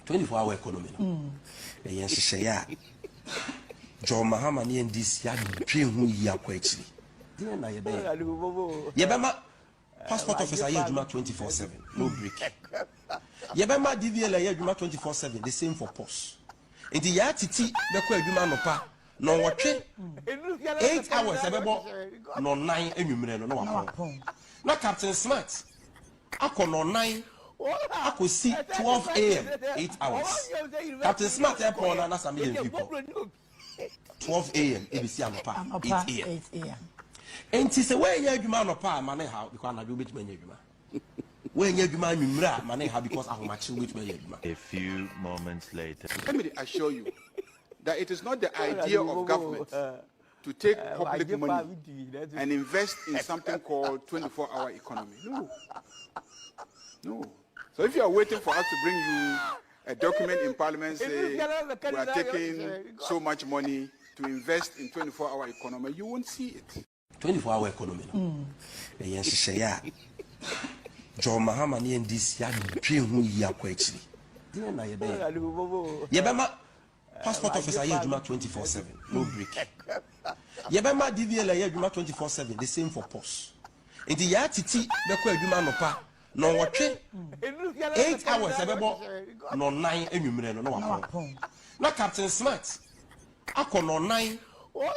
24-hour economy. Yes, say ya. John Mahama ni ndisi ya dream hu ya kwa actually. Dina na yebe. Yebema passport officer ya juma 24/7, no break. Yebema DVL ya juma 24/7, the same for post. Enti ya titi beko adwuma no pa no wotwe 8 hours ebebo no 9 enwumre no wakọ. Na Captain Smart akọ no 9 ako see 12 a.m. 8 hours. Captain Smart airport na some million people. 12 a.m. ABC anopa 8 a.m. And say where you adwuma no pa mane how because na do bit manya adwuma. Where you adwuma nwumra mane how because ahomachi bit manya adwuma. A few moments later. Let me assure you that it is not the idea of government to take public money and invest in something called 24-hour economy. No. No. So if you are waiting for us to bring you a document in Parliament saying we are taking so much money to invest in 24-hour economy, you won't see it. 24-hour economy. Yes, say ya. John Mahama ni ndisi ya dream hu ya kwa actually. Dina na yebe. Yebema passport officer ya juma 24/7, no break. Yebema DVL ya juma 24/7, the same for post. Enti ya titi beko adwuma no pa no wotwe 8 hours ebebo no 9 enwumre no wakọ. Na Captain Smart akọ no 9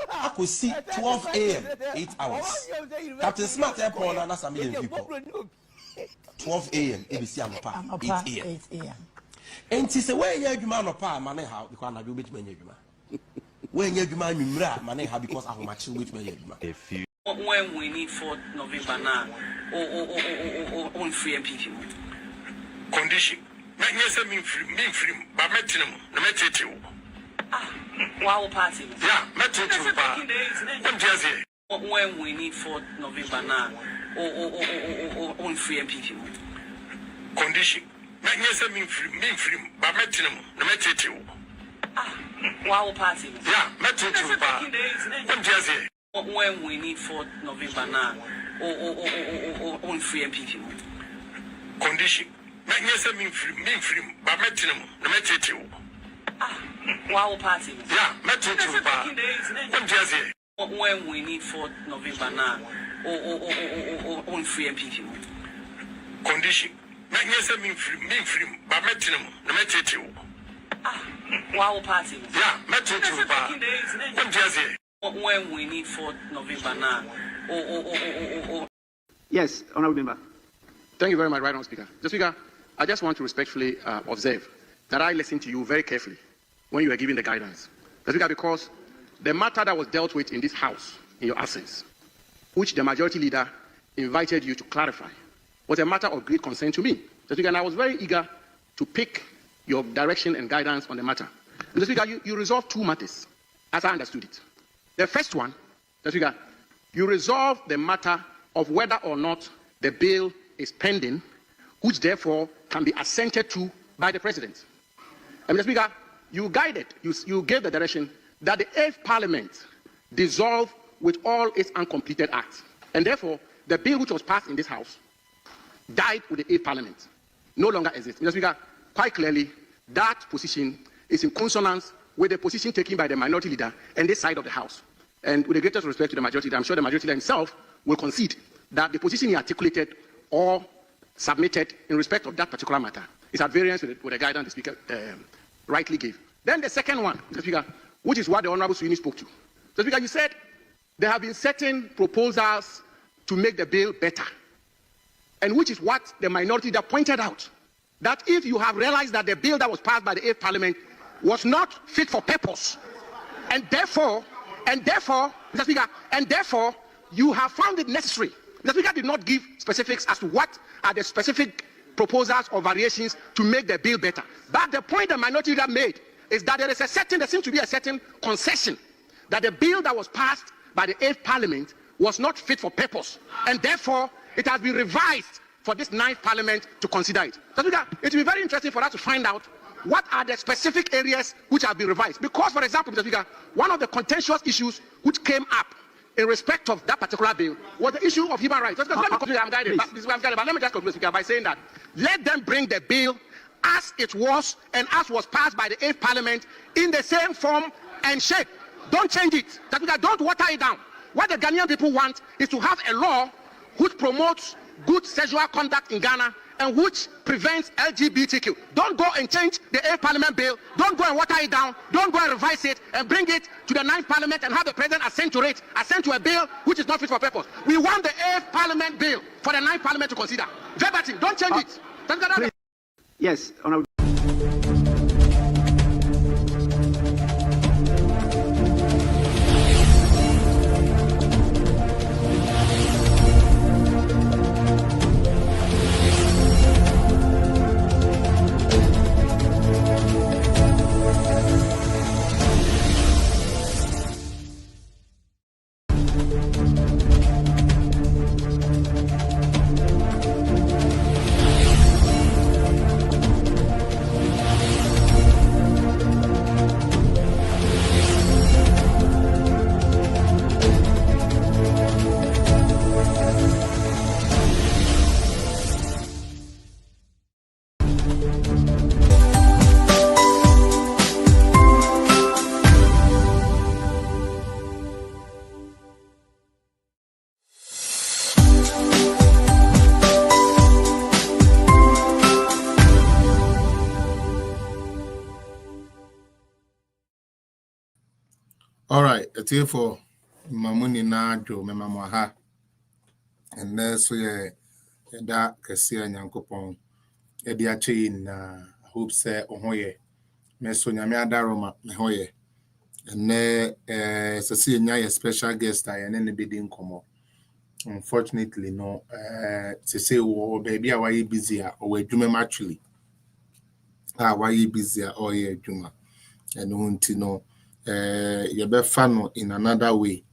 ako see 12 a.m. 8 hours. Captain Smart airport na some million people. 12 a.m. ABC anopa 8 a.m. And say where you adwuma no pa mane how because na do bit manya adwuma. Where you adwuma nwumra mane how because ahomachi bit manya adwuma. A few when we need 4th November now on free MPP condition yes mean free but metinum na metete wow party when we need 4th November now on free MPP condition yes mean free but metinum na metete wow party when we need 4th November now on free MPP condition yes mean free but metinum na metete wow party when we need 4th November now on free MPP condition yes mean free but metinum na metete wow party when we need 4th November now Yes, Honorable Member. Thank you very much, Right Honourable Speaker. Mr. Speaker, I just want to respectfully observe that I listened to you very carefully when you were giving the guidance. Mr. Speaker, because the matter that was dealt with in this House in your absence, which the majority leader invited you to clarify, was a matter of great concern to me. Mr. Speaker, and I was very eager to pick your direction and guidance on the matter. Mr. Speaker, you resolved two matters, as I understood it. The first one, Mr. Speaker, you resolve the matter of whether or not the bill is pending, which therefore can be assented to by the President. And Mr. Speaker, you guided, you gave the direction that the 8th Parliament dissolve with all its uncompleted acts. And therefore, the bill which was passed in this House died with the 8th Parliament, no longer exists. Mr. Speaker, quite clearly, that position is in consonance with the position taken by the minority leader and this side of the House. And with the greatest respect to the majority leader, I'm sure the majority leader himself will concede that the position he articulated or submitted in respect of that particular matter is at variance with the guidance the Speaker rightly gave. Then the second one, Mr. Speaker, which is what the Honourable Sweeney spoke to. Mr. Speaker, you said there have been certain proposals to make the bill better, and which is what the minority leader pointed out, that if you have realized that the bill that was passed by the 8th Parliament was not fit for purpose, and therefore, Mr. Speaker, and therefore, you have found it necessary. The Speaker did not give specifics as to what are the specific proposals or variations to make the bill better. But the point the minority leader made is that there seems to be a certain concession that the bill that was passed by the 8th Parliament was not fit for purpose, and therefore, it has been revised for this 9th Parliament to consider it. So, Speaker, it will be very interesting for us to find out what are the specific areas which have been revised. Because, for example, Mr. Speaker, one of the contentious issues which came up in respect of that particular bill was the issue of human rights. Let me just conclude, Speaker, by saying that let them bring the bill as it was and as was passed by the 8th Parliament in the same form and shape. Don't change it. That means don't water it down. What the Ghanaian people want is to have a law which promotes good sexual conduct in Ghana and which prevents LGBTQ. Don't go and change the 8th Parliament bill. Don't go and water it down. Don't go and revise it and bring it to the 9th Parliament and have the president assent to it, assent to a bill which is not fit for purpose. We want the 8th Parliament bill for the 9th Parliament to consider. Verbatim, don't change it. Yes, Honorable. All right, it's here for Mamuni Najo, Memaha, and there's where that Cassia Yankopon, Edia Chain, hope say Ohoye, Messonia Daroma, Hoye, and there, Cecilia, special guest, I and any bidding come. Unfortunately, no, to say, oh, baby, why you busier, or Juma actually. Why you busier, or ye Juma, and won't you know. You be fan in another way.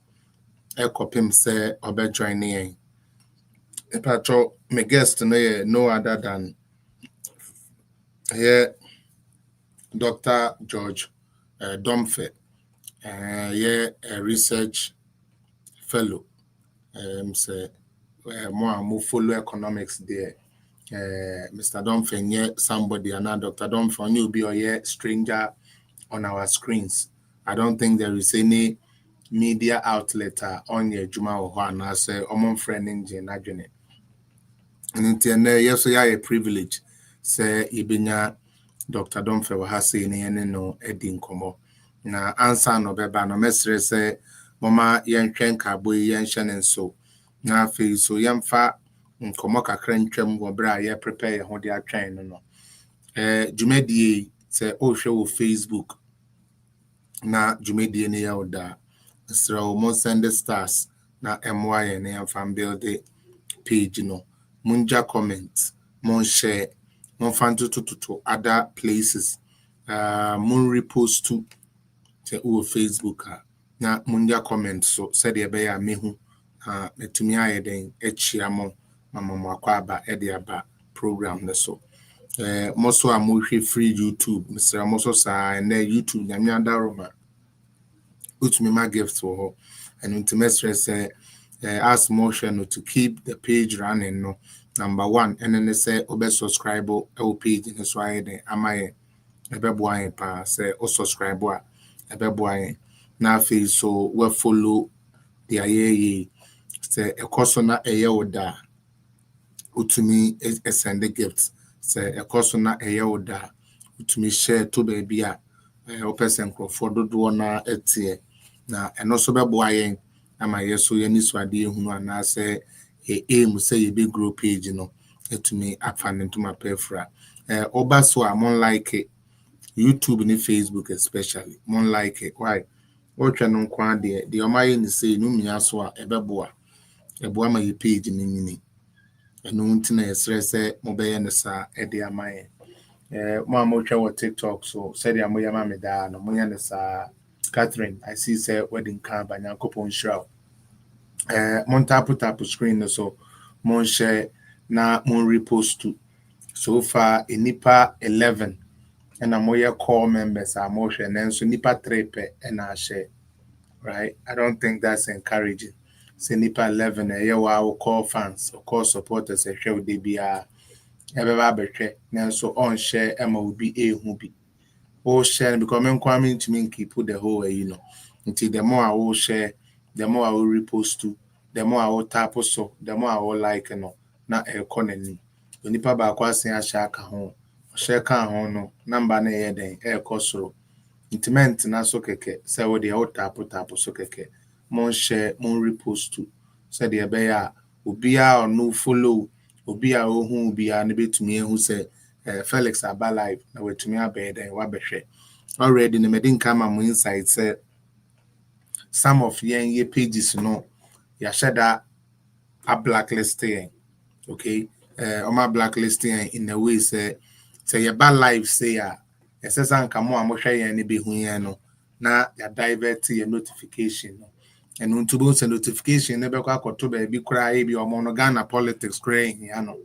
I copy him say or be joining. Patro, my guest no other than here Dr. George DOMFEH. Here a research fellow. Say more follow economics there. Mr. DOMFEH, yeah, somebody and Dr. DOMFEH, you be a stranger on our screens. I don't think there is any media outlet on your Juma or Juan say among friend engine agony. And in yes, we are a privilege. Say Ibinya Dr. DOMFEH has seen any no Edin Como. Na answer no beba no mesre say Mama yen twen kaboy yen hyen so. Na fe so yen fa nkomo kakra ntwam wo bra ye prepare ho de atwen no. Jumedie say o hwe wo Facebook. Na jumedie ne ya oda sra mo send stars na my na fan build page no munja comment mon share mon fan to other places mon repost to Facebook na munja comment so said e be ya mehu metumi ayeden echia mo mama akwa aba e de aba program na so most wa mo hwe free YouTube Mr. Moso sa and YouTube nyamyanda roma which me my gifts for her and intimacy say ask motion to keep the page running no number one and then they say obe subscribe our page in so I dey amaye ebe boy pa say o subscribe ebe boy na fe so we follow the aye say e course na eye oda utumi send the gifts say e course na eye oda utumi share to baby a o person for do na etie na eno so be boy ama yeso ye niswade ehunu ana say aim say ye be grow page no etumi afan into my pefra oba so amon like it. YouTube ni Facebook especially mon like it why otwa no kwa de omaye ni say no mia so a ebeboa ma ye page ni nyini eno ntina yesre say mo be ye ne sa e de amaye mo amotwa wo TikTok so say de amoya ma me da no mo ye ne sa Catherine, I see say wedding card by Nyankopon Shroud. Mon tap screen so mon share na mon repost to. So far a nipa 11 and a moya core members are motion and so nipa 3 and I share. Right? I don't think that's encouraging. Say nipa 11 a year our core fans or core supporters a show they be ebeba betwe nanso on share ema obi ehu bi o share because men kwa me ntimi keep the whole way you know until the more I will share the more I will repost to the more I will tap so the more I will like no na economy onipa ba kwa sen ahya ka ho share ka ho no number na ye den ekosoro intimate na so keke say we dey tap so keke mon share mon repost to say the be ya obi a no follow obi a ohun obi a ne betumi ehu say Felix aba live na wetumi abɛ den wa behwe already na medin kama mo insight say some of ye pages no ya shada a blacklisting okay on my blacklisting in a way say ye ba live say ya say sanka mo amohwe ye ne behu ye no na ya divert your notification no and unto say notification ne be kwa akoto ba bi kura e bi omo no Ghana politics kura hia no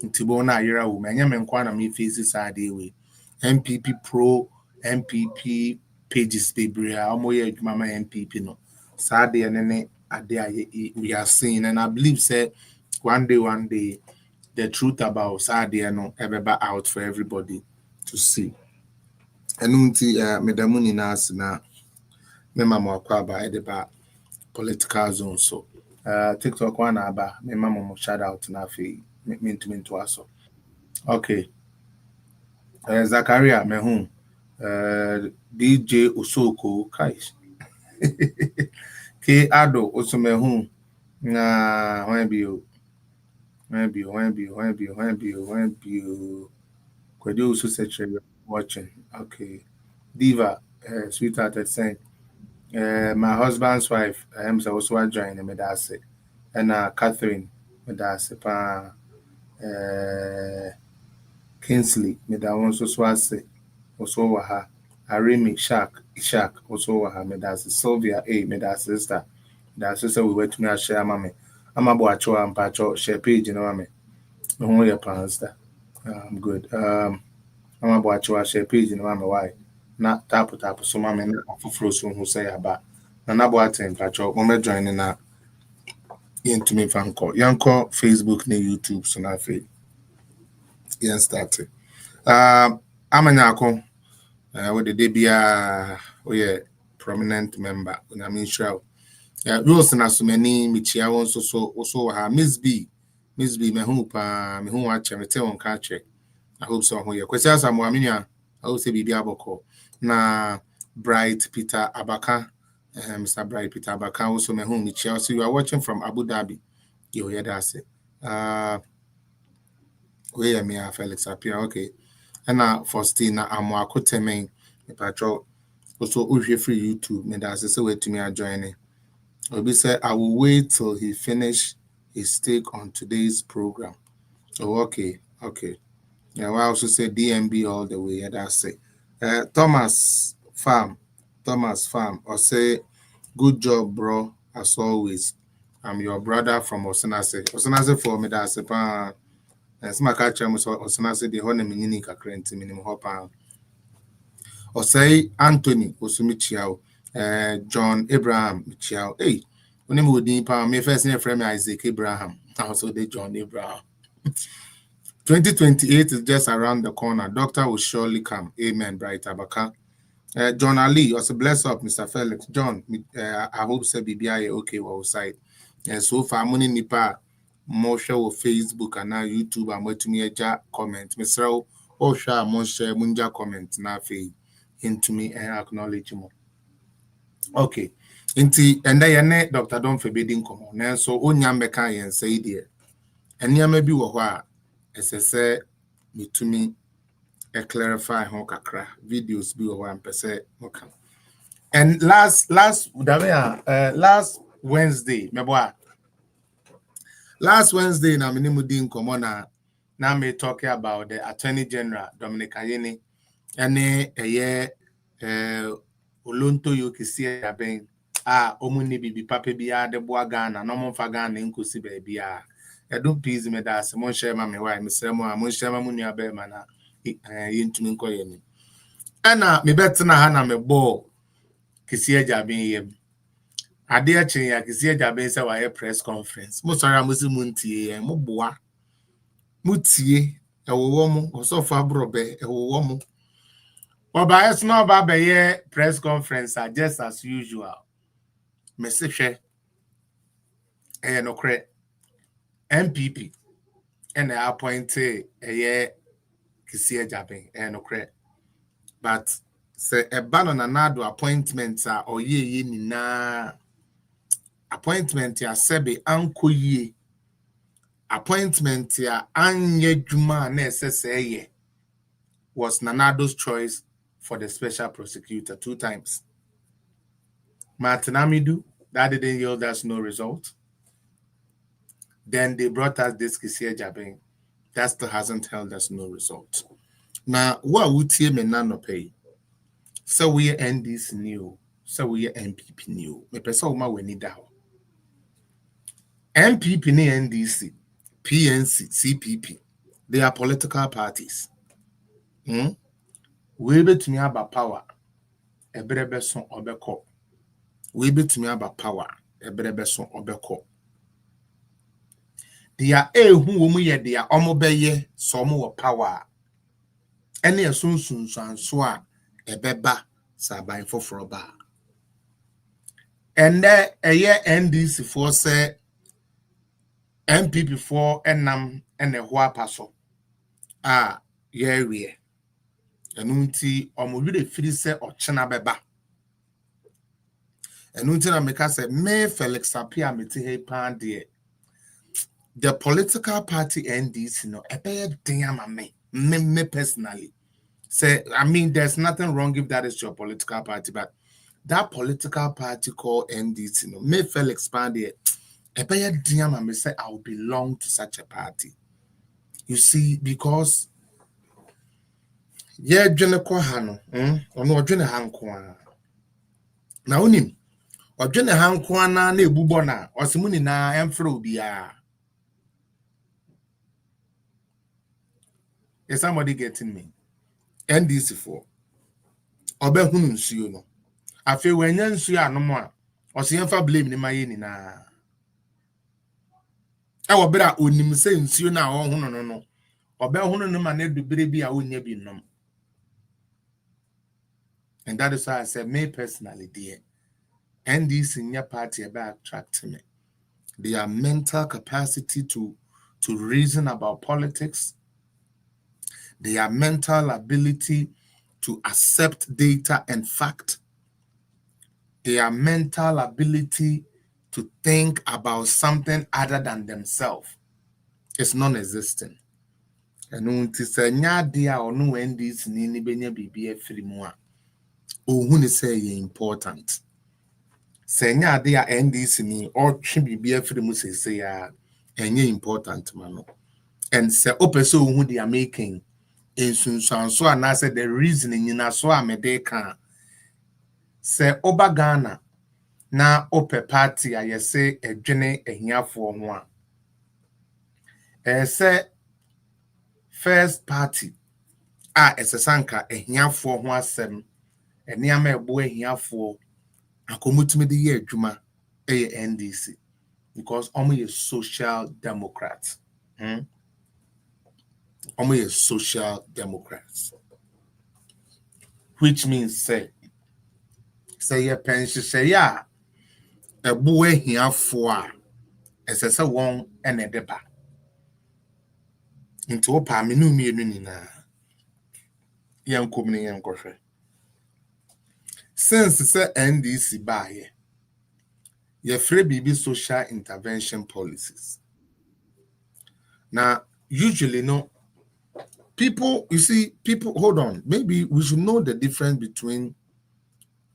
ntibo na ayera wo menye me nkwa na me face side we MPP pro MPP pages bebrea omoye adwuma ma MPP no sade ne ade we are seeing and I believe say one day the truth about sade no ebeba out for everybody to see enunti medamu ni na asina me mama akwa ba edeba political zone so TikTok one aba me mama mo shout out na fe mintu aso okay Zakaria mehu DJ Osoko Kaish K Ado Osomehu na when be could you also say watching okay Diva sweetheart at saying my husband's wife am also joining me that's it and Catherine me that's it Kingsley me that one so swase also waha Arimi Ishak also waha me that's Sylvia me that's sister that's sister we went to me share mama I'm about to ampacho share page no mama no your plans that I'm good I'm about to share page no mama why na tap so mama na afufro so who say about na about ampacho mama join na into me fan call yanko Facebook na YouTube so na fe yan start amanyako with the debia we prominent member na me sure rules na so many michia won so ha Miss B me hu a chemete won ka check I hope so ho ye kwesi asamo amenia I hope say bibi aboko na Bright Peter Abaka Mr. Bright Peter Abaka also me hu michia so you are watching from Abu Dhabi you hear that say we me Felix appear okay and Faustina Amwakotemen me patrol also uhwe free YouTube me that say we to me join Obi said, I will wait till he finish his take on today's program. Oh, okay. Yeah, I also say DMB all the way. Yeah, that's it. Thomas Farm, or say, good job, bro, as always. I'm your brother from Osanase. Osanase for me, that's a my catcher, Osanase, the honey minini kakrenti minimum hopper. Or say, Anthony, Osumichiao, John Abraham, Michiao. Hey, when you would me first name friend Isaac Abraham, also the John Abraham. 2028 is just around the corner. Doctor will surely come. Amen. Bright Abaka. John Ali, also bless up, Mr. Felix. John, I hope say BBI okay well side. So far, money nipa more show Facebook and now YouTube and what to me a comment. Mr. Osha, more share munja comment na fe into me and acknowledge more. Okay. Inti and then Dr. DOMFEH bidding come on. So onyam beka yen say dear. And ya maybe wa say me to me a clarify ho kakra videos bi wa mpese okay. And last Wednesday meboa last Wednesday na me mu din come on na me talking about the Attorney General Dominic Ayeni ene olonto yo kisi aben omuni bibi papa bia de boa Ghana no mo fa Ghana nkosi ba bia edum please me da se mo share ma me why me sere mo mo share ma mu nua ba ma na yintumi nkoye ni ana me betena ha na me bo kisi ajaben yem ade a chen ya kisi ajaben se wa press conference mo sorry mo si muntie mo boa mutie woman, or so far brobe, a woman. Well, by a small baby press conference are just as usual. Message no credit MPP and I appointed a year Kisia Japping and no credit. But say a ban on another appointments are or ye na appointment ya sebe anko ye appointment ya anye juma na SSA was Nanado's choice for the special prosecutor 2 times. Martin Amidu, that didn't yield us no result. Then they brought us this Kisia Jabin. That still hasn't held us no result. Now, what would you me nano pay? So we NDC new, so we MPP new. Me pesa uma we need that. MPP ni NDC, PNC, CPP. They are political parties. We bet me about power. A better son obeko. We bet me about power. A better son obeko. They are who we are. They are omobeye some power. Any a soon and so a beba sabai for bar. And there a year NDC for say MPP for enam and a hoa paso. Yeah, we. Enunti omuwire firi se ochena beba enunti na meka se me Felix Apia meti he pan de the political party NDC no ebe den ama me personally say I mean there's nothing wrong if that is your political party, but that political party called NDC no me Felix pan de ebe den ama me say I will belong to such a party. You see, because yeah, Jenna Kohano, or no Jenna Hankwana. Now, unim, or Jenna Hankwana, ne bubona, or Simuni na Amphobia. Is somebody getting me? NDC for Obehunun Suno. I feel when you see no more, or see for blame in my na. I will better unim saying Suna or no. Obehunun no man be baby, I wouldn't be no. And that is why I said, me personally, dear, and this senior party about attract me. Their mental capacity to reason about politics, their mental ability to accept data and fact, their mental ability to think about something other than themselves is non-existent. And when to say, nya dia or no when this nini benya bibi free more. Who say important? Say nya they are NDC ni or should be free mu say ya enye important mano. And say open so who they are making in so and I said the reasoning in so amede kan say oba Ghana na open party I say edwene ehiafo ho a say first party esesanka ehiafo ho asem eni ama ebo ehiafo akomutumi de ye adwuma NDC because omo ye social democrats. Omo ye social democrats, which means say ye pension say ya ebo ehiafo a esese won ene deba into opa menu mienu nina yan komni yan kohwe. Since say NDC buy ye free BB social intervention policies. Now, usually no people, you see, people hold on. Maybe we should know the difference between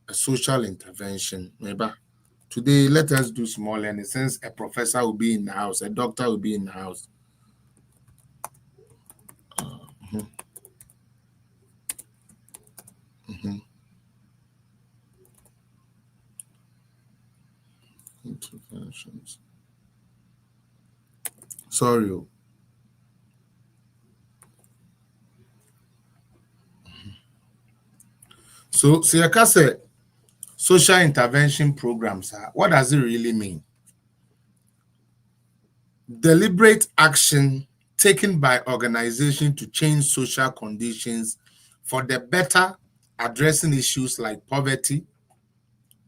a social intervention. Maybe today let us do small learning. Since a professor will be in the house, a doctor will be in the house. Interventions. Sorry. So I can say social intervention programs. What does it really mean? Deliberate action taken by organizations to change social conditions for the better, addressing issues like poverty,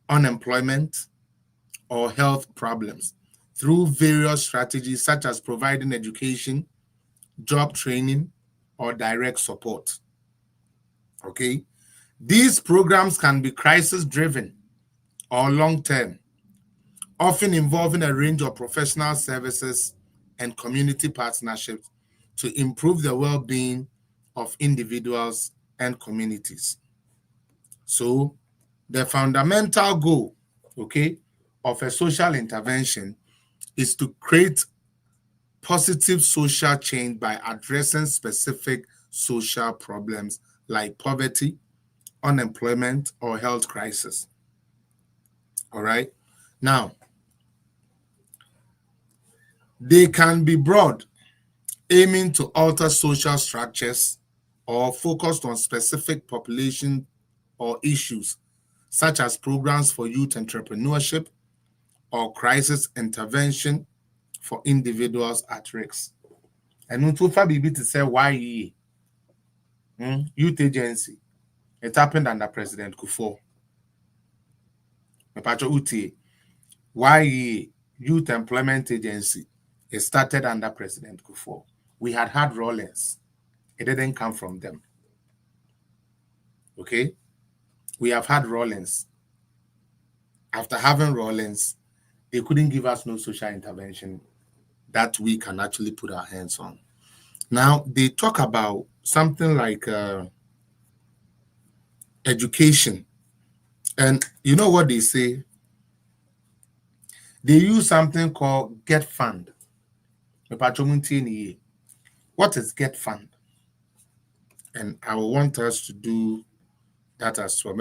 unemployment, or health problems through various strategies such as providing education, job training, or direct support. Okay? These programs can be crisis-driven or long-term, often involving a range of professional services and community partnerships to improve the well-being of individuals and communities. So, the fundamental goal, okay, of a social intervention is to create positive social change by addressing specific social problems like poverty, unemployment, or health crisis. All right. Now, they can be broad, aiming to alter social structures or focused on specific population or issues, such as programs for youth entrepreneurship or crisis intervention for individuals at risk. And to Fabi to say why youth agency, it happened under President Kufuor. Why youth employment agency, it started under President Kufuor. We had Rollins. It didn't come from them. Okay? We have had Rollins. After having Rollins, they couldn't give us no social intervention that we can actually put our hands on. Now, they talk about something like education. And you know what they say? They use something called Get Fund. What is Get Fund? And I want us to do that as well.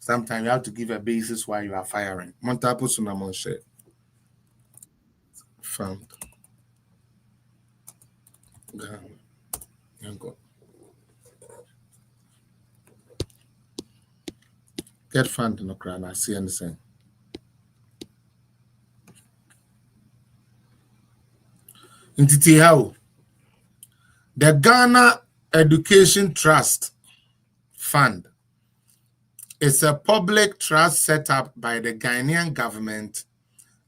Sometimes you have to give a basis why you are firing. Fund. Get Fund no crana, see anything. Entity how the Ghana Education Trust Fund is a public trust set up by the Ghanaian government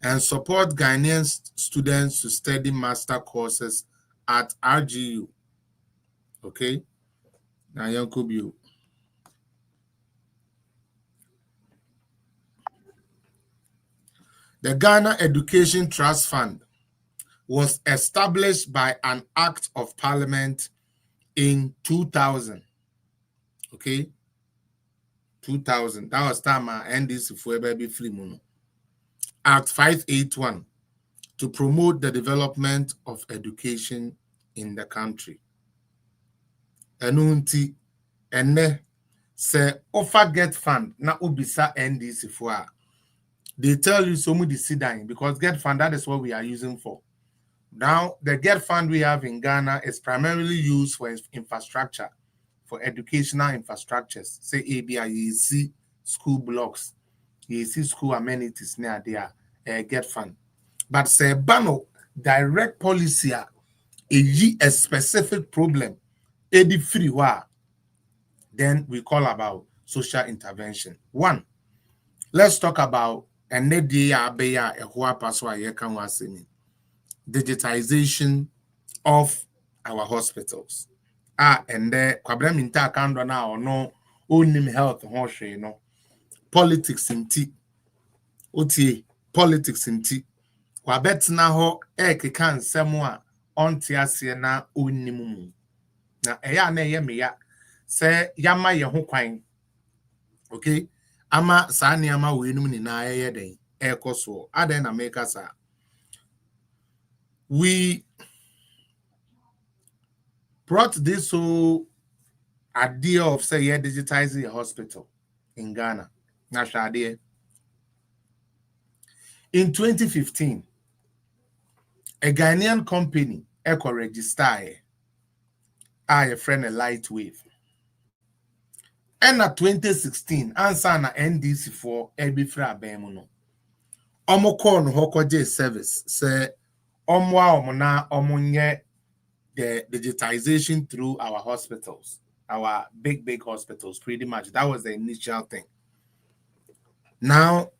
and support Ghanaian students to study master courses at RGU. Okay? Now, Yankubu. The Ghana Education Trust Fund was established by an act of parliament in 2000. Okay? 2000. That was time I ended for baby free mono. Act 581 to promote the development of education in the country. Enunti ene se offer Get Fund na ubisa NDC for. They tell you so much sit down because Get Fund, that is what we are using for. Now, the Get Fund we have in Ghana is primarily used for infrastructure, for educational infrastructures. Say ABI, school blocks, school amenities near there, Get Fund. But say bano direct policy a specific problem, free then we call about social intervention. One, let's talk about digitization of our hospitals. And kwabra minta kando na ono onim health hoshe no politics inti oti politics inti kwabetna ho ekeka nsemu a onte ase na onim mu na eya na eye meya se yama ye ho kwan. Okay, ama sa niama we enum ni na eye den ekoso aden na make us we brought this whole idea of say digitizing a hospital in Ghana. In 2015, a Ghanaian company eco register a friend a Lightwave. And at 2016, answer na NDC for Ebifra Bemuno. Omoko no hokoje service say omwa omunye the digitization through our hospitals, our big hospitals. Pretty much that was the initial thing. Now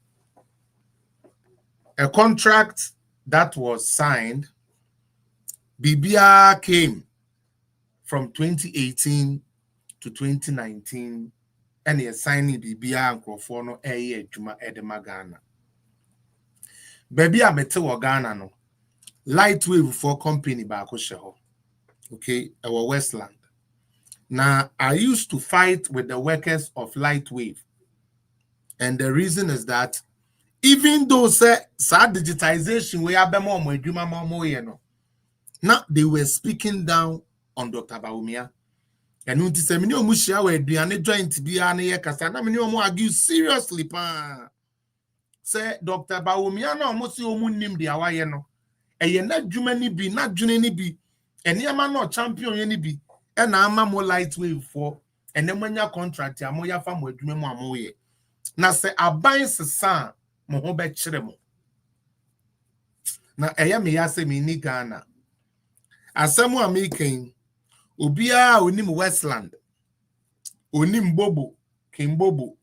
a contract that was signed, BBR came from 2018 to 2019, and he signing BBR and Crofono Juma Edema Ghana. Baby, I met Ghana no Lightwave for company back okay, our Westland. Now I used to fight with the workers of Lightwave, and the reason is that even though sad digitization we have no, now they were speaking down on Dr. Baumia. And when say many omushia we aduane joint bia na ye kasa na many omu argue seriously pa. Say Dr. Baumia na omu si omu nim dia waye no. Eye na dwuma ni bi na dwune ni bi. Ene ama no champion ye ni bi. E na ama mo Lightwave for ene manya contract ya mo ya fa mo adwuma mu amoye. Na se aban sesa mo ho be kire mo. Na eye me ya se me ni Ghana. Asemu amaking Obia onim Westland, onim Bobo, King Bobo.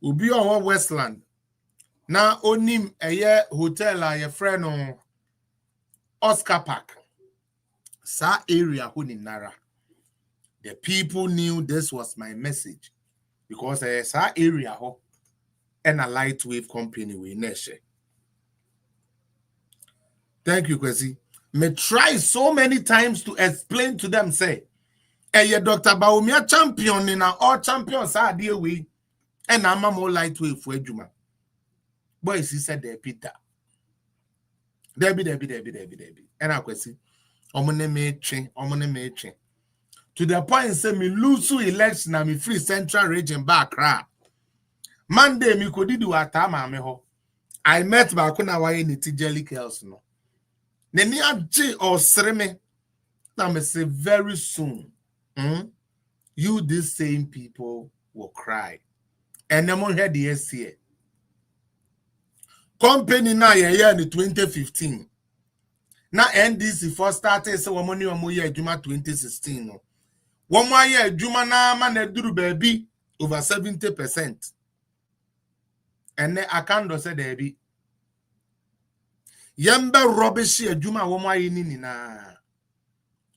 Obia on Westland. Na onim eye hotel a ye friend on Oscar Park. Sa area huni nara. The people knew this was my message because sa area ho and a Lightwave company we neshe. Thank you, Kwesi. Me try so many times to explain to them, say, hey, Dr. Baumia champion in all champions are deal we, and I'm a more Lightwave for Juma. Boys, he said, there, Peter. Debbie. And I could see, omone me train. To the point, say, me lose election and me free central region back. Monday, me could do a time, I met Bakuna Waye Niti Jelly Kels, no. Neni aje or sreme. Now me say very soon, you these same people will cry. And them on head the SCA. Company na ye in 2015. Now NDC first started so one year Juma 2016. No. 1 year Juma na man duru baby over 70%. And then I can't say there be. Yembe rubbish adwuma wo ma yini ni na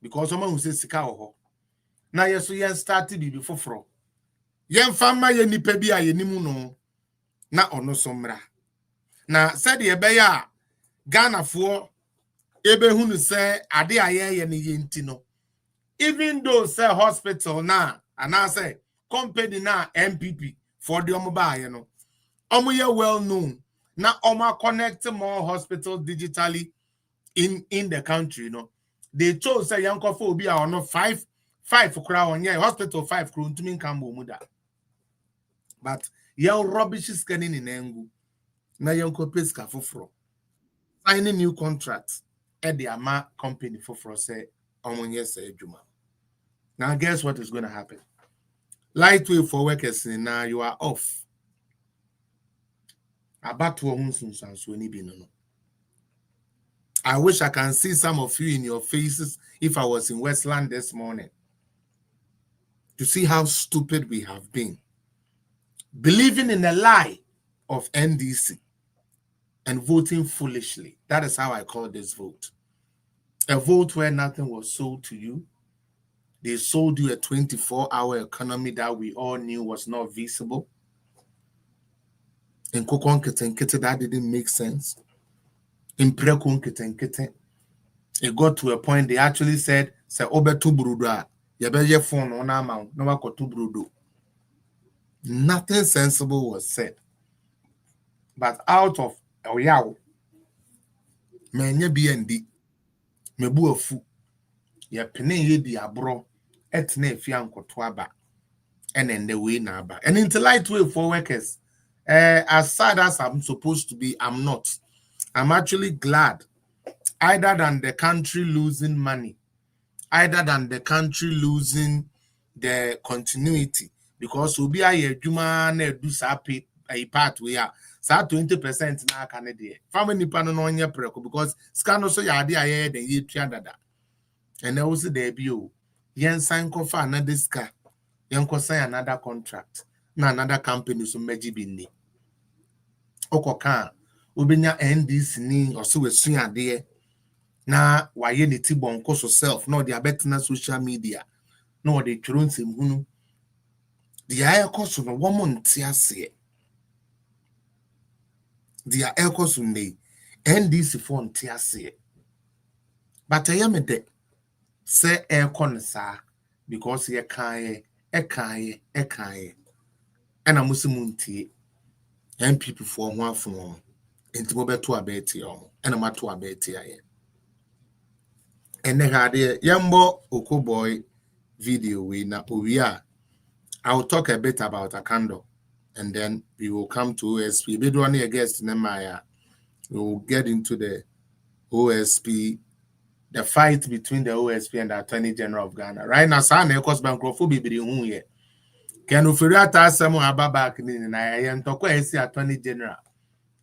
because someone who says sika ho na yeso yen start bibi foforo yen fama ye nipa bi a yenimu no na ono somra na said ye be ya Ghana fo ebe hunu say ade aye ye ne yenti no even though say hospital na and I say company na MPP for the omoba ye no omo ye well known. Now, Oma connect more hospitals digitally in the country, you know. They chose say young phobia or no five for crown, yeah, hospital 5 crown to mean Cambo Muda. But young rubbish is getting in Engu. Now young Pesca for fro. Signing new contracts at the Ama company for say say Juma. Now guess what is going to happen? Lightwave for workers now you are off. About I wish I can see some of you in your faces if I was in Westland this morning to see how stupid we have been. Believing in a lie of NDC and voting foolishly. That is how I call this vote. A vote where nothing was sold to you. They sold you a 24-hour economy that we all knew was not visible. In Kokon Keten, that didn't make sense. In Prekon Keten, it got to a point they actually said, "Say obe tu bruda, yebeye phone on amount, no wako tu brudo." Nothing sensible was said. But out of Oyaw, menye BND, mebu afu, ye pene ye di abro, etne fianko twaba, and then the way naba. And into Lightwave for workers. As sad as I'm supposed to be, I'm not. I'm actually glad, either than the country losing money, either than the country losing the continuity, because we'll be a juma ne do sapi a part we are Sa 20% na aka ne de. Family nipa no no nye preko because ska no so ya ade aye den ye tua dada. And also there be o. Yen sign kofa another ska. Yen ko sign another contract. Na another company so meji bi ni. Okoka obenya NDC ni oso wesu ade na waye ne tibon ko so self no de abetena social media no de tworo nsem hunu de aye koso no wo mo nte ase de aye koso ne NDC for nte ase but aye me de say air kon sa because ye kan and amusimu ntie MPP for ho afo enti mo beto abeti o and ma to abeti aye and then had Yambo Okoboy video we na Uya. I'll talk a bit about a candle and then we will come to OSP. We do only a guest Nemaya. We will get into the OSP, the fight between the OSP and the Attorney General of Ghana. Right now, San Ecos Bancrophobia be the Can Ufuriata Samu Ababak in I am Toko Attorney General.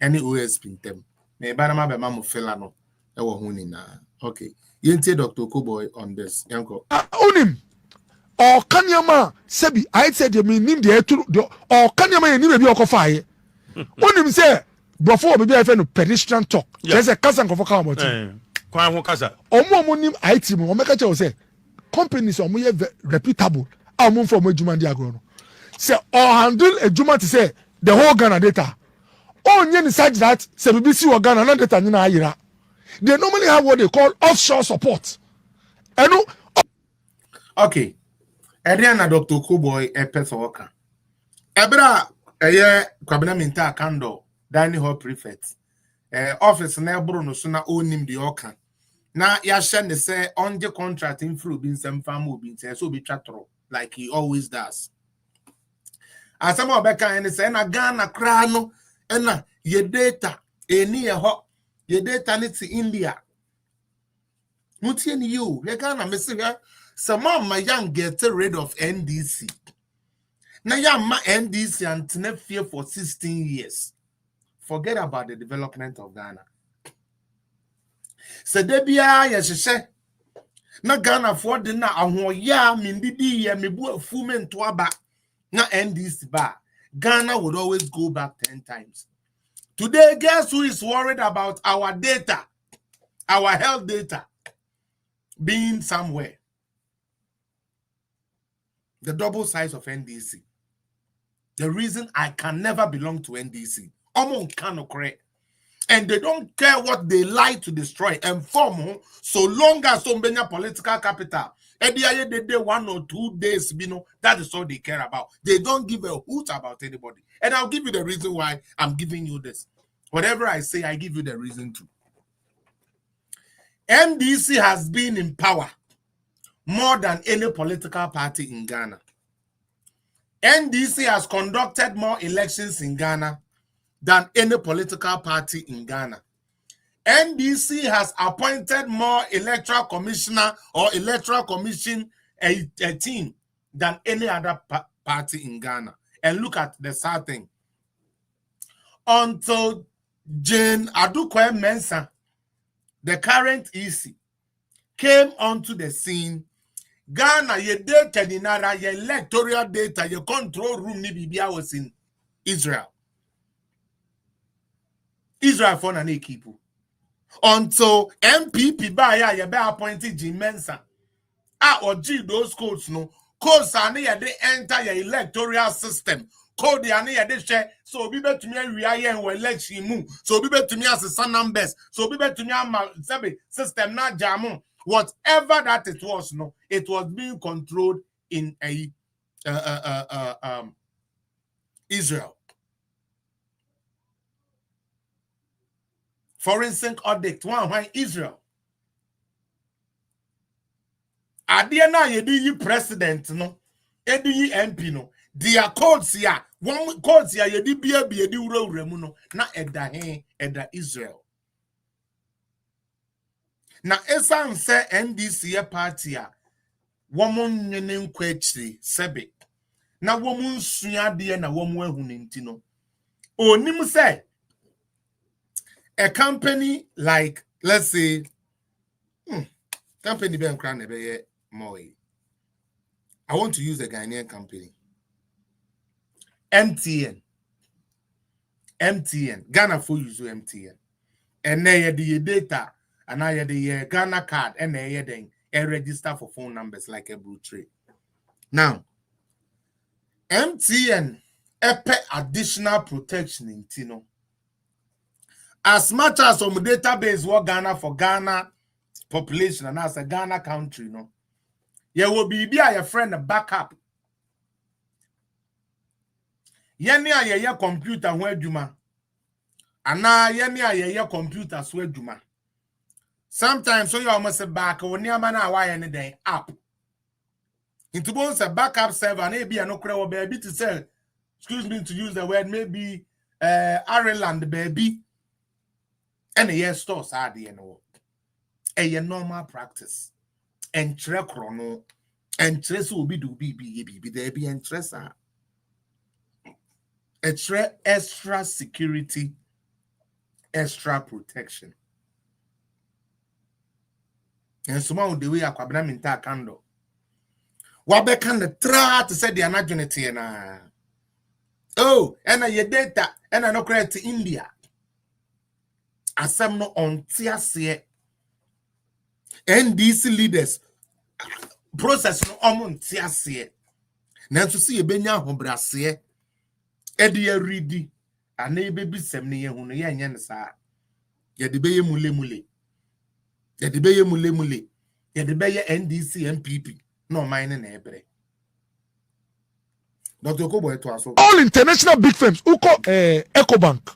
Any OSP in them. May Banama Bamamu Felano. Okay. Yente Dr. Koboy on this. Yanko. Onim. Or Kanyama Sebi, I said you mean the or Kanyama and maybe Okofaye. Onim say before maybe I found pedestrian talk. There's a cousin of a car. Kwan kasa. Omo monim IT mo make a say companies are more reputable. I'm from a Juman diagram. Say or handle a Juman to say the whole Ghana data. Oh, yen such that BBC or Ghana data in Ira. They normally have what they call offshore support. And no. Okay. Ediana Dr. Koboy a pesoka. Ebra a Kabina Minta Kando, Dining Hall Prefect. Office Nebro no sooner own him the Okan. Now, Yashan they say on the contracting through being some farm being so be chatro like he always does. As some of Becca and say, na Ghana crano, and your data, a near hot, your data needs India. Mutian you, you Ghana, Messiah. Some of my young get rid of NDC. Now, young my NDC and never fear for 16 years. Forget about the development of Ghana. So, Debia, yes, na Ghana for dinner, and ya, Mindidi, ya, me boy, fumen to aba, na NDC bar. Ghana would always go back 10 times. Today, guess who is worried about our data, our health data being somewhere? The double size of NDC. The reason I can never belong to NDC. And they don't care what they lie to destroy and form so long as some political capital. And they 1 or 2 days, that is all they care about. They don't give a hoot about anybody. And I'll give you the reason why I'm giving you this. Whatever I say, I give you the reason to. NDC has been in power more than any political party in Ghana. NDC has conducted more elections in Ghana than any political party in Ghana. NDC has appointed more electoral commissioner or electoral commission a team than any other party in Ghana. And look at the sad thing. Until Jane Adukwe Mensah, the current EC, came onto the scene, Ghana, your data, your electoral data, your control room, Nibibia was in Israel. Israel for an equipo. Until MPP by ya be appointed Jim Mensah. Or G those codes no. Codes are near they enter your electoral system. Code are near they share. So be better to me we are and we election move. So be better to me as a son numbers. So be better to me system na jamu. Whatever that it was, no, it was being controlled in Israel. Forensic audit, one Israel. Adiana yedi president no, edi MP no. Their codes here, one codes here yedi biya yedi uro remuno na eda Israel. Na esan se NDC party a woman nyene nkwachiri sebe na woman sua de na woman ehunu nti no onim se a company like, let's say, company more. I want to use a Ghanaian company. MTN, Ghana for use MTN. And now the data, and now the Ghana card, and then register for phone numbers like a blue tray. Now, MTN pay additional protection in Tino. As much as some database work Ghana for Ghana population and as a Ghana country, no, you will be your friend a backup. Yeni a computer where juma. Ana yeni a computer where juma. Sometimes so you almost a back when you man why any day up. Into bones a backup server and maybe no crowd baby to say, excuse me to use the word maybe Ireland baby. And a year stores are the a normal practice. And tre chrono and tres will be do be there be interest extra security, extra protection. And some of the way I can minta candle. What be can the try to say the anagenity na? Oh, and your data and I no credit to India. Asem no on tiase. NDC leaders process no on tiase. Nanso see e benya hobrase. Edi ya ridi ana ebebi sem ne yehu no ye nya ne sa ye de beye mule ye de beye mule ye de beye NDC MPP no mine na ebre. Dr. Kobo to aso all international big firms who call Ecobank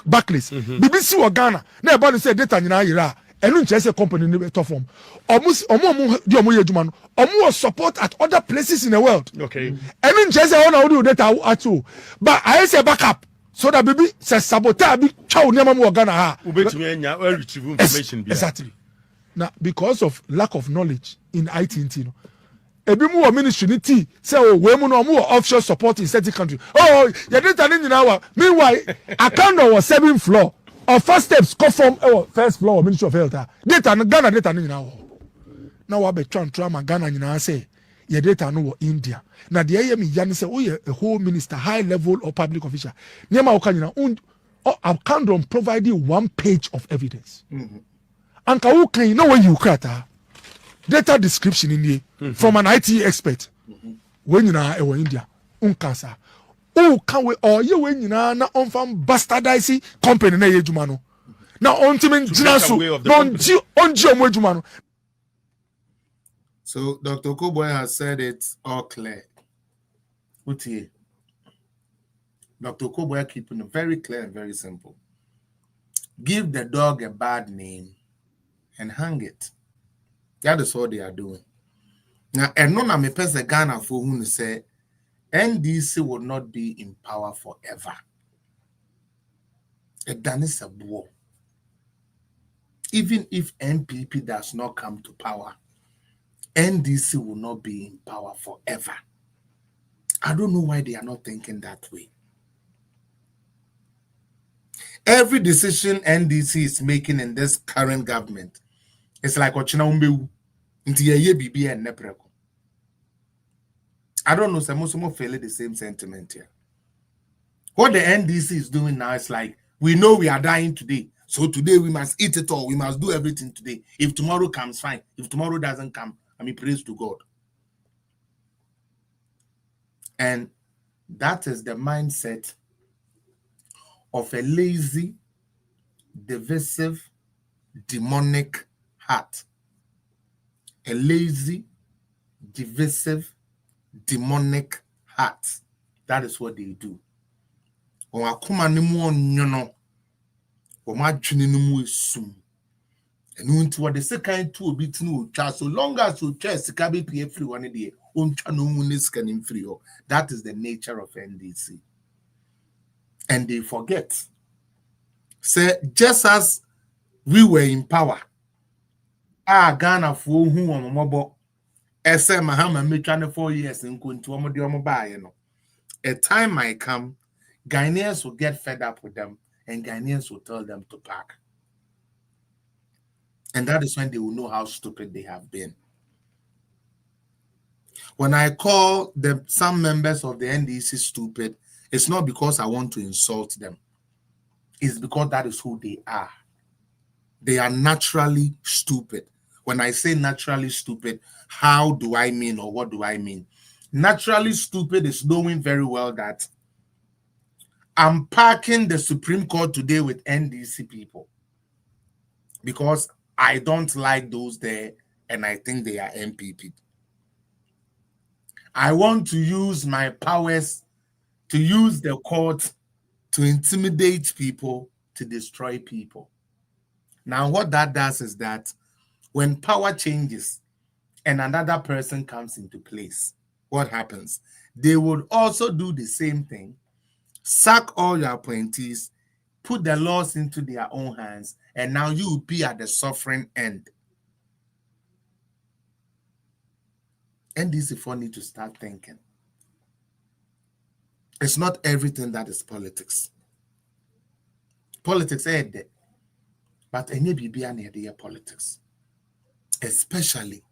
Barclays BBC or Ghana na eba say data nyina yira enu nche say company ne to form omo di omo yejuma no omo was support at other places in the world. Okay. Enu nche say ona do data at all, but I say backup so that baby say sabotage bi chow nema mo Ghana ha Ubetumi enya retrieve information bi. exactly. Now because of lack of knowledge in IT no ebi mu wo ministry ni ti say oh we mu no mu offshore support in certain country. Oh your data ni nyina wa meanwhile account was 7th floor or first steps come from first floor Ministry of Health. Data no Ghana data no nyina wo. Now we be try Ghana nyina say your data no wo India. Na the me yan say oh a whole minister high level or public official. Nyama wo ka nyina account don't provide you 1 page of evidence. And ka wo kan no when you krata data description in here from an IT expert. When you na e India unkasa. Oh, can we or you when you na on bastardize company na yejuma no. Na ultimate jinaso on no. So Dr. Koboy has said it all clear. Utie. Dr. Koboy keeping it very clear and very simple. Give the dog a bad name and hang it. That is all they are doing. Now, and none of me person Ghana for whom say NDC will not be in power forever. That is a war. Even if NPP does not come to power, NDC will not be in power forever. I don't know why they are not thinking that way. Every decision NDC is making in this current government, it's like Ochina Umbewu. I don't know, some feel the same sentiment here. What the NDC is doing now is like, we know we are dying today, so today we must eat it all. We must do everything today. If tomorrow comes, fine. If tomorrow doesn't come, praise to God. And that is the mindset of a lazy, divisive, demonic heart. A lazy, divisive, demonic heart. That is what they do. So long as you chest free one day, that is the nature of NDC. And they forget. Say, just as we were in power, Ghana for who on mobile, SM Mahama me 24 years in Kuntuomo. A time might come, Ghanaians will get fed up with them and Ghanaians will tell them to park. And that is when they will know how stupid they have been. When I call some members of the NDC stupid, it's not because I want to insult them. It's because that is who they are. They are naturally stupid. When I say naturally stupid, how do I mean, or what do I mean? Naturally stupid is knowing very well that I'm parking the Supreme Court today with NDC people because I don't like those there and I think they are MPP. I want to use my powers to use the court to intimidate people, to destroy people. Now, what that does is that when power changes and another person comes into place, what happens? They would also do the same thing, sack all your appointees, put the laws into their own hands, and now you will be at the suffering end. And these people need to start thinking. It's not everything that is politics. Politics is dead, but any be an politics, especially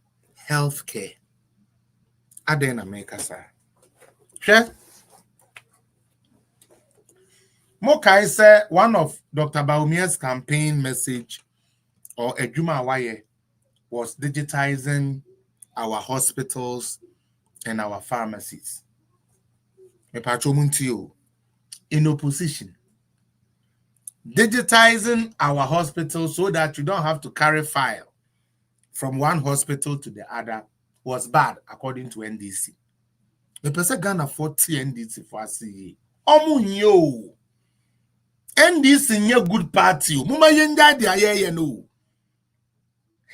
healthcare. Adena make us sure. Mokai said one of Dr. Baumia's campaign message or Ejuma Awaye was digitizing our hospitals and our pharmacies. In opposition, digitizing our hospitals so that you don't have to carry file from one hospital to the other was bad, according to NDC. The person Ghana 40 NDC for CA. Omunyo. NDC nye good party. Muma yenja dia ye no.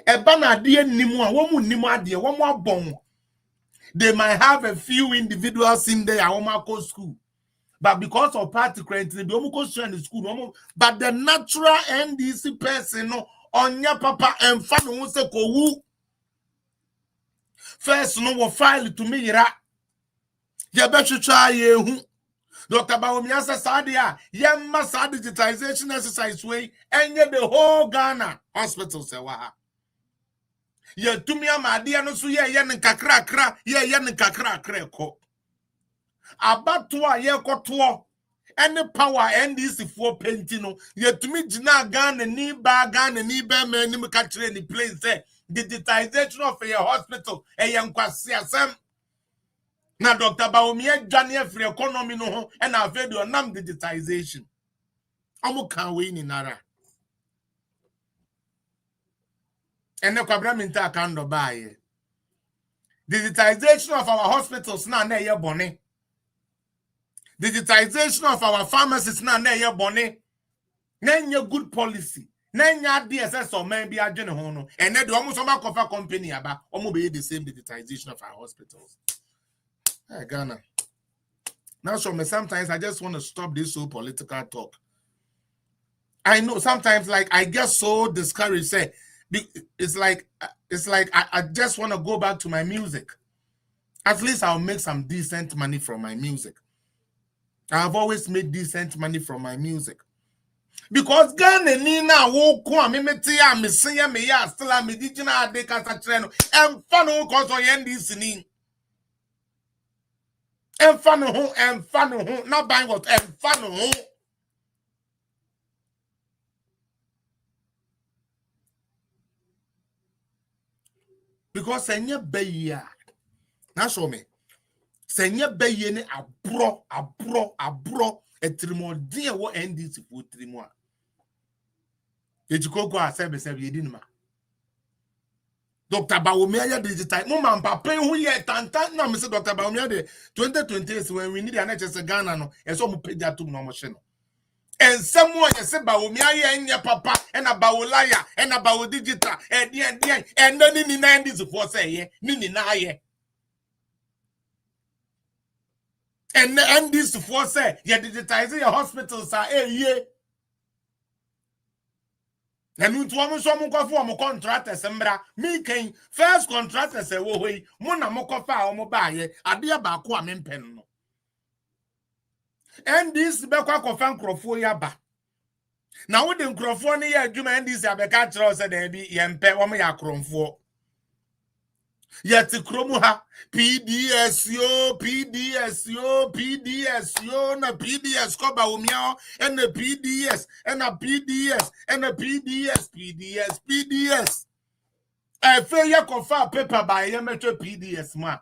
Eba na die nimu a womu nimu adie womu abon. They might have a few individuals in there who school. But because of party credit, they don't go to school. But the natural NDC person, on your papa and family won't say go. First, no will file to me. You better try you. Dr. Baumiasa Sadia, Yamasa digitization exercise way, and yet the whole Ghana hospital say waha. Ye tumia madia no so ye yen kakra ye yen kakra ko. Abatwa ye koto. Any power NDC for painting ye tumi jina Ghana ni ba me ni mkachire ni place there. Digitization of your hospital e yen kwasi asem. Na Dr. Baumia Jania free economy no ho and a video nam digitization. Amu kan we ni nara. And the Kwabraminta can buy digitization of our hospitals now near bonnet. Digitization of our pharmacies now near bonnet. Name your good policy. Name your DSS or maybe a general. And then the almost a company about almost the same digitization of our hospitals. Hey, Ghana. Now, so sometimes I just want to stop this so political talk. I know sometimes, like, I get so discouraged. Say, it's like I just want to go back to my music. At least I'll make some decent money from my music. I've always made decent money from my music. Because Ghana Nina woke on me metia me say me ya still am indigenous de kasa treno and fano cause o yendi sini. And fano not buying what and fano. Because senye beya. Na show me. Senye beye ne abro etrimo die wo NDC for trimo. Ejikoko asebe yedinma. Dr. Bawumia digital. Mama papa hu ye tantan na me say Dr. Bawumia de 2028 when we need an NHS Ghana no e so mo pagya tum no mo hye no. And someone you say Bawumia ye nya papa and a Bawulaya and a Bawu digital and then ni 90s for say ye ni na ye. And this for say you digitizing your hospitals are ye. And we want some for contractors embra. Me can first contractors say wo we mona mokofa o mo baye ade ba ko amempen no. And this be kwa kofan krofo ya ba. Now with the microphone here, you man this abeka chro say there be yempe wo me yakromfo. Yet kromuha PDS yo na PDS ko ba umia and the PDS and a PDS and a PDS. I feel ya confer paper by metro PDS ma.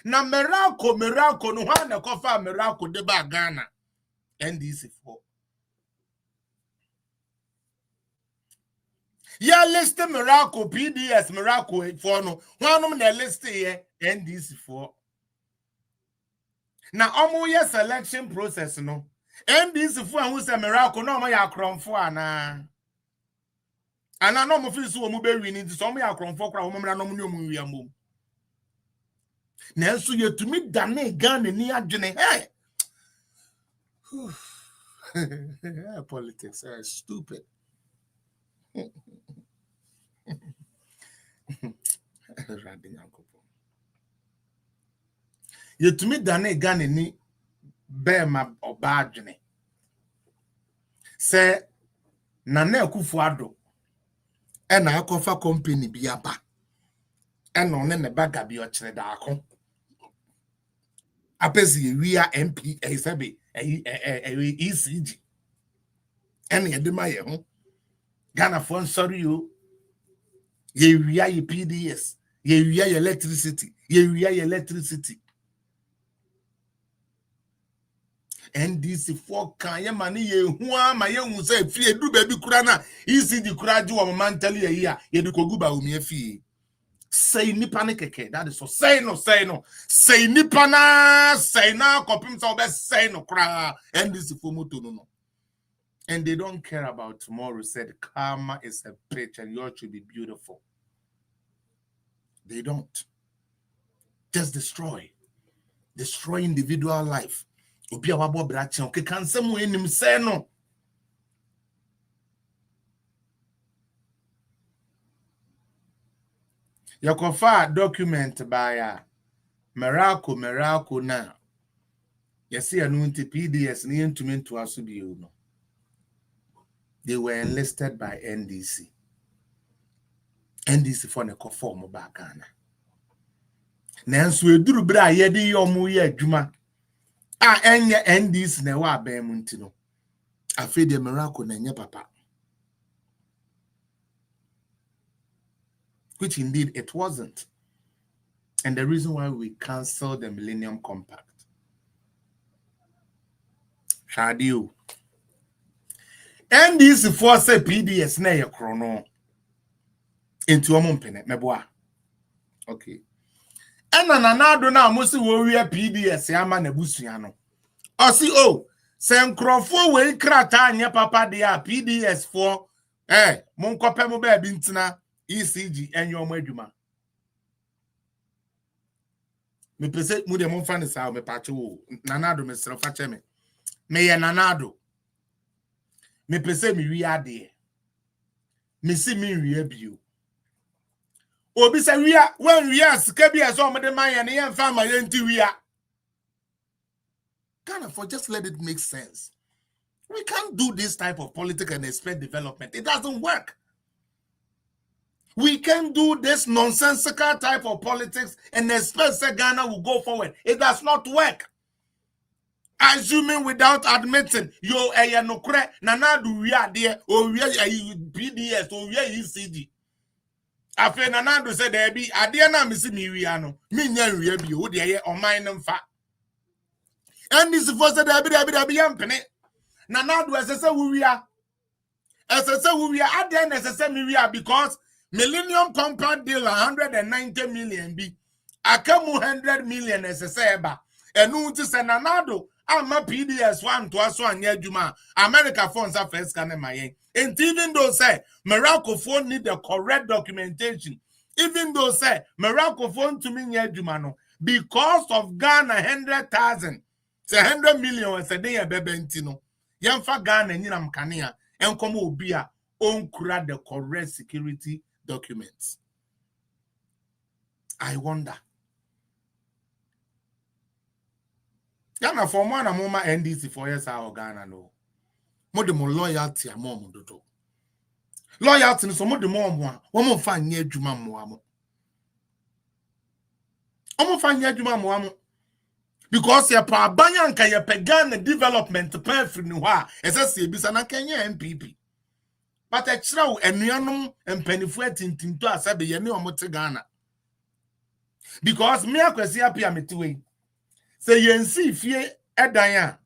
Na miracle no ha na confer miracle de ba Ghana. NDC 4. Ya list miracle PDS miracle for no. One na list here NDC 4. Na omo ye selection process no. NDC 4 who say miracle no ma ya kromfo ana. Ana no mo feel so mo be win nti so mo ya kromfo kra wo mra no mo ne mo wi amom. Na enso ye tumi dane Ghana ni adwene. Hey. Politics are stupid. You to me dane Ghana ni be ma obadwene. Say Nana Akufo-Addo e na akofa company bi aba. E no ne baga bi o kire da akon. Apesi we are MP sabi ECG. Ene de ma ye ho. Ghana for sorry you. Ye wia ye PDS, ye wia ye electricity, ye wia ye electricity. NDC 4 kan ye mani ye hu ama ye hu say fie du baby kura na ECG kura ji wo mentally ye a ye de kogu ba umi afie. Say nipa ne keke, that is so say no. Say nipa na kopim so be say no kura NDC 4 moto no. And they don't care about tomorrow. Said karma is a bitch and yours should be beautiful. They don't. Just destroy individual life. Obi awabo brachi okay can some enim say no. Yakofa document by miracle now. You see anunti PDS ni entumi to asubi no. They were enlisted by NDC. NDC for the conform back Ghana. Nanso eduru bra ye de yomu ye adwuma. Enye NDC na wa ba mu ntino. Afi de miracle na nye papa. Which indeed it wasn't. And the reason why we canceled the Millennium Compact. Shadio. NDC for say PDS na ye krono. Into omompene meboa. Okay. Ena nanado na amosi wo wi PDS ama na busua no. Osi o, se nkrofo we krata anya papa de a PDS for monkope mo ba bi ntina ECG enyo mo adwuma. Me pese mu de mo fa ne sa me pache wo. Nanado me sero fa che me. Me ye nanado. Me pese mi wi ade. Me si mi wi abio. Obi say we are when we are scabi as all the man and yan farmer yenti we are. Ghana for just let it make sense. We can't do this type of politics and expect development. It doesn't work. We can't do this nonsensical type of politics and expect that Ghana will go forward. It does not work. Assuming without admitting, yo no kre nana do we are there or we are PDS or we are ECD. Afe nanado said there be ade na misi mi wi ano mi nya wi abi o de ye oman nfa and this for said there be yampene nanado esese wi wi ade na esese mi wi because Millennium Compact deal 190 million bi akamu 100 million esese eba enu nti se nanado ama PDS 1 to aso anya adwuma America funds first can mayen. And even though say miracle phone need the correct documentation, even though say miracle phone to me no, because of Ghana 100,000, say 100 million was a day a bebentino. Yamfa Ghana ninam kania and come obia on kura the correct security documents. I wonder. Ghana for one a moment NDC 4 years our Ghana no. mo de mo loyalty amom dodo. Loyalty no so mo de mo mo wo mo fa nya adwuma mo amo. Omo fa nya adwuma mo amo. Because your pa banyanka your pagan development plan free no ha esese ebisa na Kenya MPP. But a chraw enuanom empanifu atintinto asabe ye ne omote Ghana. Because me akwesi apia metiwe. Say yensi fie edan a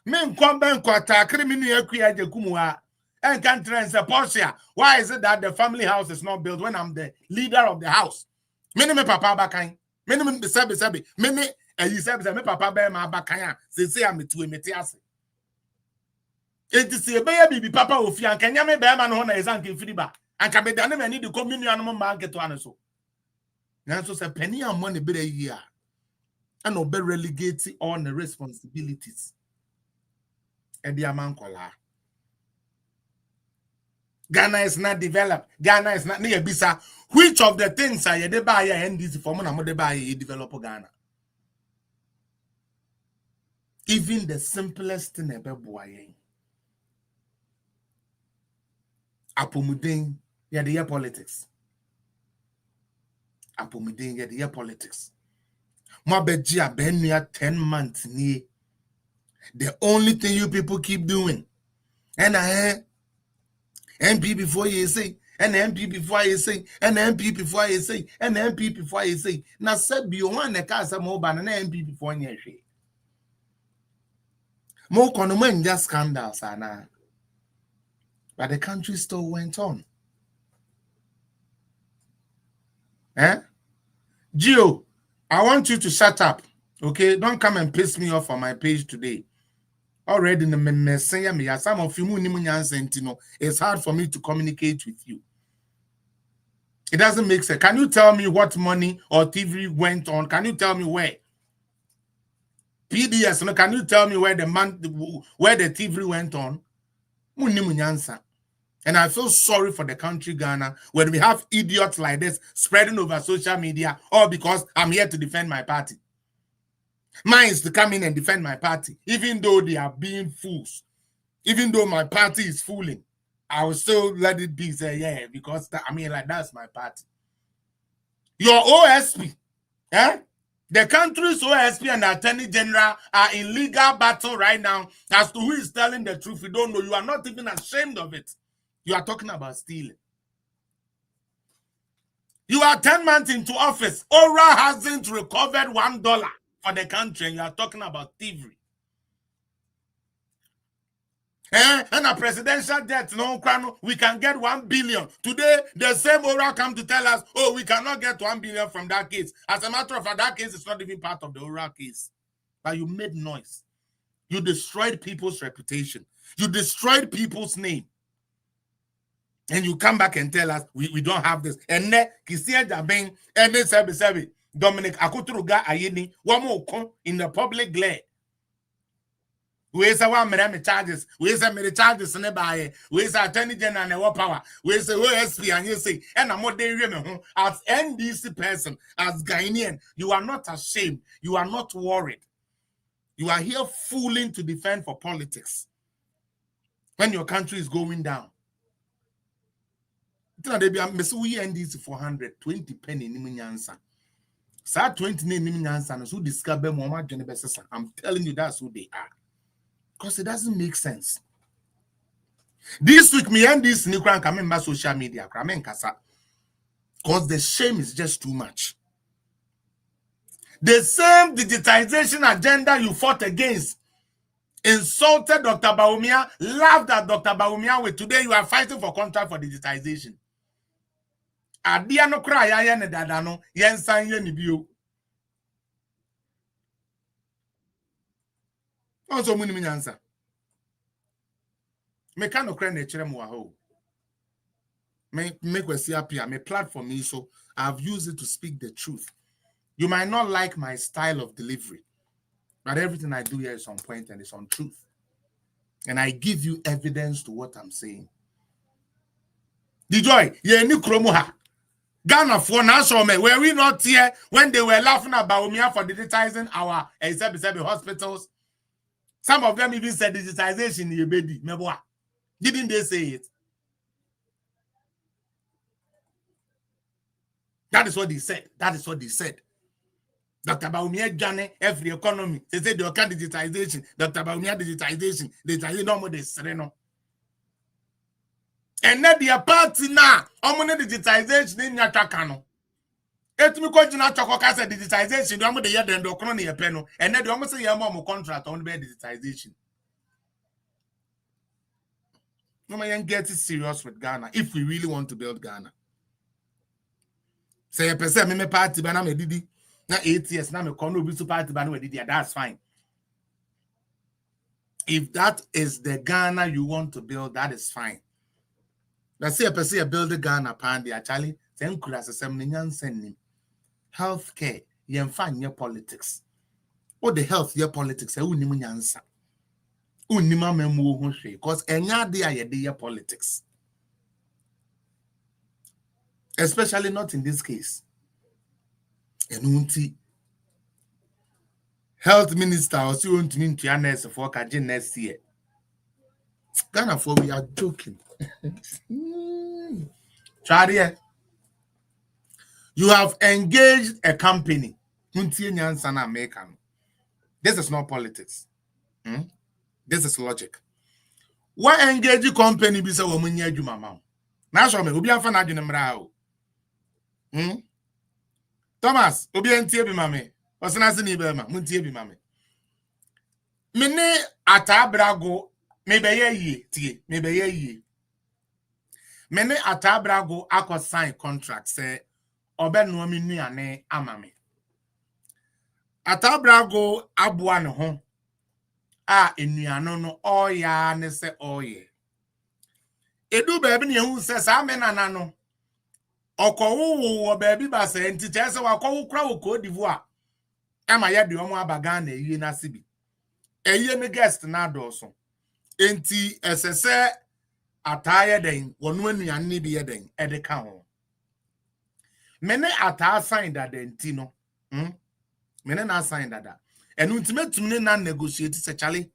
me nkon ben kwata akre me nu akua ajakumu a en kan trend say Portia. Why is it that the family house is not built when I'm the leader of the house? Me ne me papa bakan. Me ne me sabe. Me ne ayi sabe me papa be ma bakan a say am metiwe meti ase. Enti se be ya bibi papa ofi anka nya me be ma no ho na ezanke firi ba. Anka be dane me ni the communion no market to ane so. Nanso se penny am money be the year. And obey relegate all the responsibilities. And the man kola. Ghana is not developed. Ghana is not near bisa. Which of the things are you buy and this for money they buy develop Ghana? Even the simplest thing about boy. Apomudin, yeah, the year politics. Apomudin, yeah, the year politics. Mabejia Benya 10 months ni. The only thing you people keep doing. And MP before you say, and MP before you say, and MP before you say, and MP before you say. Now said be one the casa mobile and MP before you say. More common just scandals are now. But the country still went on. Gio, I want you to shut up. Okay, don't come and piss me off on my page today. Already, some of you, it's hard for me to communicate with you. It doesn't make sense. Can you tell me what money or TV went on? Can you tell me where? PDS, no, can you tell me where the TV went on? And I feel sorry for the country Ghana when we have idiots like this spreading over social media, all because I'm here to defend my party. Mine is to come in and defend my party, even though they are being fools. Even though my party is fooling, I will still let it be. Say, yeah, because that's my party. Your OSP, the country's OSP and Attorney General are in legal battle right now as to who is telling the truth. You don't know. You are not even ashamed of it. You are talking about stealing. You are 10 months into office. Ora hasn't recovered $1 for the country, and you are talking about thievery. And a presidential debt, no, we can get 1 billion. Today, the same Ora come to tell us, oh, we cannot get 1 billion from that case. As a matter of fact, that case is not even part of the Ora case. But you made noise. You destroyed people's reputation. You destroyed people's name. And you come back and tell us we don't have this. And then Kisia Jabeng and then Sebi Dominic Akuturuga Ayini Wamo in the public glare. We say one charges, we say many charges nearby, we say Attorney General and what power, we say OSP and you say, and I'm more than as NDC person, as Ghanaian, you are not ashamed, you are not worried. You are here fooling to defend for politics when your country is going down. They be NDC 420 penny in answer. Sa 20 name answer so discover Muhammad Jenebesa. I'm telling you that's who they are. Because it doesn't make sense. This week me and this new crown coming back social media. Because the shame is just too much. The same digitization agenda you fought against insulted Dr. Bawumia, laughed at Dr. Bawumia with today you are fighting for contract for digitization. Adia no cry ya ne dada no yensan ye ni bio. Also muni nyansa. Me kan no cry na chere mo ho. Me kwesi apia me platform me so I've used it to speak the truth. You might not like my style of delivery, but everything I do here is on point and it's on truth. And I give you evidence to what I'm saying. The joy, ye ni kromoha. Ghana for national men, were we not here when they were laughing about Bawumia for digitizing our hospitals? Some of them even said digitization in baby. Didn't they say it? That is what they said. That is what they said. Dr. Baumia Jane, every economy. They said they can digitization. Dr. Baumia digitization. They tell you no more this sereno. And then the party now, omune digitization in Yatakano. It me go to Chokokasa digitization. The the year then do crony a penno. And then the almost say your mom contract on the digitization. No man get it serious with Ghana if we really want to build Ghana. Say a person me party bana me didi. Na 8 years na me kono bi su party bana we didi. That's fine. If that is the Ghana you want to build, that is fine. Let's say a person build a Ghana pandi actually. Then could as a sending healthcare. Yen find your politics. What the health your politics? Unni answer. Unima memu hunshi. Because enya dia politics. Especially not in this case. And health minister or see want to mean to nurse for Kajin next year. Ghana for we are joking. Charlie, you have engaged a company. This is not politics. This is logic. Why engage a company bisa woman ya juma mam? Na so me obi afa na adwene mra o. Thomas, obi entie bi mame. Osena se ni be ma, muntie bi mame. Me ne atabrago me be ye tie, me be ye. Me ne atabrago akọ sign contract say obe no mi nuane amame. Atabrago aboa ne ho. Enuano no oya ne se oye. Edu baby ne hu se sa me nana no. Okowo baby ba se enti chese wakowo kra wo Cote d'Ivoire. Ama ye de omo abaga na eyi na sibi. Eyi ne guest na doso. Enti esese ataye den wonu anuane bi ye den e de ka ho. Mene ata sign that enti no. Mene na sign that. And ultimately ne na negotiate se chale.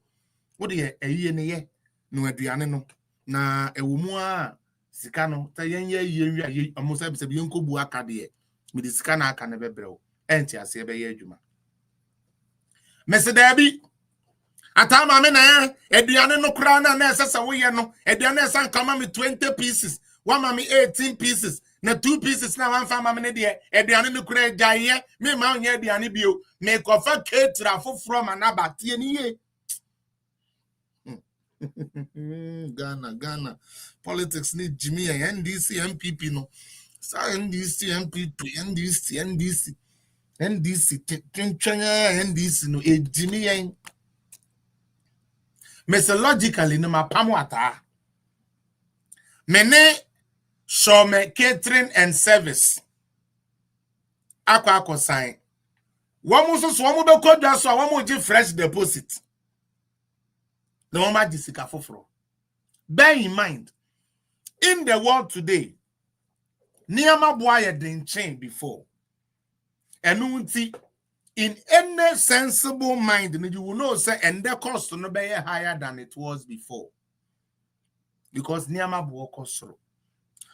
Wo de eyi ne ye no aduane no. Na ewumu a sika no ta yen ye wi amosa be yen ko bu aka de me de sika na aka ne bebrɛw enti ase be ye adwuma mese dabi atama me na aduane no kra na esesa wo ye no aduane esa nkama me 20 pieces one ma me 18 pieces na 2 pieces na one fa ma me ne de aduane no kra gyaye me ma onye aduane bio me kofa ketra foforo ma na batie ni ye. Ghana. Politics need Jimmy and NDC, MPP, no. So NDC, MPP, NDC, NDC, no, Jimmy and methodologically, no, ma pamuata. Mene show me catering and service. Aqua sign. One muss so be called that so one more fresh deposit. No one disika foforo. Bear in mind, in the world today, Niyama boy den chain before. And in any sensible mind, you will know say and the cost no be higher than it was before. Because Niyama boy cost.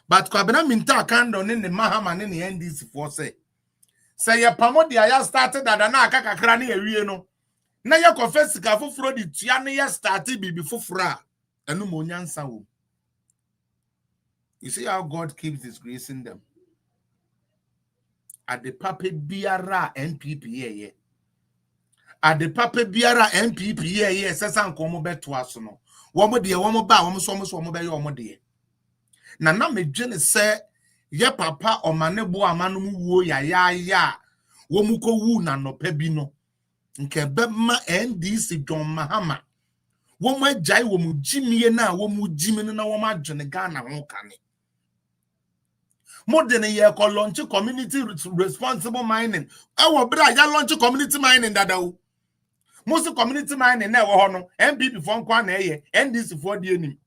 But kwabena minta kando in the Mahaman in the NDC for say ya pamo dia ya started that na aka kakra na ewie no. Na ya confess sika foforo di tua na ya started bibi foforo a enu mo nyansa wo. You see how God keeps disgracing them. At the pape biara NPP ye. At the pape biara NPP ye sesa nkomo beto aso no. Womo de womo ba womo so womo be ye womo de. Na me dwene se ye papa omanebo amanu mu wuo ya womu ko wu na no pa bi no. Nke bema NDC John Mahama womu ajai womu jimie na womu jimene na womu adwene Ghana ho kane modern ye ko launch community responsible mining awo bra ya launch community mining dadawo most community mining na wo ho no MPP fo nkwa na eye NDC fo de anim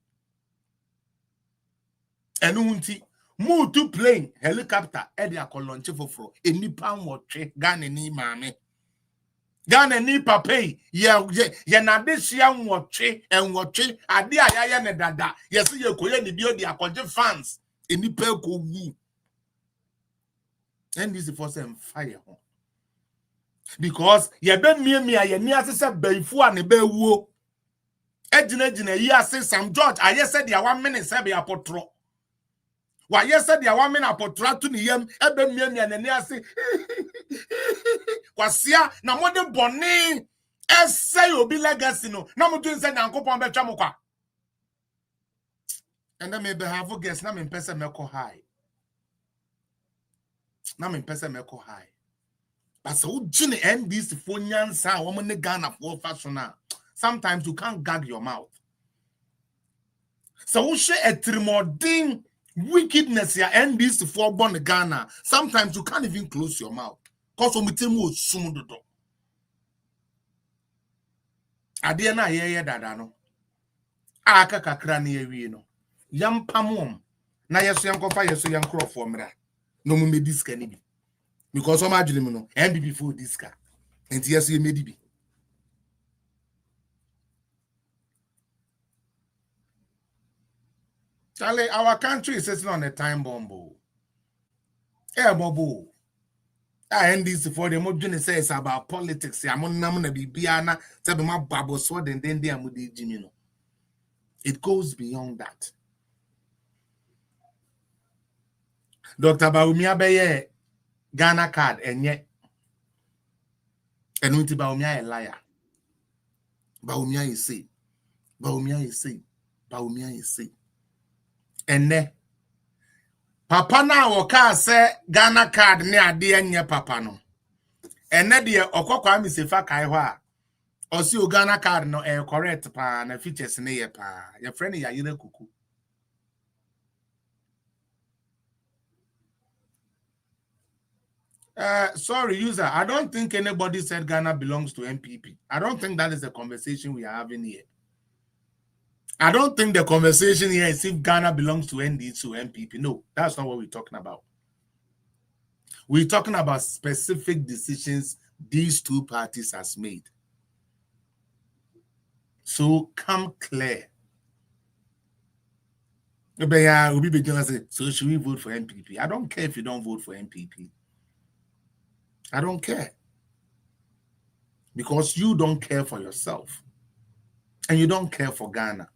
enu nti mu to plane helicopter e de akọ launch foforo enipa nwotwe Ghana ni maame. Ghana ni papa ye na de hia nwotwe enwotwe ade a ya ne dada yes ye koye ni bio di akonje fans enipa ko wu and this for some fire because ye be miemi a ye ni asese baifu a ne be wuo ejina yi ase Sam George aye said dia 1 minute se be apotro wa ye said dia 1 minute apotro to ni yam ebe miemi a ne ni ase kwasia na mode boni essay obi legacy no na mo tun say Nyankopon be twa mo kwa and then maybe have guess na me pese meko high na me pese meko high but so gene and this for nyansa wo mo ne Ghana for fashion na sometimes you can't gag your mouth so we share a trimodin wickedness ya and this for born Ghana sometimes you can't even close your mouth cause o mitemu osum dodo ade na ye dada no aka kakra na yewie no yampamom na yeso yankofa yeso yankrofo mra no mu mediska ni bi because o ma adwene mu no MBB for diska enti yeso ye medibi Charlie, our country is sitting on a time bomb. Bobo. I end this for the modern says about politics. I'm on Namuna Bibiana, Tabima Babo Sword, and then they are Moody Jimino. It goes beyond that. Dr. Baumia Baye, Ghana card, and yet, and Winti Baumia a liar. Baumia is say, Baumia is say, Baumia is say. And ne papa na woka se Ghana card ne ade anye papa no ene de okokwa misefa kai ho a osi o Ghana card no correct pa na features ne ye pa your friend ya yire kuku sorry user, I don't think anybody said Ghana belongs to MPP. I don't think that is the conversation we are having here. I don't think the conversation here is if Ghana belongs to NDC or MPP. No, that's not what we're talking about. We're talking about specific decisions these two parties has made. So come clear. So should we vote for MPP? I don't care if you don't vote for MPP. I don't care. Because you don't care for yourself. And you don't care for Ghana.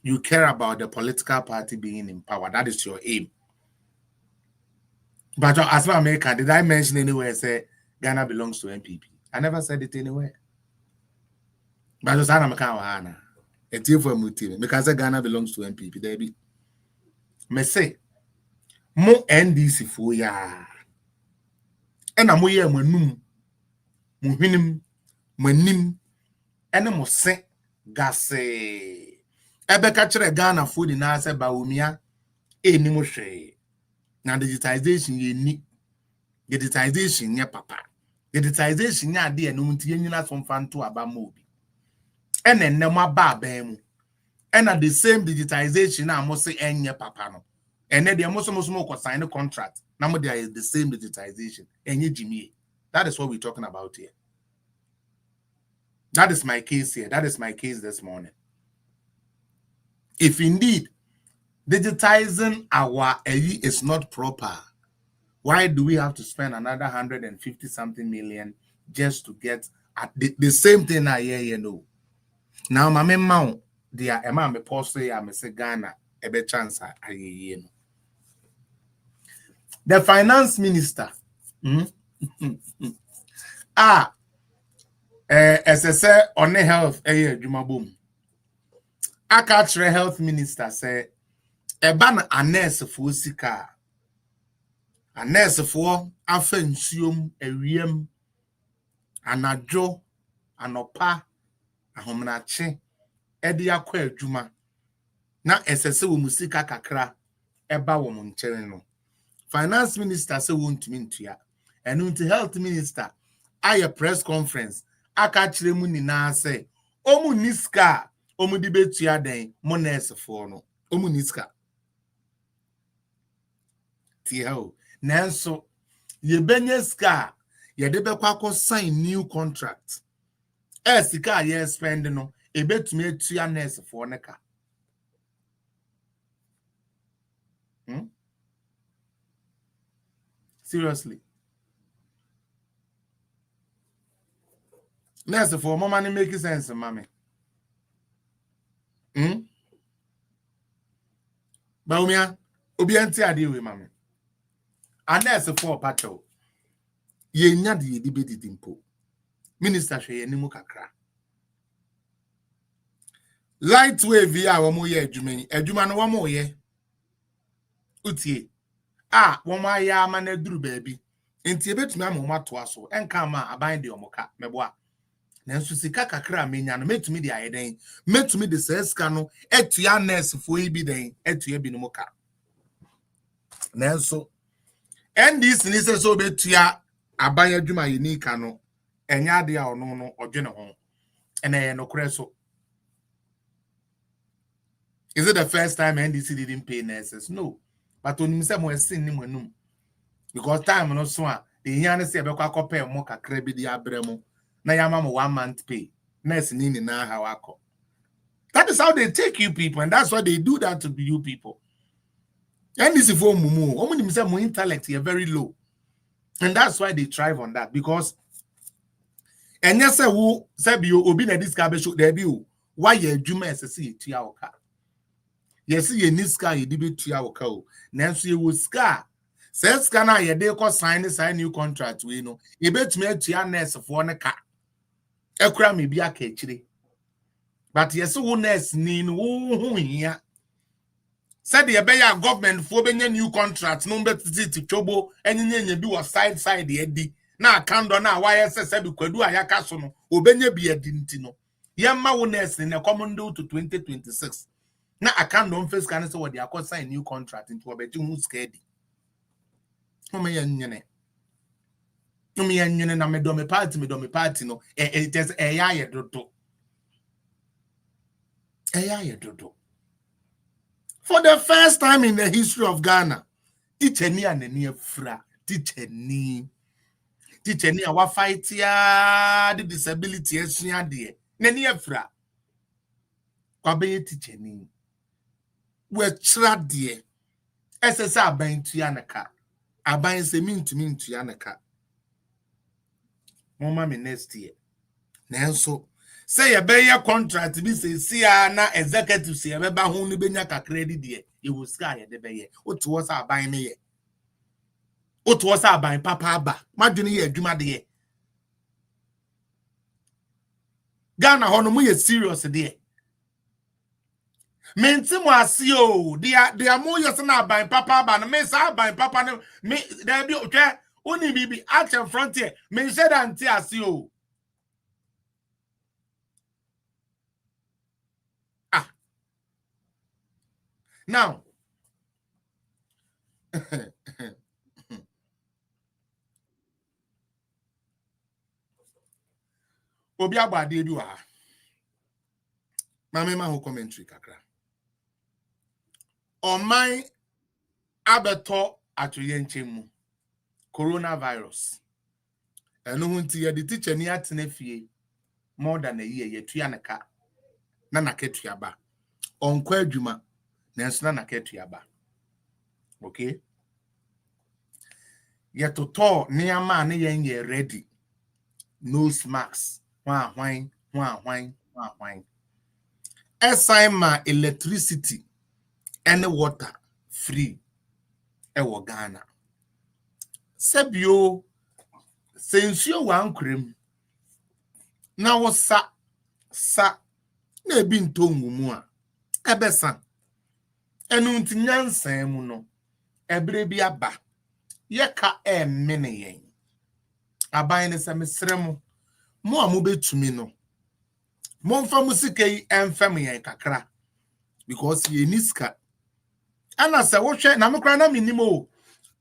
You care about the political party being in power. That is your aim. But as for America, did I mention anywhere say Ghana belongs to MPP? I never said it anywhere. But just Hana, a team for Mutim, because Ghana belongs to MPP. There be me say mo NDC for ya. And I'm here manum, muhinim, manim, and mo se gase. Ebe kachere Ghana food in ase Baumia eni mo hwe na digitization ye ni digitization ye papa digitization ye ade enu nti yenyina so mfanto aba ma obi ene nnem aba aban mu ena the same digitization na mo se enye papa no ene de mo so ko sign contract na mo there is the same digitization enye jimie. That is what we're talking about here. That is my case here. That is my case this morning. If indeed digitizing our AE is not proper, why do we have to spend another 150 something million just to get at the same thing I hear you know? Now, my mount, the amount me post I'm say Ghana a bit chance I you know. The finance minister, as I say on the health, Jumaboom. I catch the health minister say Eban a nurse for sika. A nurse for afensium, a riem, an ajo, an opa, a homenache, edia kwe juma. Na esese wo musika kakra, eba wo monchereno. Finance minister se won't mean to ya. And unto health minister, a press conference, a catch the money na say, Omu niska, Omu debate ya den, mo nurse for no. Omu niska. Nanso ye benye ska ye de be kwa sign new contract sika ye spend no ebetumi atua nurse for neka seriously nurse for mama ni make sense mama Baumia obi anti ade we mama a nurse for patrol ye nya de ye dibedi mpo minister hwe ye nimu kakra light wave ya wo mo ye adwuma no wo mo ye utie wo mo aya ama na duru baabi enti ebetumi amoma to aso enka ma aban de omoka meboa nanso sika kakra menya no metumi de ayeden metumi de seska no etua nurse fo ibi den etua bi no moka nanso ndis ni se so betua aban adwuma yenika no enya de a ono no odwene ho ene no kreso. Is it the first time NDC didn't pay nurses? No. But when you say more sin ni monum. Because time no so the yan say be kwa pay mo kakra bi di abremo na yama mo 1 month pay. Nurse ni na how akọ. That is how they take you people, and that's why they do that to you people. NDC for mumu, omo say more intellect is very low. And that's why they thrive on that, because and yes say who say bi obi na this guy be show there bi o why ye adwuma esese etua oka. Yes, ye niska ye dibe tua woka o. Nanso ye wo ska. Se ska na ye de ko sign new contract we no. Ye betumi atua nurse for ne ka. Ekura me bia ka akire. But yes wo nurse ni no wo hia. Said ye be ya government for be new contract no be titi chobo enyenye bi wo side ye di. Na akando na YSS bi kwadu ayaka so no. Obenye bi edi nti no. Ye ma wo nurse ne commando to 2026. Na account DOMFEH can say what they are sign new contract into a bedroom who's scared. No me yanyene. No me yanyene na me do me party no. It is a ya dodo. Dodo. For the first time in the history of Ghana, teacher ni aneni fra. Teacher ni awa fight ya the disability esua de. Neni fra. Kwa be teacher ni. We trade SSA aban tua naka aban se mintumi tua naka mama me next year nanso say ye be ye contract bi se sia na executive se ye be ba ho ni benya kakra di de ye wo sika ye de be ye otu wo sa aban me ye otu wo sa aban papa aba madwene ye adwuma de ye Ghana ho no mu ye serious de ye Mentimu asio dia mo yesi na ban papa ba na me sa ban papa no me there bi otwe oni bibi action frontier me said anti asio now obi agbade bi wa mama ma ho commentary kakra Oman abeto atoye nchemu coronavirus eno hunti ye de teacher ni atena fie more than a year ye tua naka na naketua ba onkwa adwuma na enso na naketua ba okay ye toto ne ama ne ye ready nose mask hwan esaima electricity and water free ewo Ghana sebio sensio wankrem na wo sa na ebi ntongu mu a ebesa enu ntinyansan mu no ebre bi aba yeka mene yen aban ne se mesrem mo a mo betumi no mo mfa musika yi emfam yen kakra because ye niska ana se wo hwe na mekra na minimo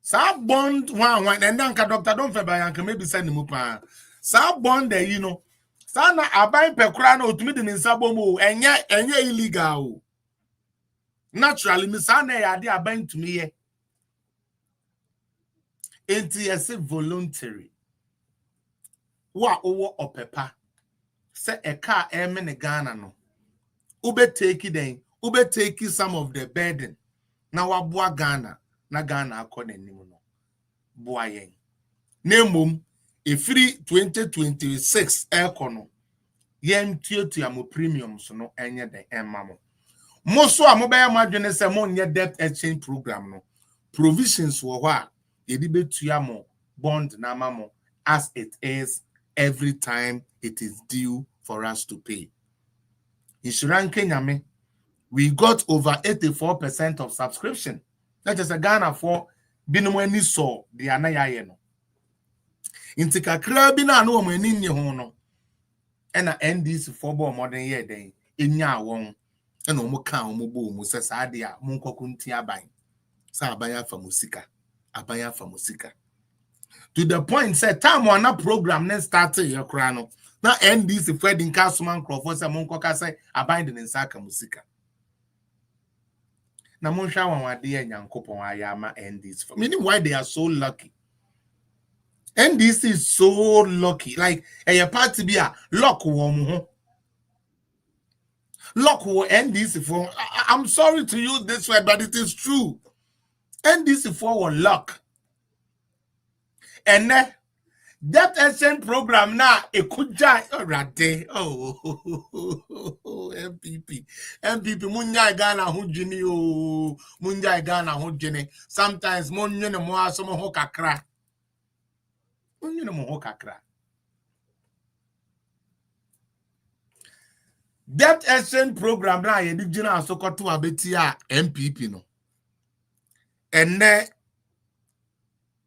sa bond wan and then Dr. DOMFEH bayanka maybe send mu pa sa bond there you know sa na aban pekura na otumi de nsabo mu enye illegal naturally mi sa na ya de aban tumi ye enti yes voluntary wa owo opepa se a car emene Ghana no ube take it ube take some of the burden na wabua Ghana na Ghana akọ n'anim no boa yen nemom efiri 2026 ekono yen tuatua mo premiums no enye den emma mo so a mo be ya madwene se mo nye debt exchange program no provisions wo ho a yedi betua mo bond na mamo as it is every time it is due for us to pay. Insurance Kenya, we got over 84% of subscription. That is a Ghana for binumweni so the anayaye no. Inti kakra bi na no mani nye ho no. Ena NDC for bo modern year den enya won. Ena omo ka omo bo omo se sa de a monkoku nti aban. Sa aban afa musika. Aban afa musika. To the point say time on a program then started your crown. Now NDC Fred in Castleman Crawford say monkoka say abide in Saka musika. Na monsha wan de Nyankopon ayama NDC. Meaning why they are so lucky. NDC is so lucky. Like a party be a lock wo lock wo NDC for I'm sorry to use this word, but it is true. NDC for luck. And that exchange program now it could die already. MPP munya Ghana hujini munya Ghana hujini. Sometimes munya no mo asomo ho kakra. Munya no mo ho kakra. That exchange program now ye digina asoko to abeti a MPP no. And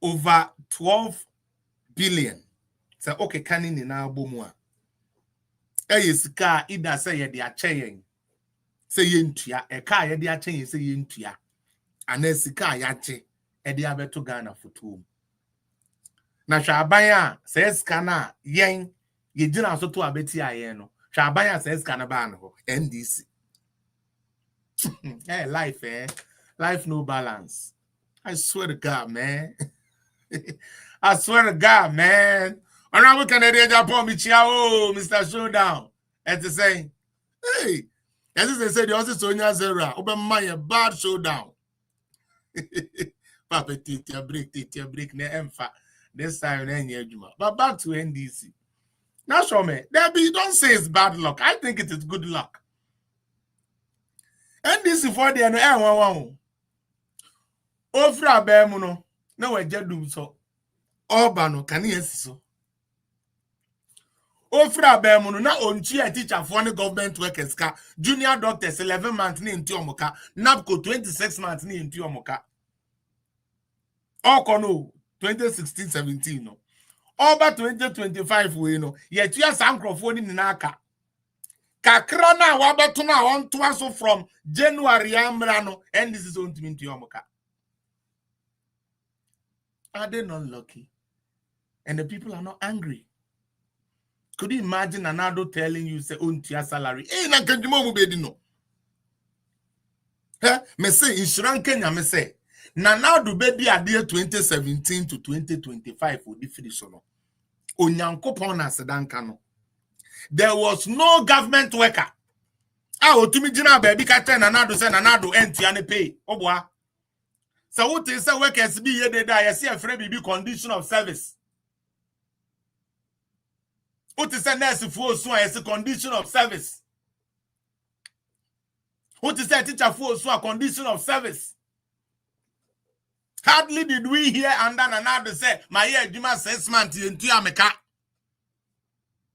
over 12 billion. Say okay, canning in our bomwa. Sika ida say ye dia cheyen. Say yentua, a car ye dia cheyen say yentua. And then sika yache, e dia beto Ghana for 2. Na shabaya says kana yen ye jina so to abeti aye no. Shabaya says kana ban ho NDC. Hey, life life no balance. I swear to God, man. I swear to God, man. Honorable Canadian Japan, Mr. Showdown. And to say, hey, as they say, the also Sonia Zera, open my bad showdown. Papa, teacher break, ne emfa. This time, but back to NDC. Now, show me. Don't say it's bad luck. I think it is good luck. NDC for the one. Ofra Bemuno, no, I just do so. Obano, can you so? Ofra Bemuno, na onchi a teacher for the government workers, junior doctors 11 months in Tiomoka, NAPCO 26 months in Tiomoka. Okono 2016-17 no. Over 2025 we know. Yet you are microphone in Naka. Kakrana wabatuna on to from January amrano and this is on to Tiomoka. Are they not lucky? And the people are not angry. Could you imagine another telling you, say, own your salary? Eh, na kanjumo be no. Me say, insurance Kenya, me say, na now do baby a year 2017 to 2025 for the finish no. Onyankopon na sedanka no. There was no government worker. Otumi jina baby ka ten na nado say na nado entia ne pay. Obwa. So what is a workers be here they die? I see a free BB condition of service. What is a nurse for so as a condition of service? What is a teacher for so a condition of service? Hardly did we hear and then another say, my year Juma 6 months in Tiameka.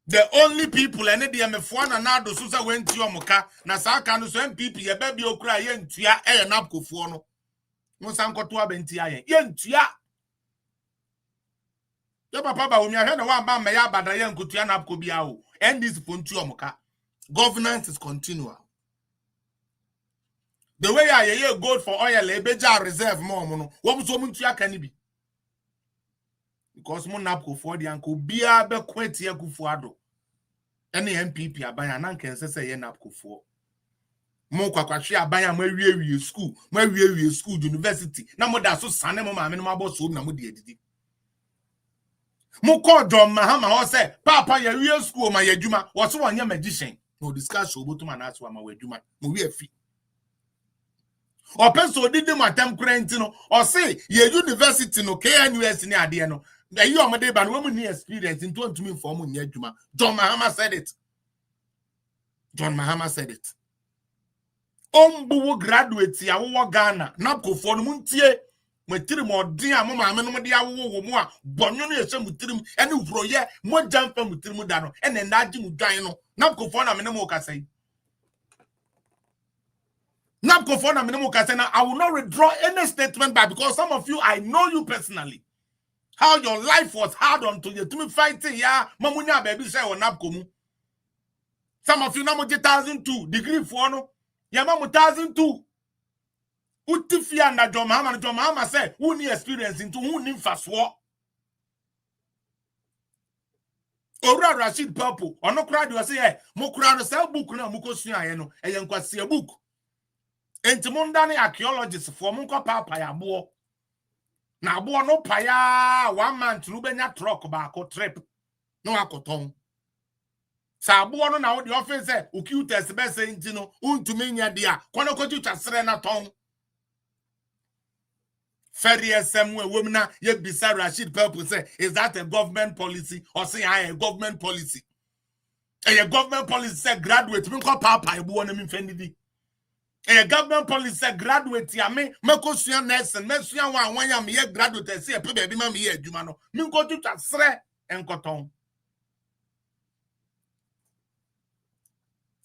The only people and the MF1 and another Susa went to Yomoka, Nasaka, no same people, a baby or cry, and Tia, and Napco for no. No sanko to abentia yen tua yo papa we hear no one ba me ya bada yen kutua na ko bia o and this pontu omoka governance is continual the way I gold for oil ebeja reserve more no wo so muntua kan bi because mo napko for the anko bia be kwati akufo ado ene MPP abanya na nkan se ye napko for mo kwakwahwe abanya ma wie school ma wie school university na mo da so sane mo ma me no mabo so na mo de adidi Mo call John Mahama or say, Papa, your real school, my Yajuma, was one your magician. No discuss Obutuman as one my Wajuma, Movie a fee. Or pencil did them at them Crentino, or say, your university no KNUS in Adiano. The you are my day, but woman experience in 20 me for Mun Yajuma. John Mahama said it. John Mahama said it. Ombu graduates ya wo Ghana, Napco for Muntie. Metirim or dear mamma, no dia wo more, bonno yesem mutirim, and uproye, more jump from mutirimudano, and then Najim Dino, Napco for a minimo say. Napco for a minimo casena, I will not withdraw any statement back because some of you, I know you personally. How your life was hard until you to me fighting, yeah, Mamunya baby say or Napco. Some of you now 2002 degree for no, Yamamu 1002. Utifia na John Mahama say, who need experience into who need fast war. Ora Rashid Purple, or no crowd you say, hey, mo crowd sell book na muko suya and yankwa see a book. Entimondani archaeologists for munko papa ya bo. Na bo no paya 1 month to benya truck back trip. No akoton. Sa bo no na the office say, uki test be say intino, untumenya dia, kono koju chasre na ton. Ferry SMW women ye beside Rashid Purple say, is that a government policy or say I a government policy? A government policy say graduate, me call papa I won him fendi. A government policy say graduate ya me ko sua Nelson, me sua wan ya me ye graduate say pe baby ma me ye adwuma no. Me go to tasre enkoton.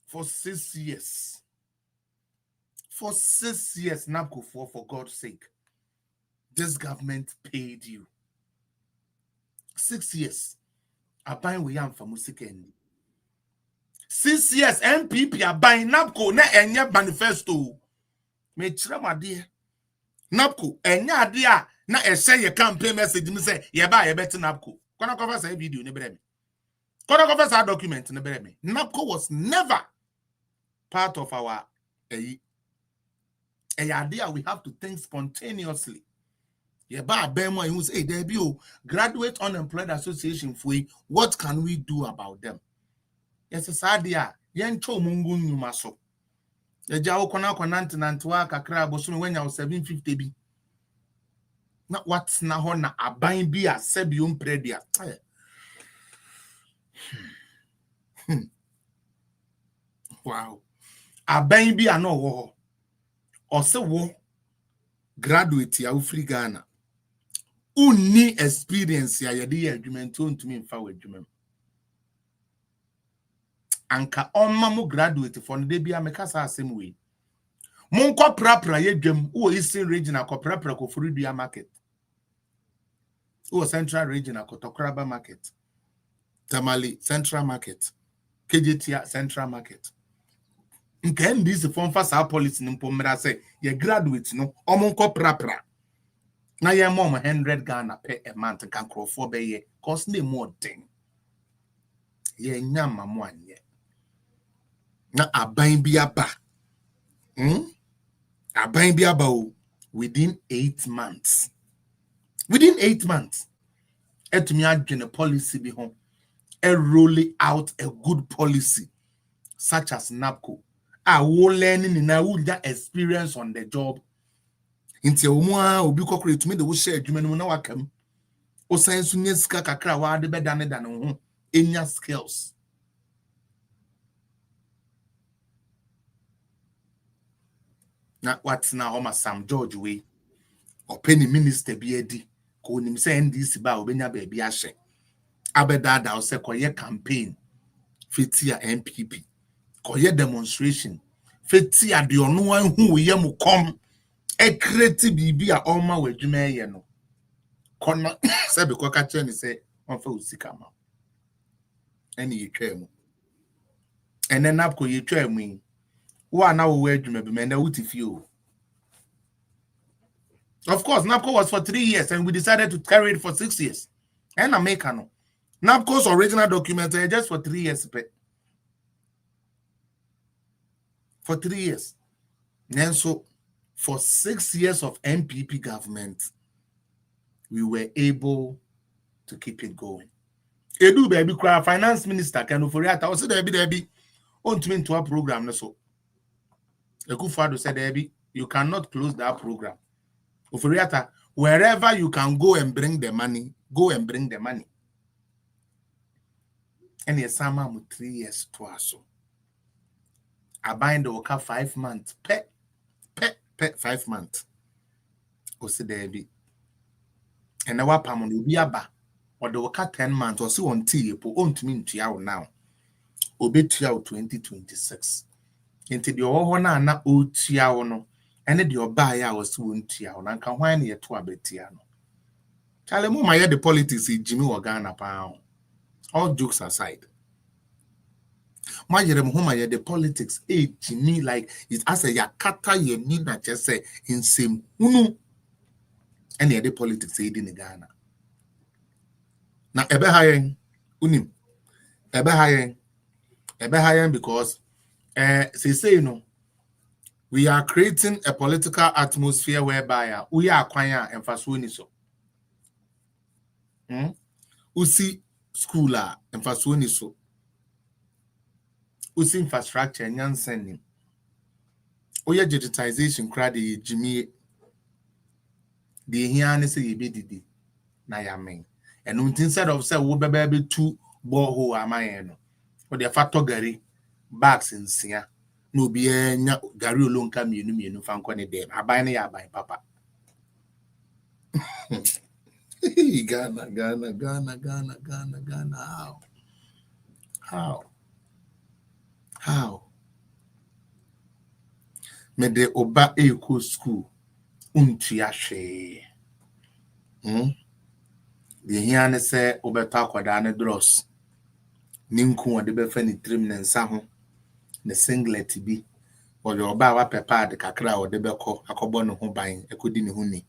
For 6 years. For 6 years, Napco for God's sake. This government paid you 6 years. A buying we am for music end. 6 years MPP are buying Napco na enye manifesto. Me chira ma dear. Napco enya dia na share your campaign message me say ye ba ye bet Napco. Kona cover say video ne breme. Kona cover say document ne breme. Napco was never part of our idea. We have to think spontaneously. Yeah, but Bema you say, debut graduate unemployed association for what can we do about them? Yes, it's idea. Yencho mungu nyumaso. The jaw kona nantiwa kakra bosu when you 750 b. Not what's na hona abain bi a sebium predia. Wow. Abain bi ano wo. Or se wo graduate ya free Ghana. Uni experience ya yedi argument to me in fa argument. Anka oma mo graduate for the day ameka sa same way. Mon ko prapra yedwem wo Eastern region akọ prapra ko Furidua market. Wo Central region akọ Tokraba market. Tamale Central market. KJT Central market. Nka this form fa sa policy nimpo mra say ye graduate no omon ko prapra. Na ye mom 100 Ghana per a month can crow for be ye cost me more thing. Ye nyama mo anye. Na aban bi aba. Aban bi aba o within 8 months. Within 8 months. Et me adwene policy bi ho. E roll out a good policy such as NAPCO. I will learning and I will get experience on the job. Inti omwa obi kokore to me the wo share adwuma no na wakam. O science nya sika kakra wa de bedane dan ho. Enya skills. Na what's na Oma Sam George way. Or penny minister bi edi. Ko nim say NDC ba obenya ba bi ahye. Abedada o se koye campaign. Fitia MPP. Koye demonstration. Fitia de ono an hu ye mu kom. E create bibi a oma wadwuma ye no. Kono se be kwa kache ni se onfa usika ma. Eni yetwa mu. Ene napko yetwa mu. Wo na wo wadwuma bi me na wuti o. Of course, NAPCO was for 3 years and we decided to carry it for 6 years. And America no. NAPCO's original document just for 3 years. For 3 years. And so, for 6 years of MPP government, we were able to keep it going. Edu baby cry finance minister can Oforiata also there be on to into a program so. Ekufado said Debbie, you cannot close that program. Oforiata, wherever you can go and bring the money, go and bring the money. And yes, some 3 years to us. I bind the worker 5 months. Pet 5 months. Ose Debbie. And our pamon will be aba. Or the worker 10 months or so on tea, on to me to you now. Obey to you 2026. Into the ohona na otia ono ene de oba ya was wontia ono anka hwan na yeto abetia no chale mo ma ye the politics Jimmy wo Ghana pa. All jokes aside, ma yere mo ma ye the politics Jimmy like it as a yakata ye ni na just say insem hunu ene the politics di in Ghana na ebe hayen unim ebe hayen because say you know, we are creating a political atmosphere whereby we are kwanya emphasoni so. Usi school emphasoni so. Usi infrastructure nyansen. Oya digitization crowd Jimmy the here say ye be didi na yamen. And instead of say wo bebe 2 borehole amayen no. Or the fatogari bags in Sia. No be Gary Olonka mienu fankone dem. Abane ya by papa. Ghana. How? Me de oba eco school untiashe. The here say obeta kwada ne dross. Ninku ade be fa ni trim ne nsa ho. The singlet bi or your ba pepa de kakra or de beko akobo no ho ban ekodi ne ho ni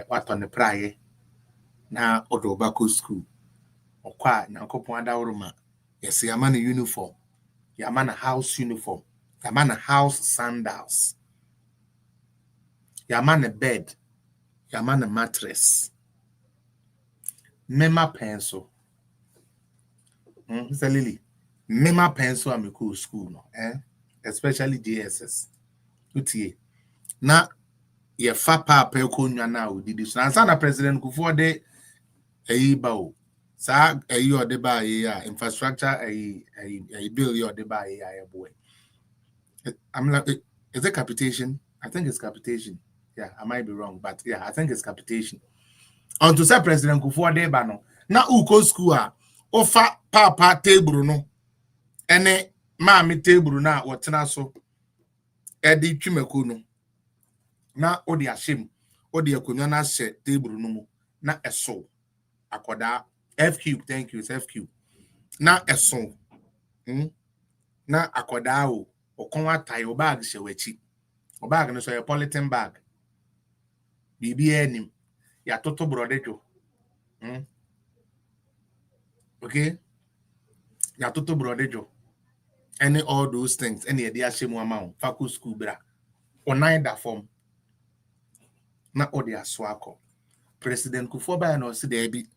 what on the praye na odo bako school okwa nyankopon adawroma yes yamana uniform yamana house uniform yamana house sandals yamana bed yamana mattress mema pencil Lily Mema pencil am cool school no especially JSS utie na ye fa pa ko nwa na odidi so ansa na president Kufuor de ba o sa o de ba infrastructure bill o de ba boy I'm like is it capitation? I think it's capitation. Yeah, I might be wrong, but yeah, I think it's capitation. On to say president Kufuor de ba no na uko school ofa papa table no ene maami table na wotena so edi twimako no na odi ahyem odi akonwa na hye table no mu na eso akoda FQ, thank you, it's FQ na eso na akoda o okonwa tie o bag hye wachi o bag no so a polythene bag bibi enim ya toto brodejo okay ya toto brodejo any all those things any idea shemu amount facu school bra online that form na odi aswako president Kufuor ba na o dey bi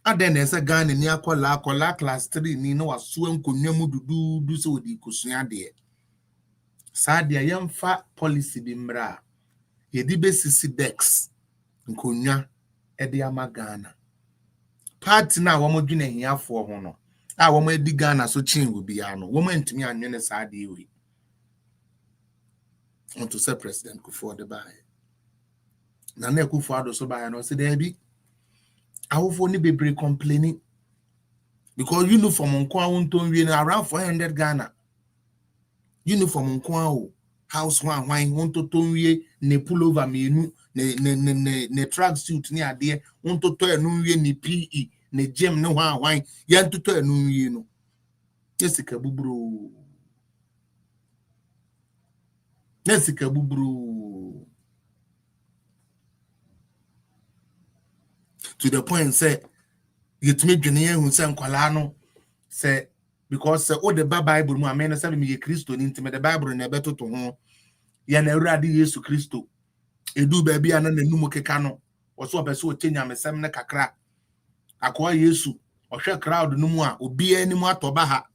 aden ese Ghana ni akola class 3 ni no waso nkonwa mu dudu so odi kosua de sa de yemfa policy bi mra yedi besisi dex nkonwa edi ama Ghana party na wo modwene hiafo ho no a wo edi Ghana so chin wo bia no wo mantimi anwene saa de we on to say president Kufuor de bae na na Kufuor do so bae no se dey bi awofo ni bebre complaining because uniform nko awonton wie na around 400 Ghana uniform nko awo house hwan wontoton wie ne pullover menu ne track suit ni ade wontoto enu wie ne PE ne gym ne hwan yantoto enu wie no nesika buburu to the point say get me dwene hu say nkwala no say because all the Bible mu amen say me ye Kristo ni ntime the Bible na betoto ho ya na Awurade Yesu Kristo edu ba bia na nanu mu keka no wo so obese o tenya mesem ne kakra akwa Yesu ohwe crowd no mu a obi ani mu atoba ha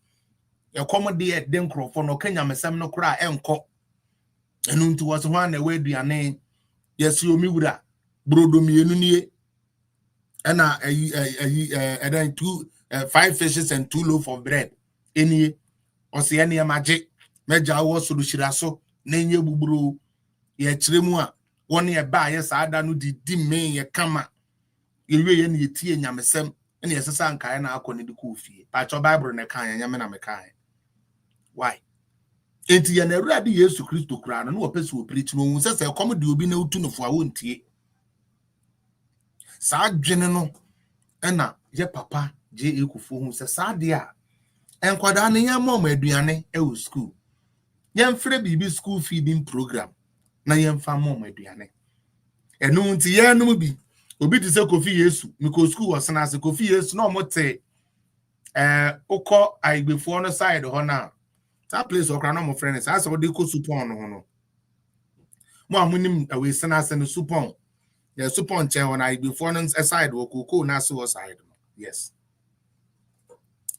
e komode de nkrofo no kanya mesem no kra enko enu nti wo so na we aduane yes omi wura brodo mienu nie ena then 5 fishes and 2 loaf of bread enie ose ene maje meja wo so do shiraso na enye bugburo ye kiremu a woni e ba ye saada no di men ye kama yewe ye ne tie nyamesem ene yesesa nkae na akọ ne de ko fie pa cho bible ne kan nyame na me kan why enti ye na Awurade Yesu Kristo kura no wo pese wo preach no hu se kom de obi na utu no fo a wontie sa dwene no ena ye papa je ekufo hu se sa de a enkwada ne ya mom aduane e wo school ye mfre bibi school feeding program na ye mfa mom aduane enu nti ye no bi obi ti se Kofi Yesu miko school was na se Kofi Yesu no mote ukọ aigbefo no side ho na that place okra no mo friends as we dey ko supon no ho no mo amunim we sena se no supon the supon che on aigbefo no side wo koko na so side no yes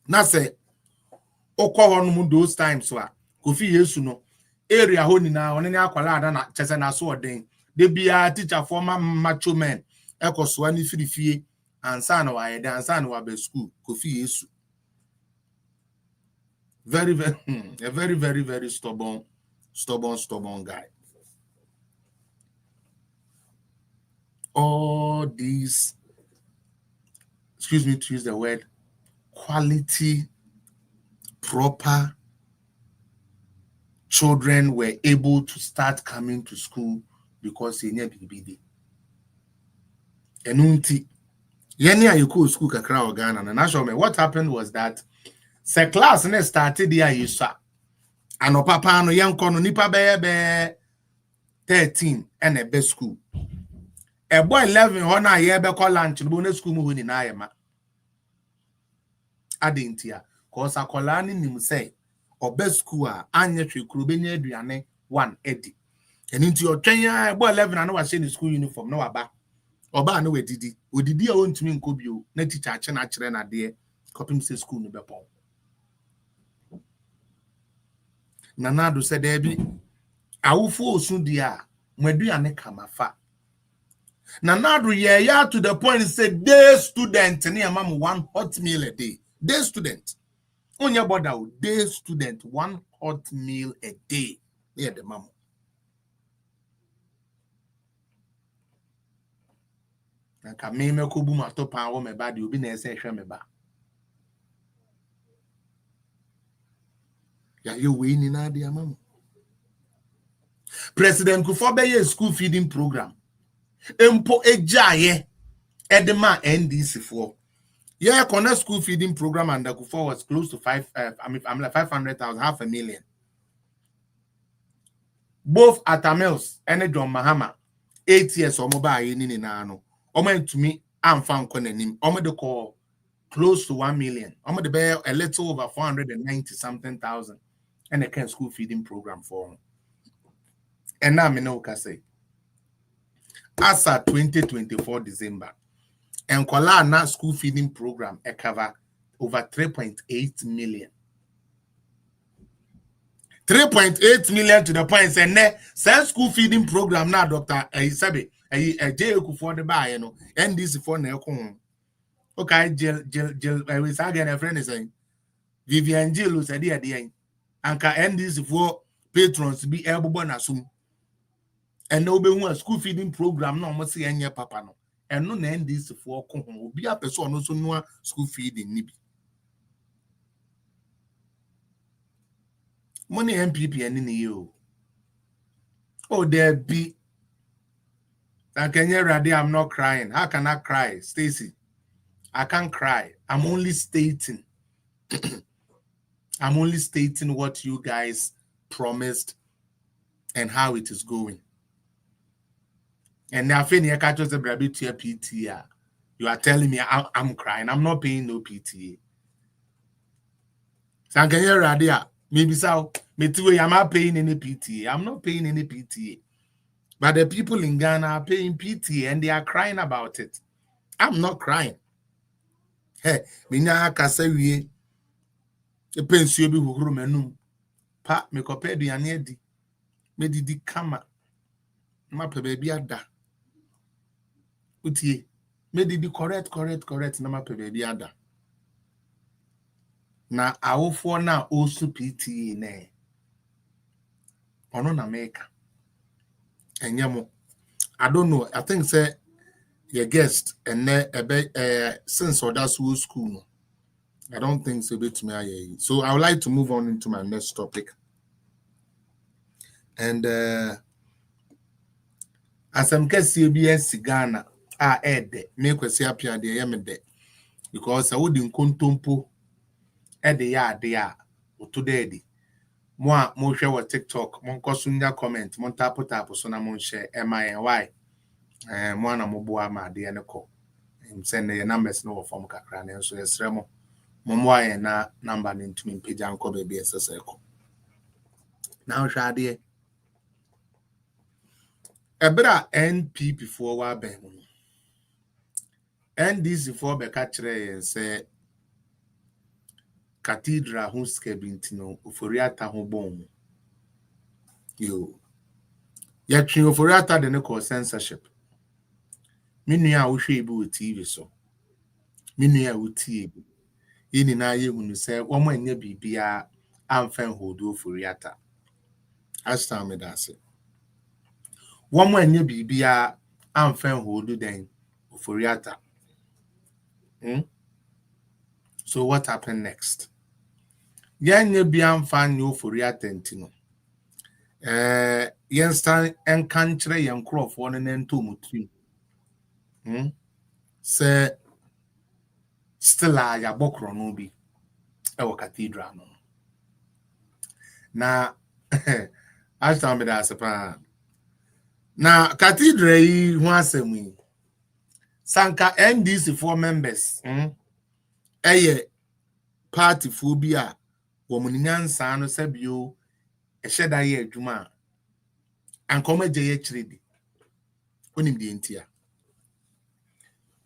na se ukọ ho no those times so Kofi Yesu no area ho ni na one ne akwala ada na chese na so odin de bia teacher former macho men ekoso ani firifie ansa na wa yede ansa na wa be school Kofi Yesu very a very stubborn guy. All these, excuse me to use the word, quality proper children were able to start coming to school because they needed BBD. Enunti yeni ayiko school kakra organa na national. What happened was that se class ne started there yisa ano papa no yanko no nipa be 13 and a best school e boy 11 ho na ye be call lunch no na school mu ho ni na ayema adentia cause akola ni nim say obe school a anye hwekuro benya aduane 1 edi eni otwen ya boy 11 na wa share ni school uniform na waba oba na wedidi odidi a wontumi nkobio na teacher ache na kire na de copy say school no be pon Nanado said Debbie, awufo osun dia mwaduane kamafa. Nanado ya to the point said day student ni amam 1 hot meal a day. Day student. Onya boda day student 1 hot meal a day. Near the mama. Na kameme ko bu mato pa wo me ba de obi na ese hwe me ba. Ya you winning na dia mama. President Kufobe school feeding program. Empo ejaye edema NDC for. Yeah, connect school feeding program and the Kufo was close to 500,000, 500,000. Both Atamels and John Mahama 8 years or mobile in ano. Omen to me I'm found konenim. Omen the call close to 1 million. Omen the bear a little over 490 something thousand. And a school feeding program for them. And now I know say as at 2024 December, and Kwala school feeding program cover over 3.8 million. 3.8 million to the point and ne school feeding program now Dr. Isabe a for the buy and this for ne okay Jill I was again a friend is saying Vivian Jill said the anka end this for patrons be able to assume and no be one school feeding program no must see any papa no and no end this for be a person also no school feeding nibi money MPP and in you oh there be and can you ready I'm not crying how can I cry Stacy I can't cry I'm only stating I'm only stating what you guys promised and how it is going. And now, you are telling me I'm crying. I'm not paying no PTA. So can you ready? Maybe so. I'm not paying any PTA. I'm not paying any PTA. But the people in Ghana are paying PTA and they are crying about it. I'm not crying. Hey, minya kasa wie. E pensuo bi huhuru manum. Pa me kopa aduane adi. Me didi kama. Ma pe baby ada. Utie. Me didi correct na ma pe baby ada. Na awofo na osu PTA ne. Ono na meka. Enyemo. I don't know. I think say your guest and since or that's school. No. I don't think so. So I would like to move on into my next topic. And as I'm guessing CBS Ghana ed make kwesi apia de yemede because I wouldn't contompo ed ya there to daddy. Mo share what TikTok, mon kosunya comment, mon tapo so na mon share MINY. Mo na mo boa ma de ne ko. Send the numbers no form kakra ne so esremo. Mo na number ni ntumi page anko baby eseseko. Now shade ebra NPP for wa ben. NDC for be kachire say cathedral who's skebintino uforiata ho bom. Yo. Ya twi uforiata de ne call censorship. Minua wo hwe bi wo TV so. Minua wo tie bi. Yini na ye hunu say wo mo anya bibia amfan hodo uforiata. Asta me da se. Wo mo anya bibia amfan hodo den uforiata. So what happened next? Yanye bi amfan ni uforiata ntino. Yen stan enkankyere yen krofo no nento mutri. Se still ya bokro no bi e wo cathedral no. Na ashta me da sepa. Na cathedral yi ho asem yi. Sanka NDC for members eye party fo bi a wo muninyansa no sabio e sheda ye adwuma ankoma je ye kiredi. Onim de ntia.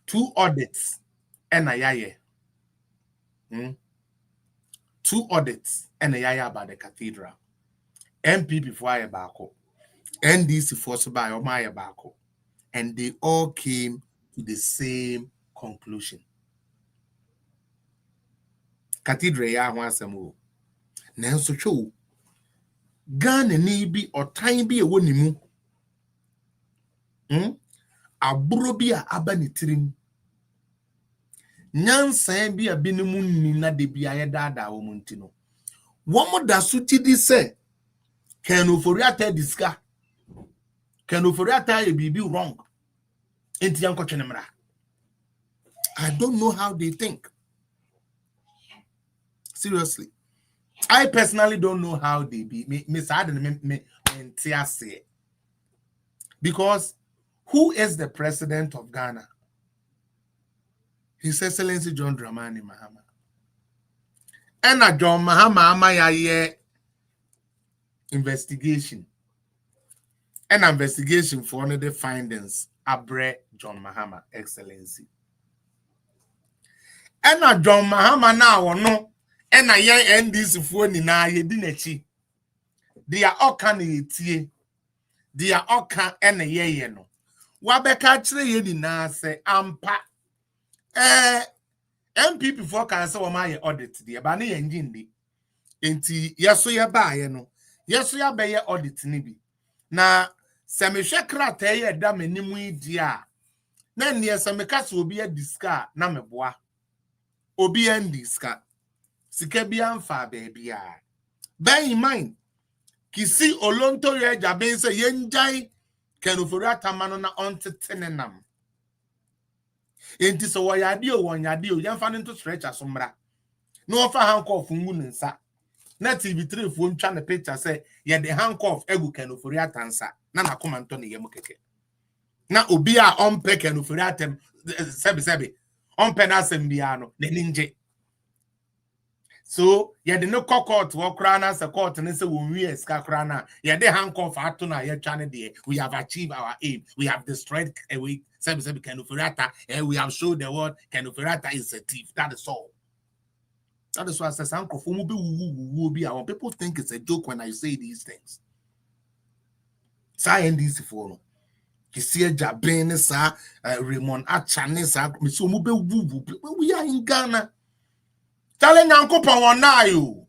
2 audits and a yaye. 2 audits and a yaya about the cathedral. MPP for a bako. NDC force by Omaya bako. And they all came to the same conclusion. Cathedral ya wansamo. Nanso show. Ghana ni bi or time bi e wonimu. Aburo bi a abani tirim. Nyansan bi a binimu ni na de bi aye dada wo muntino. Womo da suti di se can oforiata diska. Can oforiata ye bibi wrong. Enti yanko chenemra. I don't know how they think. Seriously. I personally don't know how they be. Because who is the president of Ghana? His Excellency John Dramani Mahama. And John Mahama ya investigation. An investigation for one of the findings. Abre John Mahama, Excellency. And John Mahama now or no. And I end this phone in a yedinechi. They are all can eat. They are all can and a ye no. Wabeka tree na say ampa. MPP for cancer or my audit the abani engine di. Enti yaso ya ba ye no. Yaso ya be ye audit nibi. Na se me hwekra ta ye da manimu dia. Na ne se me kasa obi a diska na meboa. Obi en diska. Sike bi amfa baby a. Bear in mind, kisi olonto ye jabe se yenjai kenufori atamano na ontetenenam. Enti so wayade o wonyade o yemfa ne to stretch asomra. No ofa handcuff ngu nsa. Na TV3 fo ntwa ne picture say ye de handcuff egu kenufori atansa. Na nakomanto ne yemu keke. Na obi a onpe kenufori atem sebe. Onpe na asem bia no ne ninje. So yeah, the no court walk around as a court and say we escakrana. Yeah, they handcuff atuna yeah channel there. We have achieved our aim. We have destroyed a week. Kenufurata, and we have showed the world Kenufurata is a thief. That is all. That is why I say people think it's a joke when I say these things. Say this for Kisia Jabene sa Raymond Achane sa we are in Ghana. Telling Uncle Pawanayo.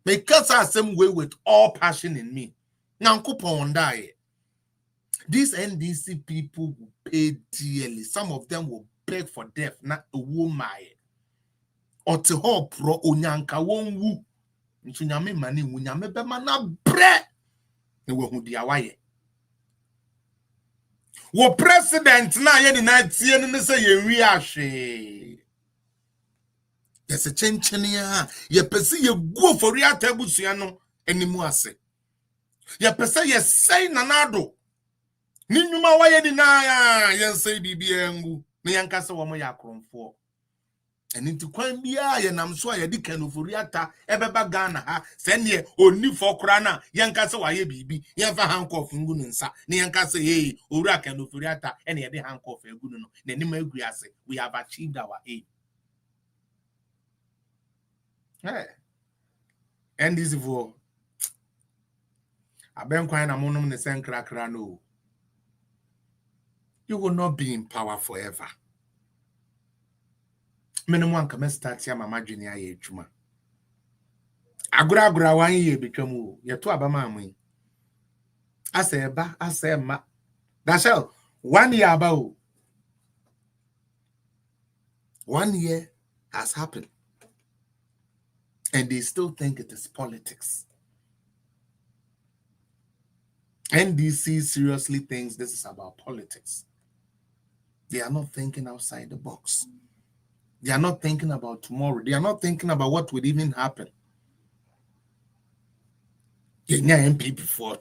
Because I same way with all passion in me. Uncle Pawanayo. These NDC people will pay dearly. Some of them will beg for death, not a woman. Or to hope pro onyanka won wu. Nsunyame mani wunyame be mana bre. Ne wo hu dia waye. Wo president na ye ni na tie ne say ye wi ahwe. There's a chenchenia. Ye pese ye go for ria tabusua no animu ase. Ye pese ye say nanado. Ninuma waye ni na ya say bibia ngu. Ne yanka se wo mo ya kromfo. And into kwan bia ye nam so ye di kanoforiata ebeba Ghana ha se ne oni fo krana yanka se waye bibi yanfa handcuff ngu nsa ne yanka se hey owura kanoforiata ene ye di handcuff egu no na ni ma egu ase we have achieved our aim. Hey, and this for aben kwan na monum ne sen krakra no. You will not be in power forever. Minimum come start here, Mama Junior ye chuma. Agura 1 year become ye to abama me. I say ma. That's all. 1 year about 1 year has happened. And they still think it is politics. NDC seriously thinks this is about politics. They are not thinking outside the box. They are not thinking about tomorrow. They are not thinking about what would even happen. You're MP before,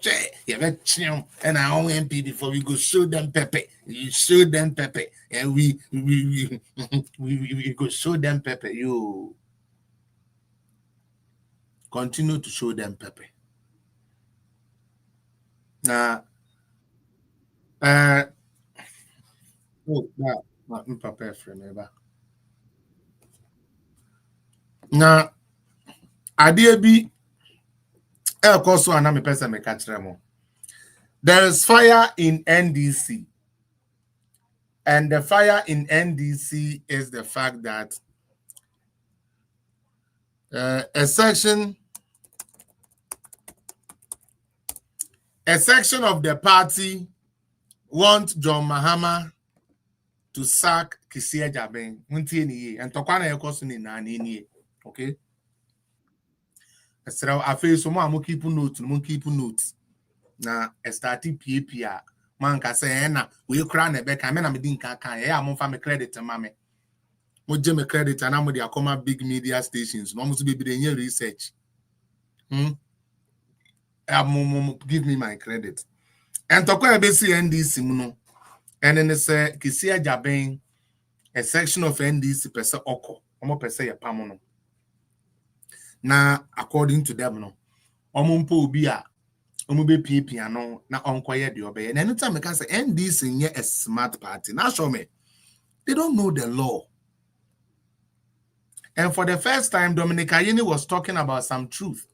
and I own MP before we go show them Pepe. You show them Pepe, and we go show them Pepe. You continue to show them Pepe. Now, not Pepe friend ever. Now, idea be there is fire in NDC, and the fire in NDC is the fact that a section of the party wants John Mahama to sack Kisia Jabeng. And Tokwana Yokosuni Nani. Okay. I feel so more keep notes. Na starting PPA. Man can say, na we crown a beck. I mean, I'm doing I'm from a credit, mammy. What Jimmy credit and I'm with the common big media stations. Almost be the research. Give me my credit. And Tokwana Bessie NDC, and then it's a Kisia Jabeng, a section of NDC per se oko, almost per se a pamono. Now, according to them, no, omumpo bia, omube piano, na onkoye di obey. And anytime I can say NDC is a smart party, now show me, they don't know the law. And for the first time, Dominic Ayeni was talking about some truth,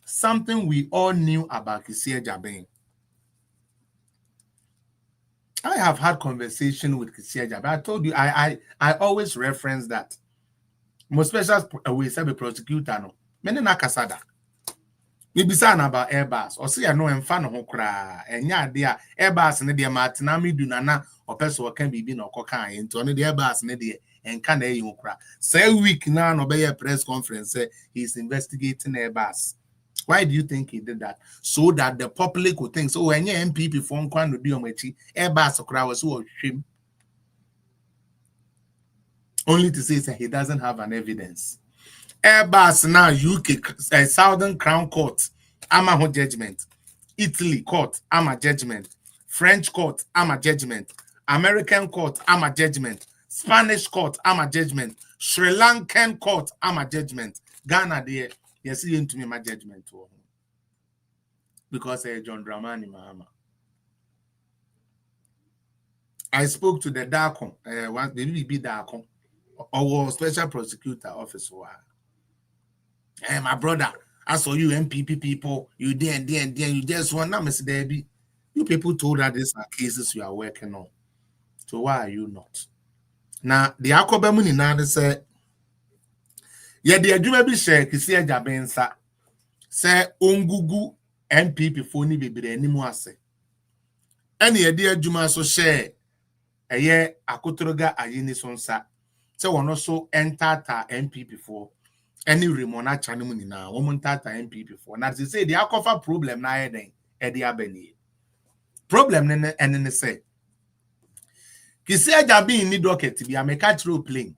something we all knew about Kisia Jabeng. I have had conversation with Kisia Jabeng. I told you, I always reference that. Most special we say be prosecutor no. Many na kasada. We be saying about Airbus. Or see I know em fan ho kra. Enya dia Airbus ne dia matina mi du nana or person can be no koka into no the Airbus ne dia enka na yi ho kra. Say week na no be a press conference say he's investigating Airbus. Why do you think he did that? So that the public would think so when your MPP phone kwan no di omachi Airbus kra was so shame. Only to say that he doesn't have an evidence. Airbus now UK Southern Crown Court, Amaho judgment. Italy Court, Ama judgment. French Court, Ama judgment. American Court, Ama judgment. Spanish Court, Ama judgment. Sri Lankan Court, Ama judgment. Ghana there, you see into me my judgment to because John Dramani Mahama. I spoke to the Darkon, once maybe be Darkon, or special prosecutor officer. Hey, my brother, I saw you MPP people, you there and there and there, you just want now, Mr. Debbie. You people told that these are cases you are working on. So why are you not? Now, the Akobemuni now say, yeah, the adwuma bi share kisi ajabensa say ongugu MPP phone be be animu ase. Any idea adwuma so share eye akotoroga ayini sonsa. Say one also enter ta MPP for any remona channel na woman tata MPP for. Now they say the akofa problem na eden e dia beni. Problem ne ene say kisi ajabi ni docket bi ameka through plane.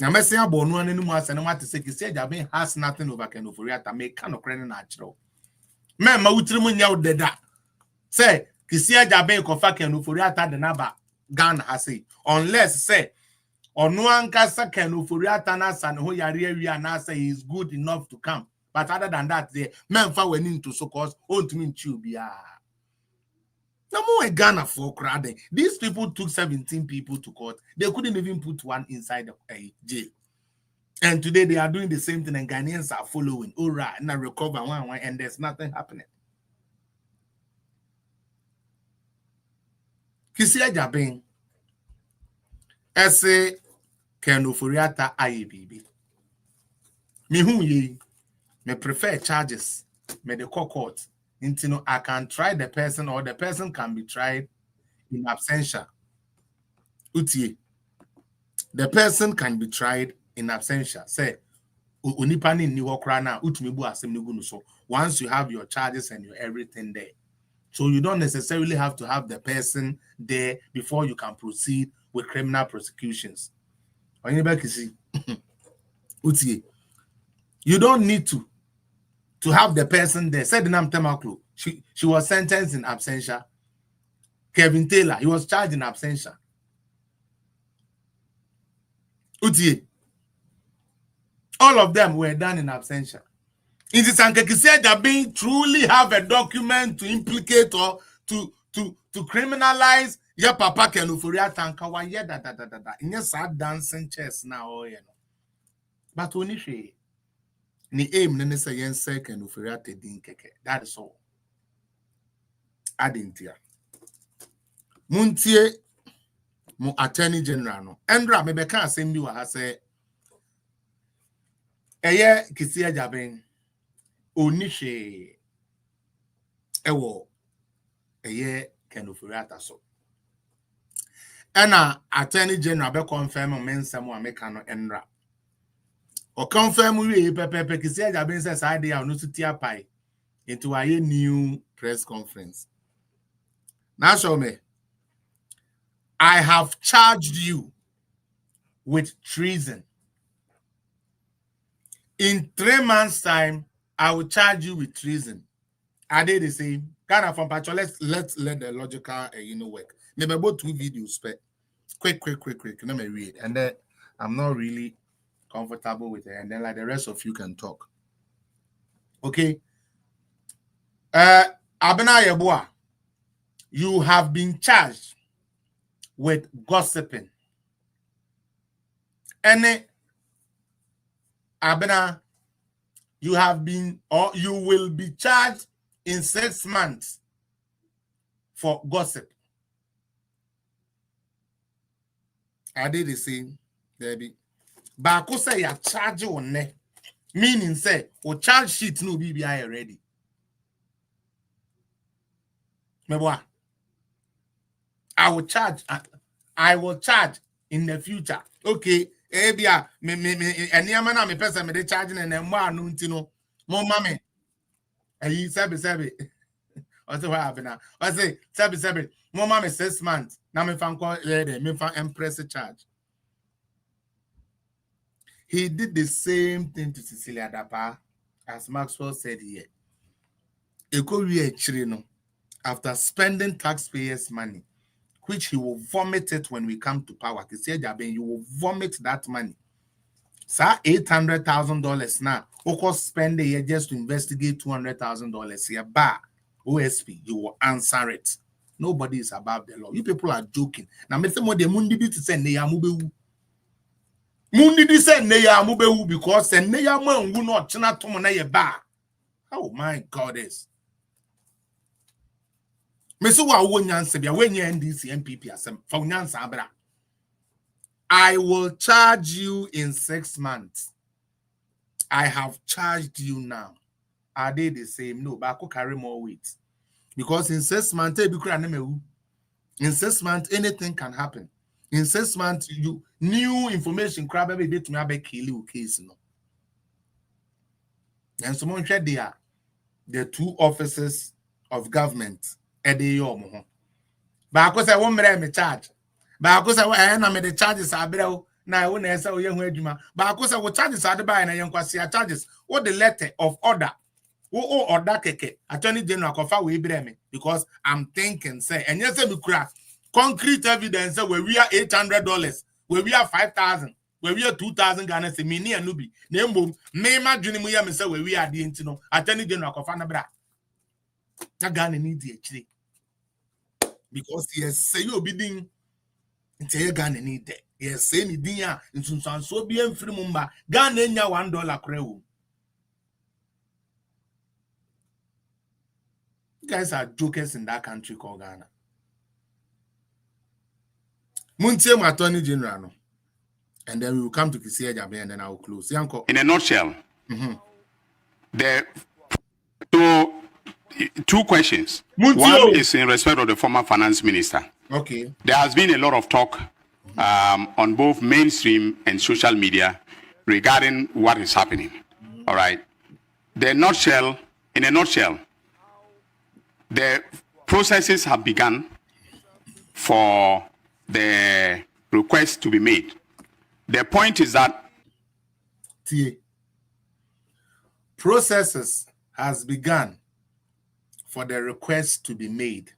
Now, Messi Abonu and no more and what to say, Jabe has nothing over Kenoforiata, make kind of credit natural. Memma Utrimunya de da. Say, Kisia Jabe Kofa Kenoforiata the Naba Gan has say, unless say, or no one casa Kenoforiata Nas and Hoyaria Nasa is good enough to come. But other than that, the men for went into so called old to mean Chubia. No more Ghana for crowding. These people took 17 people to court. They couldn't even put one inside a jail. And today they are doing the same thing and Ghanaians are following. All right, now recover one, and there's nothing happening. Kisia Jabin, Ese Kenoforiata IABB. Me who ye may prefer charges, may the court. Until I can try the person or the person can be tried in absentia. Utie. The person can be tried in absentia. Say, unipani ni wokrana utmibu asemnigunu. So once you have your charges and your everything there, so you don't necessarily have to have the person there before you can proceed with criminal prosecutions. Utie. You don't need to have the person there. Said the name Temaklu. She was sentenced in absentia. Kevin Taylor, he was charged in absentia. Utie. All of them were done in absentia. It is Ankekisia being truly have a document to implicate or to criminalize your papa Kenufuria Tankawa. Yeah, da. Yes, I dancing chess now, you know. But only she. Ni aim nene say yen second ufiriate din keke. That is all. Adintia. Muntie mu attorney general no. Endra mebe kan asem bi wa ha say eye Kisia Jaben onishe ewo eye kenufiriata so. Ena attorney general be confirm mensem wa meka no Endra. Or confirm we pepe Kisia Jaben says idea no to tia pai into a new press conference. Now show me. I have charged you with treason. In 3 months' time, I will charge you with treason. I did the same. Kind of from Pacho, let's let the logical work. Maybe about 2 videos, but quick. Let me read. And then I'm not really comfortable with it, and then like the rest of you can talk. Okay. Abena Yeboah, you have been charged with gossiping. And Abena, you have been or you will be charged in 6 months for gossip. I did the same, Debbie. But I say you charge on ne, meaning say or charge sheet no BBI already. I will charge in the future. Okay, ebia me eniama na me person me dey charging and then more no ntino. Mo mame. Ayi sebi. I say what happen now? I say sebi. Mo mame 6 months. Na me fan call lady, me fan empress charge. He did the same thing to Cecilia Dapa, as Maxwell said here. After spending taxpayers' money, which he will vomit it when we come to power. He said, you will vomit that money. Sa $800,000 now. Oko spend a year just to investigate $200,000 here. Ba OSP, you will answer it. Nobody is above the law. You people are joking. Now, me say more the mundi to say neya mubewu. Mundi di say neya mubewu because the neya man will not china to na ye ba. Oh my God is. Me say wa wo nyanse bia we nya NDC MPP asem fa nyanse abra. I will charge you in 6 months. I have charged you now. Are they the same? No, but I could carry more weight. Because in 6 months, in 6 months, anything can happen. In 6 months, you new information crab every day to me about kill you case. No. And someone said they are the 2 officers of government at the yomo. But of course, I won't me charge. But of course, I am the charges are better. Now I won't answer young Wedgema. But of course, I will charges are the buy and I young charges. What the letter of order? Oh, order keke. Attorney General Kofa we me because I'm thinking, say, and yes, we crack concrete evidence where we are $800, where we are 5,000, where we are 2,000 Ghana, say, mini and nubi. Name boom, name a junior, me say, where we are the intino. Attorney General Kofa na bra. That Ghana need actually because yes, say you bidding. Nte Ghana need that. Yes, say ni dinya nsunsan so bi emfiri mumba Ghana nya $1 krewo. You guys are jokers in that country called Ghana. Muntie my Attorney General no. And then we will come to Kisia Jabe and then I will close. Yanko. In a nutshell, there so 2 questions. One is in respect of the former finance minister. Okay. There has been a lot of talk on both mainstream and social media regarding what is happening. All right. In a nutshell, the processes have begun for the request to be made. The point is that processes has begun for the request to be made.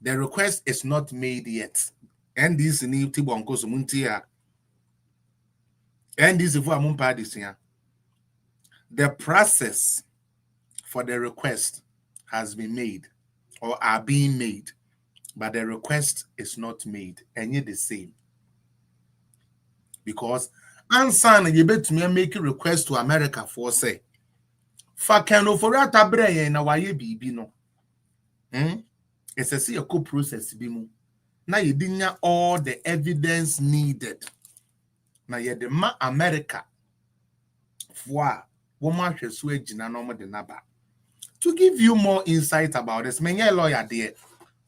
The request is not made yet. And this new Tibonko Sumuntia. And this is for Mumpadisia. The process for the request has been made or are being made, but the request is not made. And yet the same. Because Ansan, you bet me make a request to America for say, Fakano for Ratabre and Hawaii BB no. It's a see a co process bimu. Now you didn't have all the evidence needed. Now you the ma America for woman persuade na normal the naba. To give you more insight about this, many lawyer there,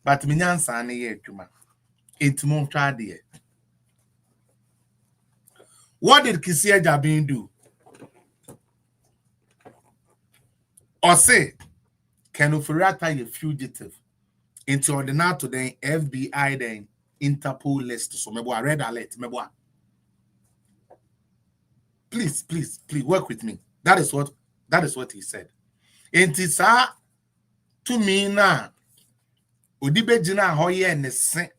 but many answer ye juma. It's more try there. What did Kisia Jabin do? Or say, can Ofurata a fugitive into ordinary to the FBI then Interpol list? So maybe I read alert. Please work with me. That is what he said. Intisa to me now. Odibe jina hoye ne se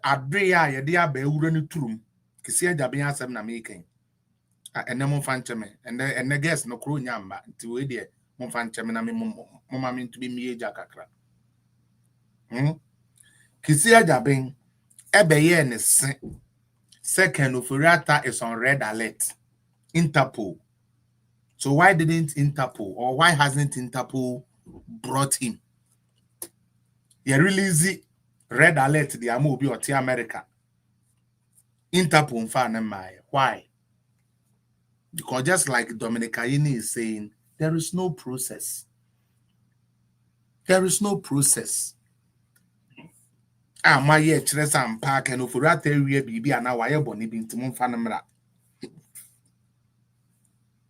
adrea ye dia be wuro ni turum. Kisia Jabin asem na making. And then fancheme and the guest no crew nyamba to we dear monfancheme na me mama to be me jakakra. Kisia Jabin ebeye ne second Ofurata is on red alert. Interpol. So why didn't Interpol or why hasn't Interpol brought him? You release red alert the Amobi or T America. Interpol why? Because just like Dominic Ayini is saying, there is no process. There is no process. My year tres and park and Ofurata we be and now I boni bintimum fanamra.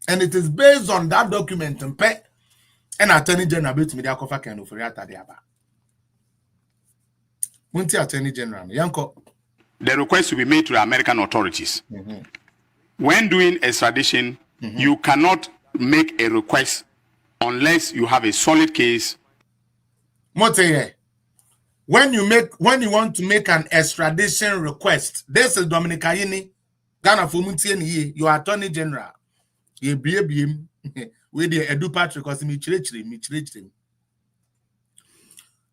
And it is based on that document and pay and Attorney General bit media cover can Ofurata the aba. Munti Attorney General, Yanko. The request to be made to the American authorities. When doing extradition, you cannot make a request unless you have a solid case. Moteye, when you want to make an extradition request, this is Dominic Ayini Ghana for Muntie, your Attorney General, ye BM, with the Edu Patrick, because me church.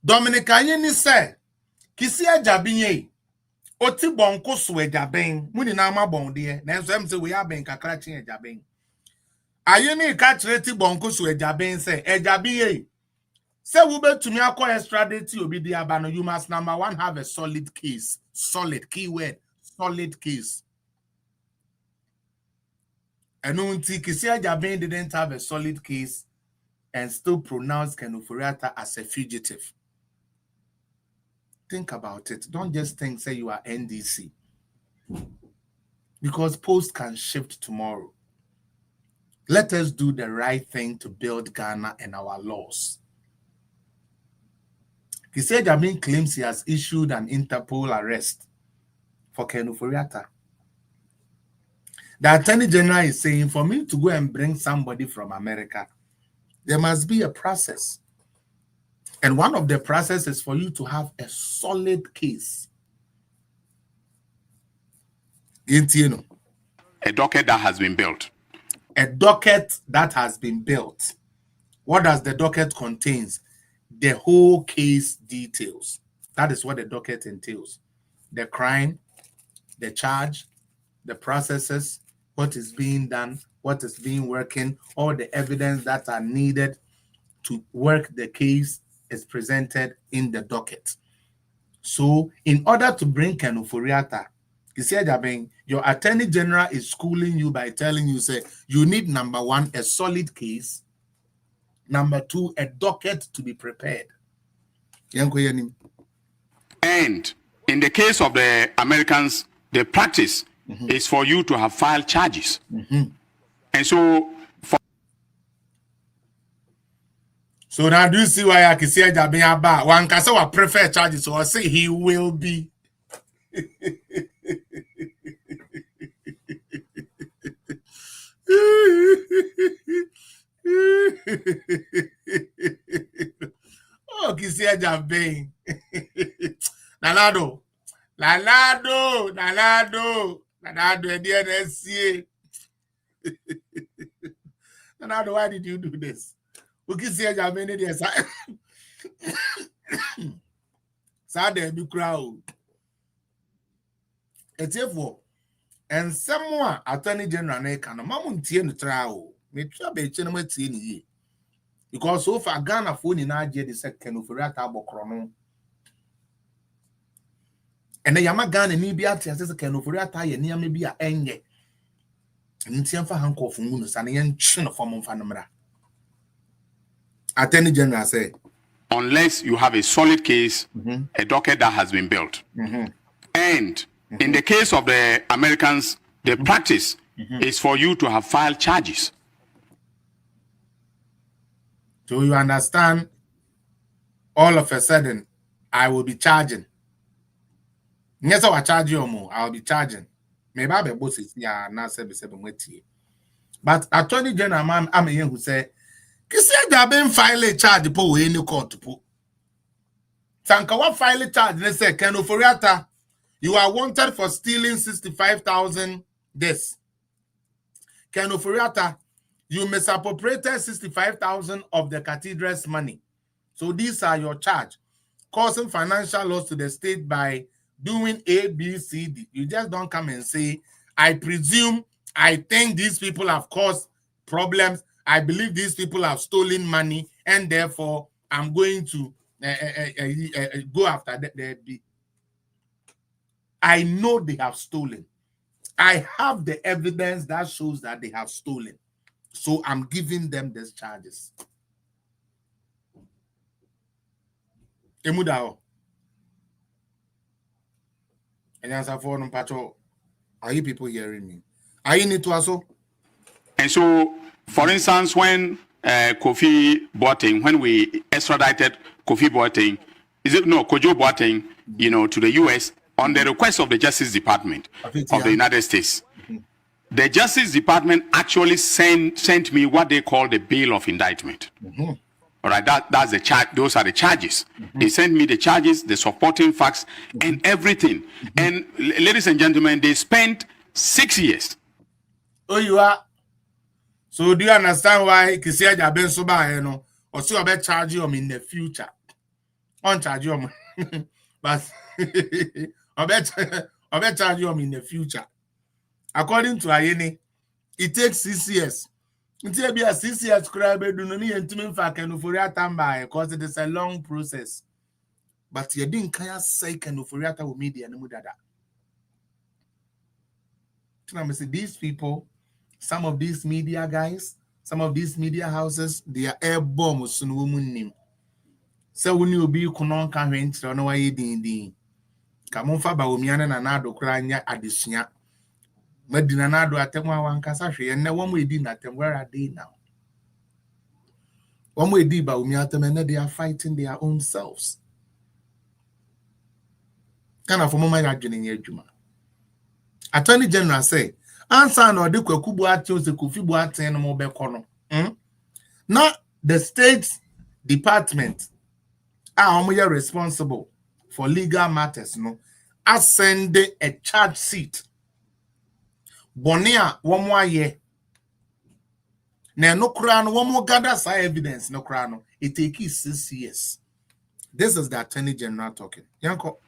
Dominic Ayeni say, Kisia Jabinye, Oti Bonko Swe Jabin, Muninama Bondie, Nancy we are being Kakrachi Jabin. Ayeni catch Reti Bonko Swe Jabin say, Jabinye. Say we bet to me acquire extradite to be the abano. You must number one have a solid case. Solid keyword, solid case. And until Kisia Jabin didn't have a solid case and still pronounced Ken Ofori-Atta as a fugitive. Think about it. Don't just think, say you are NDC. Because post can shift tomorrow. Let us do the right thing to build Ghana and our laws. Kisia Jabin claims he has issued an Interpol arrest for Ken Ofori-Atta. The Attorney General is saying for me to go and bring somebody from America, there must be a process. And one of the processes is for you to have a solid case. A docket that has been built. A docket that has been built. What does the docket contains? The whole case details. That is what the docket entails. The crime, the charge, the processes, what is being done, what is being working, all the evidence that are needed to work the case is presented in the docket. So, in order to bring Ken Ofori-Atta, your Attorney General is schooling you by telling you, say, you need number one, a solid case. Number two, a docket to be prepared. And in the case of the Americans, the practice is for you to have filed charges. And so, so now do you see why I can say that one can say prefer charges, so I say he will be. Oh, Kisia Jabin. Nalado, DNSC. Nalado, why did you do this? Kisia Jabin, yes. Sada do crowd. It's for and someone Attorney General Nekano, Mamun Tien trial. Because so far Ghana phone in Nigeria the second Ofori-Atta Bokrono. And the Yama Ghana ni be at as Ken Ofori-Atta ye near maybe a enge. And Tianfa Hanko from Munus and yen chin of form Fanamra. Attorney General say, unless you have a solid case, a docket that has been built. And in the case of the Americans, the practice is for you to have filed charges. So you understand, all of a sudden, I will be charging. Yes, I will charge you more. I will be charging. Maybe I be boss is yeah, now 7 But Attorney General, I'm here who say, Kisia Jabin file a charge po we any court to put. Sankawa file a charge. They say, Ken Ofori-Atta, you are wanted for stealing 65,000 this. Ken Ofori-Atta, you misappropriated 65,000 of the cathedral's money. So these are your charge. Causing financial loss to the state by doing A, B, C, D. You just don't come and say, I presume, I think these people have caused problems. I believe these people have stolen money, and therefore I'm going to go after that. I know they have stolen. I have the evidence that shows that they have stolen. So I'm giving them these charges. Emudao. And answer for no patrol. Are you people hearing me? Are you need to also? And so, for instance, when Kofi Boateng, when we extradited Kofi Boateng, Kojo Boateng, to the US on the request of the Justice Department of the United States. The Justice Department actually sent me what they call the bill of indictment. All right, that's the charge. Those are the charges. They sent me the charges, the supporting facts, and everything. And ladies and gentlemen, they spent 6 years. Oh, you are. So do you understand why Kisia Jaben Soba, you know, or so about charge you in the future? On charge you, but I bet charge you in the future. According to Ayeni, it takes 6 years. Until be a 6 years crab, do no need intimate fact and for by because it is a long process. But you didn't kind say can for with media and mudada. These people, some of these media guys, some of these media houses, they are air bombs soon woman name. So when you be kunon can rent on why din. Come on, Faba Umiana and Nado Crania Adisnia. Medina Nado Atemwa one Casashi, and no one way did not where are they now? One way did by Umiatem and they are fighting their own selves. Kind of a moment in Juma. Attorney General say, answer no de kwakubu ati se kofi bu ati no mo be kono. Now the state department are responsible for legal matters no ascend a charge seat. Bonia one more year. Na no kra no one more gather say evidence no kra no it takes 6 years. This is the Attorney General talking. Yanko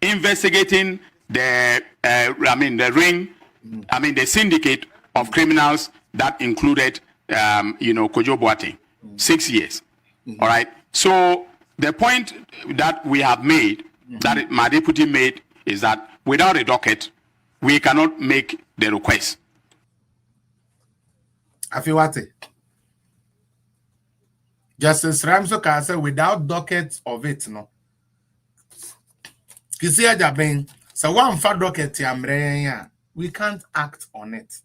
Investigating the the syndicate of criminals that included Kojo Boateng. 6 years. All right. So the point that we have made, that my deputy made, is that without a docket, we cannot make the request. Afiwate. Justice Ramso can say without docket of it, no. Kisia Jaben, so one fat docket we can't act on it.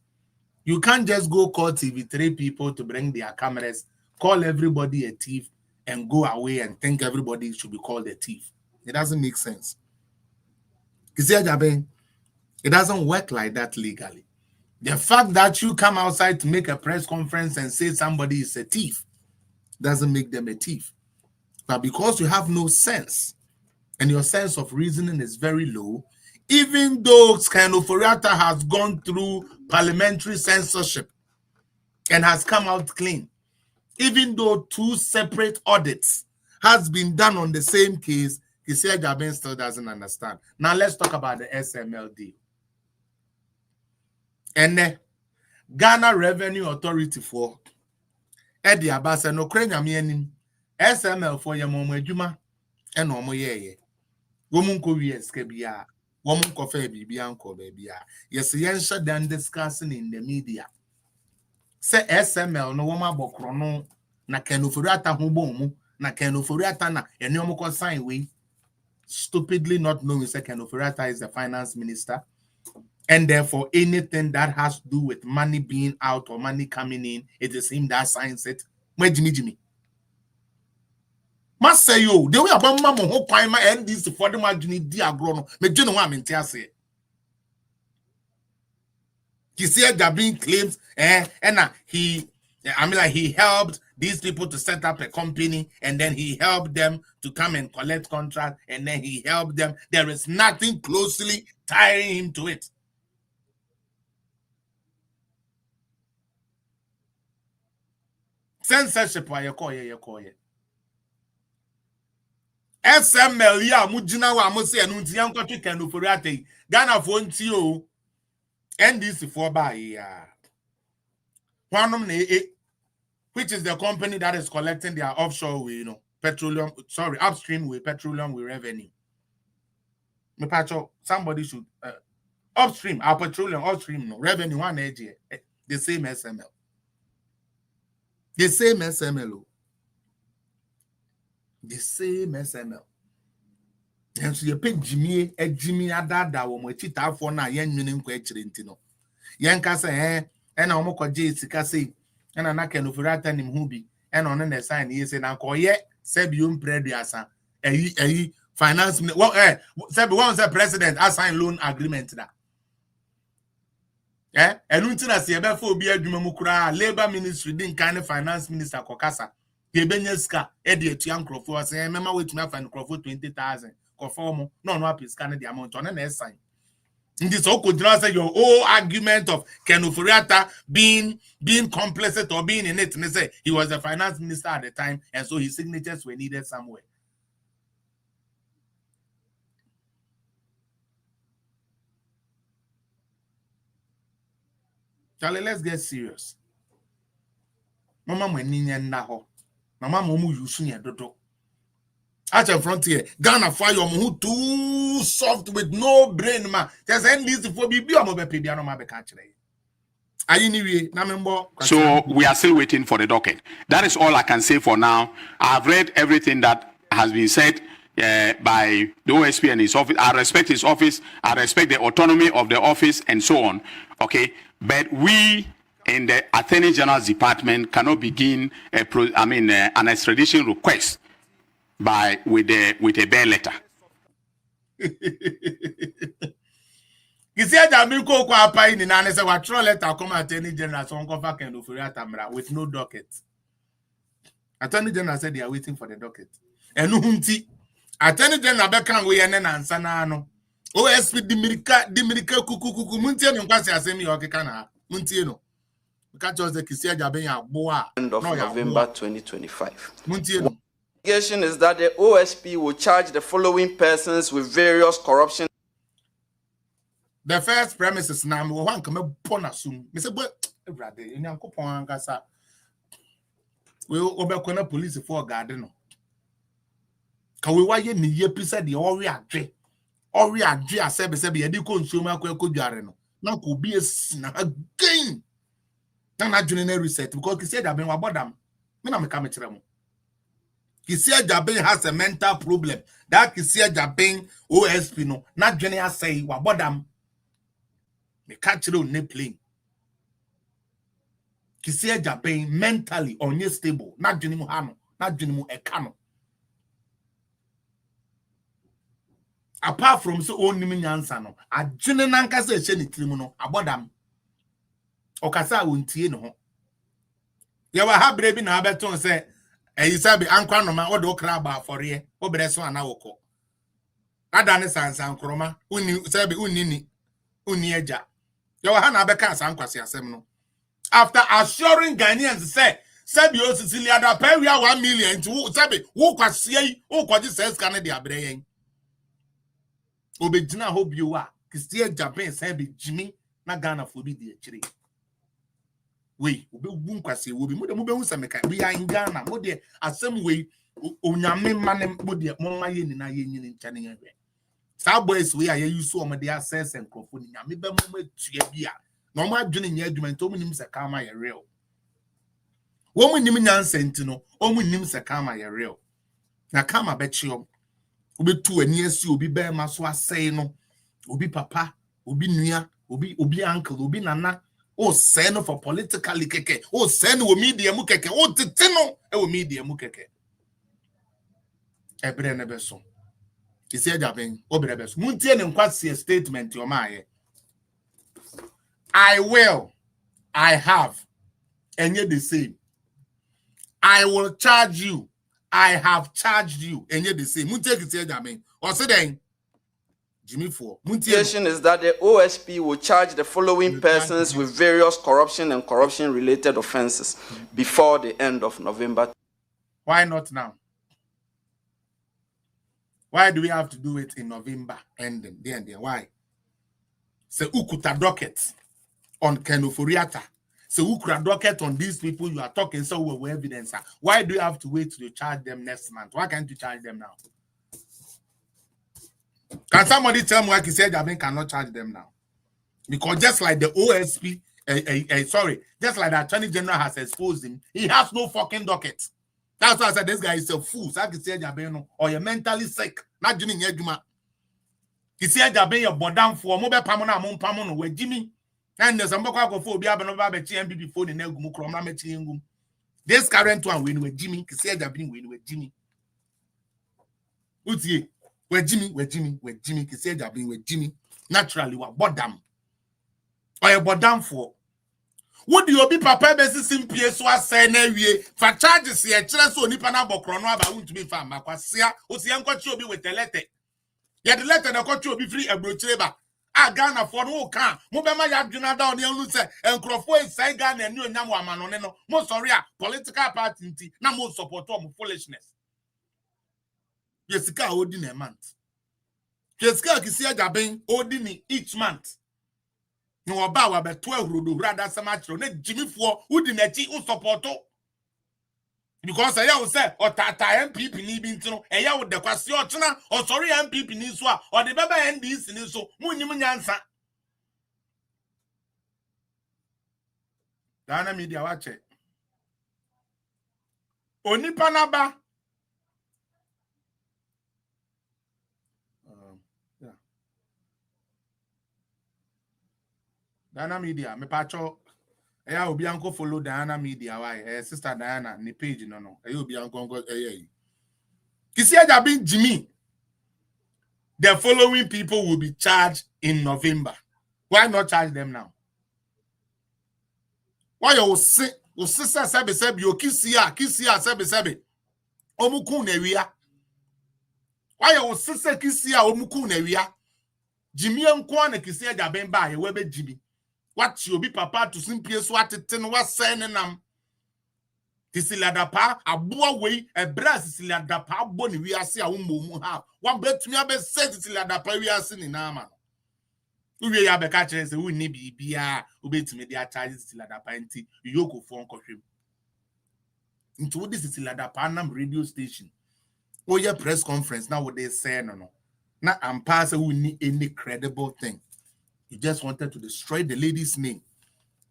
You can't just go call TV3 people to bring their cameras, call everybody a thief, and go away and think everybody should be called a thief. It doesn't make sense. Kisia Jaben, it doesn't work like that legally. The fact that you come outside to make a press conference and say somebody is a thief doesn't make them a thief. But because you have no sense and your sense of reasoning is very low, even though Scanoforiata has gone through parliamentary censorship and has come out clean, even though 2 separate audits has been done on the same case, Kisia Jaben still doesn't understand. Now let's talk about the SMLD. And Ghana Revenue Authority for Eddie Abasa no Krenya Mienim SML for Yamomo Juma and Omo Ye. Woman Koreans Kebia, woman coffee Bianco Babia. Yes, Yansha than discussing in the media. Say SML no woman bokrono na Kenufurata Hubomu, na Kenufurata na Enomoko sign we stupidly not knowing say Kenufurata is the finance minister. And therefore, anything that has to do with money being out or money coming in, it is him that signs it. Where Jimmy? Must say you, the way about Mamma who pine my end is for the margin diagrono. Me do know I'm in Tiasi. Kisia Jabin claims, and he helped these people to set up a company, and then he helped them to come and collect contract, and then he helped them. There is nothing closely tying him to it. Censorship wa yekoye. SML ya mujina wa mose enu nti yankotwe kanu foriate Ghana fo nti o NDC for ba ya Wanum na which is the company that is collecting their offshore with upstream with petroleum with revenue. Me pacho somebody should upstream our petroleum upstream no revenue one edge the same SML. The same SML. The same SML. And so you pay Jimmy Adada wo mo chita for na yen nwene nkwa echire ntino. Yen ka se and na omoko je sika se and na Kenufurata nim hu bi and on na sign ye se na ko ye se bi um preduasa eyi finance se bi one say president assign loan agreement da. Enu ntina se ebe fa obi adwuma mu kura labor ministry din kan finance minister kokasa ye benya ska e de atua nkrofo ase mema wetumi afa nkrofo 20,000 kofomo no apis kan the amount on na sign In this could not say your whole argument of Ken Ofori-Atta being complicit or being in it. And they say he was the finance minister at the time, and so his signatures were needed somewhere. Charlie, let's get serious. Mama mwenini naho. Mama momu yusu nye dodo. At the frontier, Ghana fire who too soft with no brain man. Just end this for be on my baby. I know my country. So we are still waiting for the docket. That is all I can say for now. I've read everything that has been said by the OSP and his office. I respect his office. I respect the autonomy of the office and so on. Okay, but we in the Attorney General's department cannot begin an extradition request with a bare letter. You see that me go kwa pa in na say wa throw letter come Attorney General so go back and Ofori-Atta with no docket. Attorney General said they are waiting for the docket. Enu hunti Attorney General be kan we ene na nsa na no. OSP dimirika kukukuku muntie no kwase asemi okeka na muntie no. Catch us the Kisi Ajaben ya boa. End of November 2025. Muntie no. The allegation is that the OSP will charge the following persons with various corruption. The first premises now, we want to come upon assume. Mr. But, brother, in Yankopon Gasa, we will obey police for garden. Can we why ye pisa the ori adre? Ori adre, I said, a de consumer could jareno. Now could be a sin again. Now, not doing a reset because he said, I've been about them. Me na me come to them. Kisi Ajaben has a mental problem. That Kisi Ajaben OSP no, not general say, what them. Me catch it on ne plane. Kisi Ajaben mentally unstable. Not Junimu Hano. Not Junimu Ekano. Apart from so own nimi nyansa no. A June nanka se sheni trimuno. Abodam. Okasa untie no ho. Yawa ha brebi na abeton se. You sabi ankwa no ma odo kra ba for ye. Obere so ana woko. Adane sansan kroma. Uni sabi unini. Uni eja. After assuring Ghanaians say, Sabi o Sicilia da pay 1 million to Sabi, who kwasi who kwaji says Canada abreye. Obejina hope you are. Kisi Ajaben Sabi Jimmy na Ghana for be the chiri. We obe kwasi we be mube usameka. We are in Ghana. Mo de asem we onyame manem mo de mo ma ye ni na ye nyini nchane ye. Some boys we are used to on the access and crofoni. Yami be moment to ye no more joining your argument. Omu se kama ye real. Womu nimi nyansentino. Omu nim se kama ye real. Na kama betchio. Obi tu eniesi obi be maso asay no. Obi papa, obi nuya, obi uncle, obi nana. O say no for politically keke. O say no media mu keke. O titino e media mu keke. Ebre ne beso. Kisi Ajaben oberebes muntie ne nkwase statement your my I will, I have, and yet the same. I will charge you, I have charged you, and yet the same. Muntie Kisi Ajaben or say then Jimmy for muntie. The allegation is that the OSP will charge the following persons with various corruption and corruption related offenses before the end of November. Why not now? Why do we have to do it in November ending? Why? Say ukuta docket on Ken Ofori-Atta. Say ukuta docket on these people you are talking so with evidence. Why do you have to wait to charge them next month? Why can't you charge them now? Can somebody tell me why Kisi Ajaben cannot charge them now? Because just like the OSP, just like the Attorney General has exposed him, he has no fucking docket. That's why I said this guy is a fool. So I can say Ajaben or you're mentally sick. Not doing your juma. Kisi Ajaben your bodam for mobile pamona mon pamono with Jimmy. And there's some go for be able to be before the Negumu Kromla. This current one win with Jimmy. Kisi Ajaben win with Jimmy. What's ye? With Jimmy, Kisi Ajaben with Jimmy. Naturally, what bodam. Or your bodam for. What do you be papa besi simple so say na wie for charges here kire so nipa na bokro no aba wont be fam makwasia o se enko chi obi with the letter. Ya the letter na ko chi obi free abrochire ba Ghana for no can. Mubema ya dwena da on elu se enkrofo esai Ghana ni onyam amanone no. Mo sorry a political party nti na mo support am foolishness. Yesika odi na month. Yesika kisi ajaben odi ni each month. No oba wa be 12 rodo brada samachro na jimifo udi na chi un support. Because I will say, or Tata MPP ni bintino, and ya would the question, or sorry MPP ni swa, or the Baba and this in so, Munimunyansa. Dana media watch it. Onipanaba. Yeah. Dana media, me pacho. Eya obi anko follow Diana media why sister Diana ni page no eya obi anko Kisi aja bin Jimmy. The following people will be charged in November. Why not charge them now? Why you say sebe yo kisia sebe omuku na wia. Why you say kisia omuku na wia. Jimmy anko na kisi aja bin ba ye webe Jimmy. What you be papa to simply swat it in what saying nam. Tisiladapa, a boa way, a brass siladapa, bonny we are see a woman have. One bet to me, I bet said Tisiladapa we are seen in Nama. We have a catcher and say, we need be obey to me, they are charges Tiladapa and tea, Yoko phone call him. Into this is Tiladapa radio station. Oh, your press conference now what they say no. Now I'm passing who need any credible thing. You just wanted to destroy the lady's name.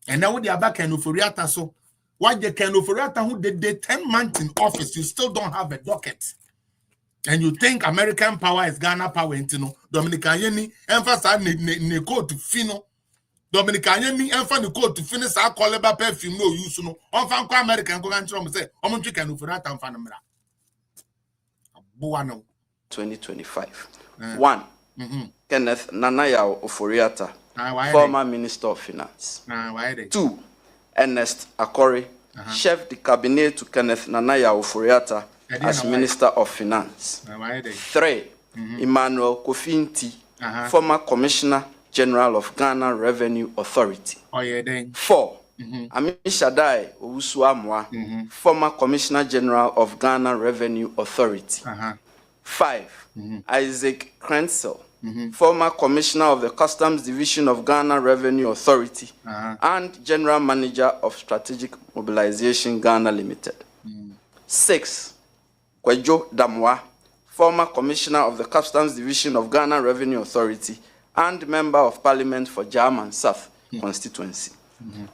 And now they are back in Ufuriata. So, why the Ufuriata who did 10 months in office, you still don't have a docket. And you think American power is Ghana power, you know, Dominican Yeni, emphasize ne code to Fino. Dominican Yeni, emphasize code to finish our callable perfume, no use, no. On fan American go and say, I'm chicken Ufuriata and Fanamra. Buano 2025. One. Kenneth Nanaya Oforiatta, former Minister of Finance. 2. Ernest Akori, Chef de Cabinet to Kenneth Nanaya Oforiatta as Minister of Finance. 3. Emmanuel Kofinti, former Commissioner General of Ghana Revenue Authority. 4. Amin Shaddai Owusu-Amwa, former Commissioner General of Ghana Revenue Authority. 5. Isaac Krensel, former Commissioner of the Customs Division of Ghana Revenue Authority and General Manager of Strategic Mobilization Ghana Limited. 6. Kwejo Damwa, former Commissioner of the Customs Division of Ghana Revenue Authority and Member of Parliament for German South constituency.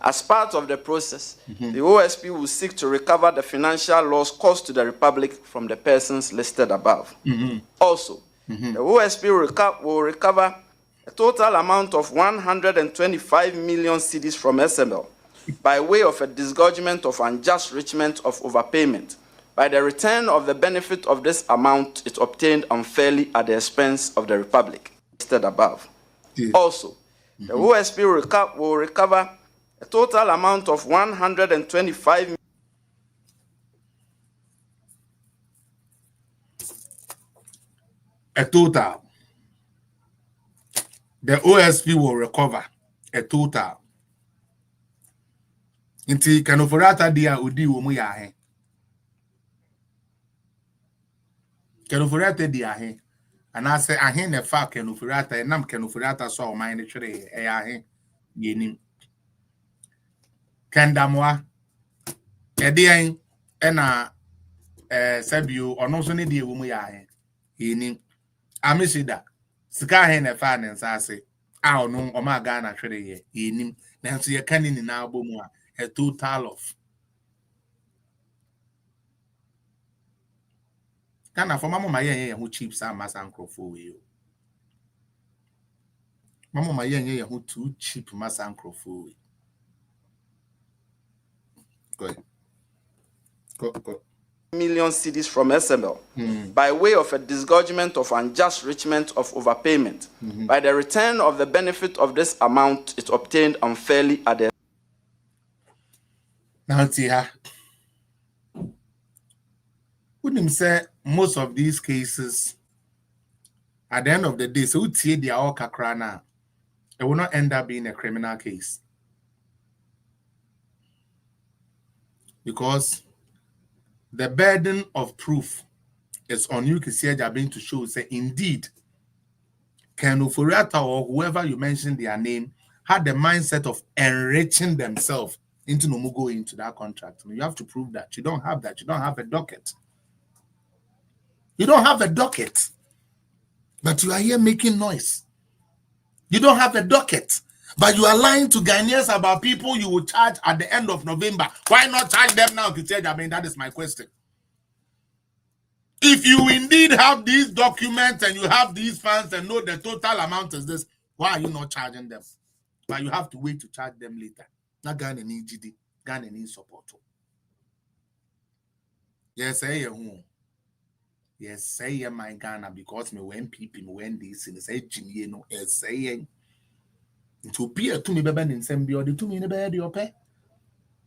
As part of the process, the OSP will seek to recover the financial loss caused to the Republic from the persons listed above. Also, the OSP will recover a total amount of 125 million cedis from SML by way of a disgorgement of unjust enrichment of overpayment by the return of the benefit of this amount it obtained unfairly at the expense of the Republic listed above. Also, the OSP will recover a total amount of 125 a total. The OSP will recover a total. Inti Kanoforata dia udi womu ya he. Kanoforata dia he. And I say ahe ne fa Kanoforata enam Kanoforata so o mine chere e ahe yenim. Kendamwa edian ena sabio ono so ne die womu ya he. Yenim. Amisida sika he ne fa ne nsase a ono o ma Ghana hwere ye yenim nanso ye kanini na abomu a total of Ghana for mama ye who cheap sa masa nkrofo we mama ye who too cheap masa nkrofo we go million cedis from SML by way of a disgorgement of unjust enrichment of overpayment by the return of the benefit of this amount it obtained unfairly at the now wouldn't say most of these cases at the end of the day so tie dia all kakra na it will not end up being a criminal case. Because the burden of proof is on you, Kisia Jabin, to show, say, indeed, Ken Oforiatta or whoever you mentioned their name had the mindset of enriching themselves into Nomugo into that contract. You have to prove that. You don't have that. You don't have a docket. You don't have a docket. But you are here making noise. You don't have a docket. But you are lying to Ghanaians about people you will charge at the end of November. Why not charge them now? That is my question. If you indeed have these documents and you have these funds and know the total amount is this, why are you not charging them? But you have to wait to charge them later. Not Ghana need GD, Ghana need support. Yes, I am. Yes, I am my Ghana because me when people me when this in say Jimmy no saying to appear to me beben in same body to me in the bed your pay.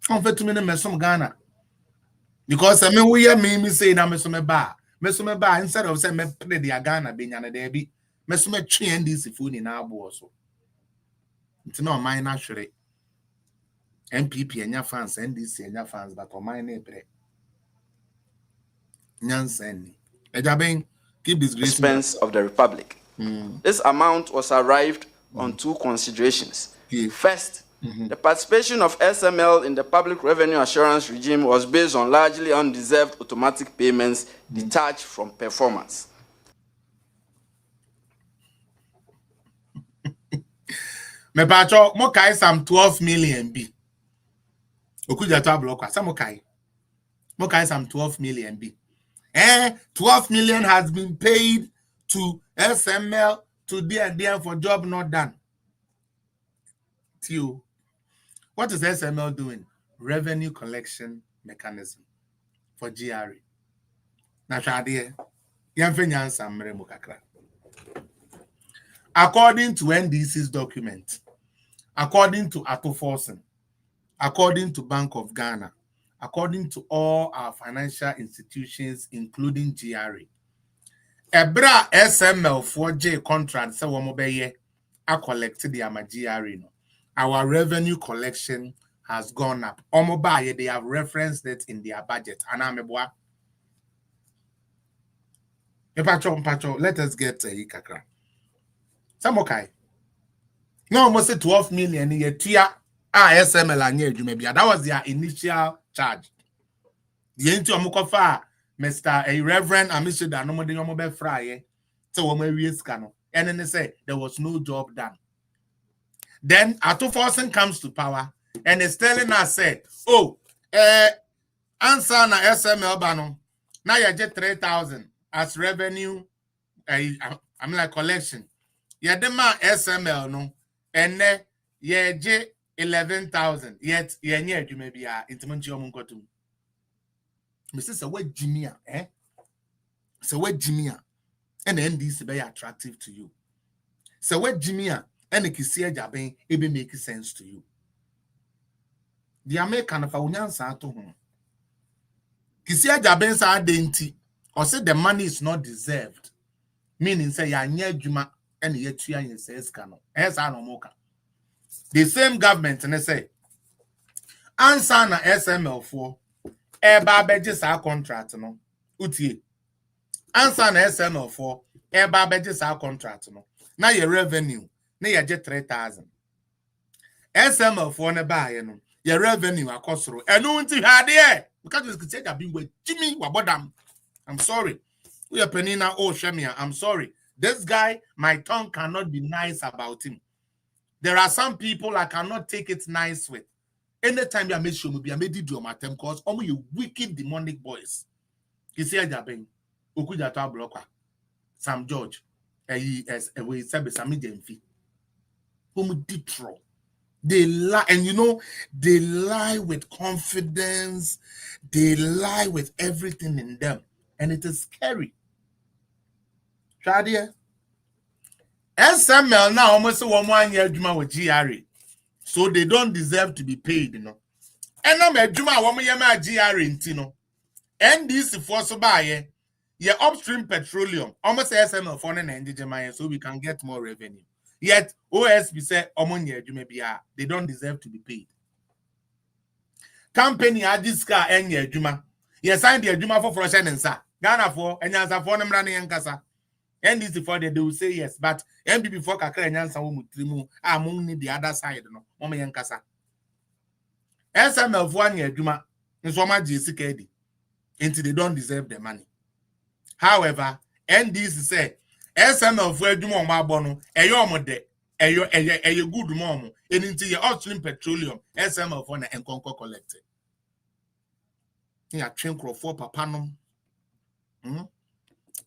Comfort to me in some Ghana. Because I mean we hear me say na me so me ba. Me so me ba instead of say me play the Ghana be nyana there be. Me so me train this phone in abo so. It's not mine actually. MPP and your fans, NDC and your fans, but on mine nebre. Nyansen. Ejabeng, keep this expense of the Republic. This amount was arrived on two considerations. First, the participation of SML in the public revenue assurance regime was based on largely undeserved automatic payments detached from performance. Me pacho mo kai some 12 million B. Okuja to block some mo kai some 12 million B. 12 million has been paid to SML to there for job not done. Tio, what is SML doing? Revenue collection mechanism for GRE. According to NDC's document, according to Ato Forsen, according to Bank of Ghana, according to all our financial institutions, including GRE, Ebra SML 4J contract say womobeye a collected the GRE no. Our revenue collection has gone up. Omobaye, they have referenced it in their budget. Anameboa. Pacho, let us get Ikakra. Samokai. No, almost 12 million a year. SML and maybe that was their initial charge. The into Amukofa, Mr. Reverend Amisha Danomo de Yomobe Fry. So we scano. And then they say there was no job done. Then Ato Forsen comes to power and is telling us, say, oh, answer na SML bano. Now you get 3,000 as revenue. I'm like collection. Yeah, the man SML no, and then yeah, 11,000. Yet yeah, near you maybe intimate your mungotum. Mr. So what Jimmy, So what Jimmy, and then this very attractive to you. So what Jimmy, and the Kisia Jabin, it be make sense to you. The American of Aunyansa to home. Kisia Jabin sa denti, or say the money is not deserved. Meaning say ya nye juma and yet you says cano. As I no the same government and they say answer na SML4 eba bejes our contract no. Utie. Answer na SML4 eba bejes our contract no. Now your revenue na you get 3,000. SML4 ne buy no. Your revenue akosoro. Enu unti hade because you say that being with Jimmy wabodam. I'm sorry. We are penina oh Shemia. I'm sorry. This guy, my tongue cannot be nice about him. There are some people I cannot take it nice with. Anytime you make sure I made it do my term cause only you wicked demonic boys. You see a jabbing. Okuja to blocker. Sam George. We said Sami Demfi. Whom deep throw. They lie, and you know, they lie with confidence, they lie with everything in them, and it is scary. Shadia. SML now almost 1 year juma with GRE. So they don't deserve to be paid, you know. And now me juma 1 year ma GRE intino. And this for so buy yeah upstream petroleum. Almost SML for an so we can get more revenue. Yet OSP say omonye adwuma bia they don't deserve to be paid. Company adiska enye adwuma. Ye sign the adwuma for Froshen and Sa. Ghana for enyansa for nemra ne yankasa. NDC for they will say yes, but MPP for kakra enyansa wo mutrimu among ni the other side no. Mama yankasa. SML for anya adwuma nso ma GC edi. Until they don't deserve the money. However, NDC say SML for adwuma ma bono eyo omode eyo good mom and into your upstream petroleum SML for na enkonko collected. Ya train for papa no.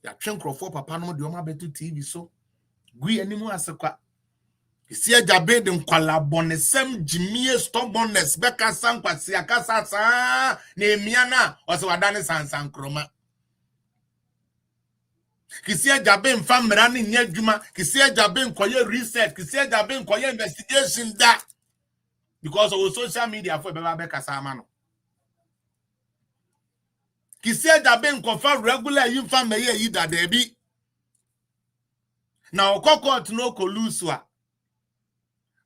Ya train for papa no de o ma betu TV so. Gui animu asekwa. Isi ajabe de nkwala bonesem jimie stubbornness beka sankwa si akasa sa na emiana o se wadane sansan kroma. Kisi ajabe mfa mra ne nya adwuma, kisi ajabe nkoye research, kisi ajabe nkoye investigation da. Because of social media for beba beka sa ama no. Kisi ajabe nkofa regular yimfa meye yi da debi. Na okokot no koluswa.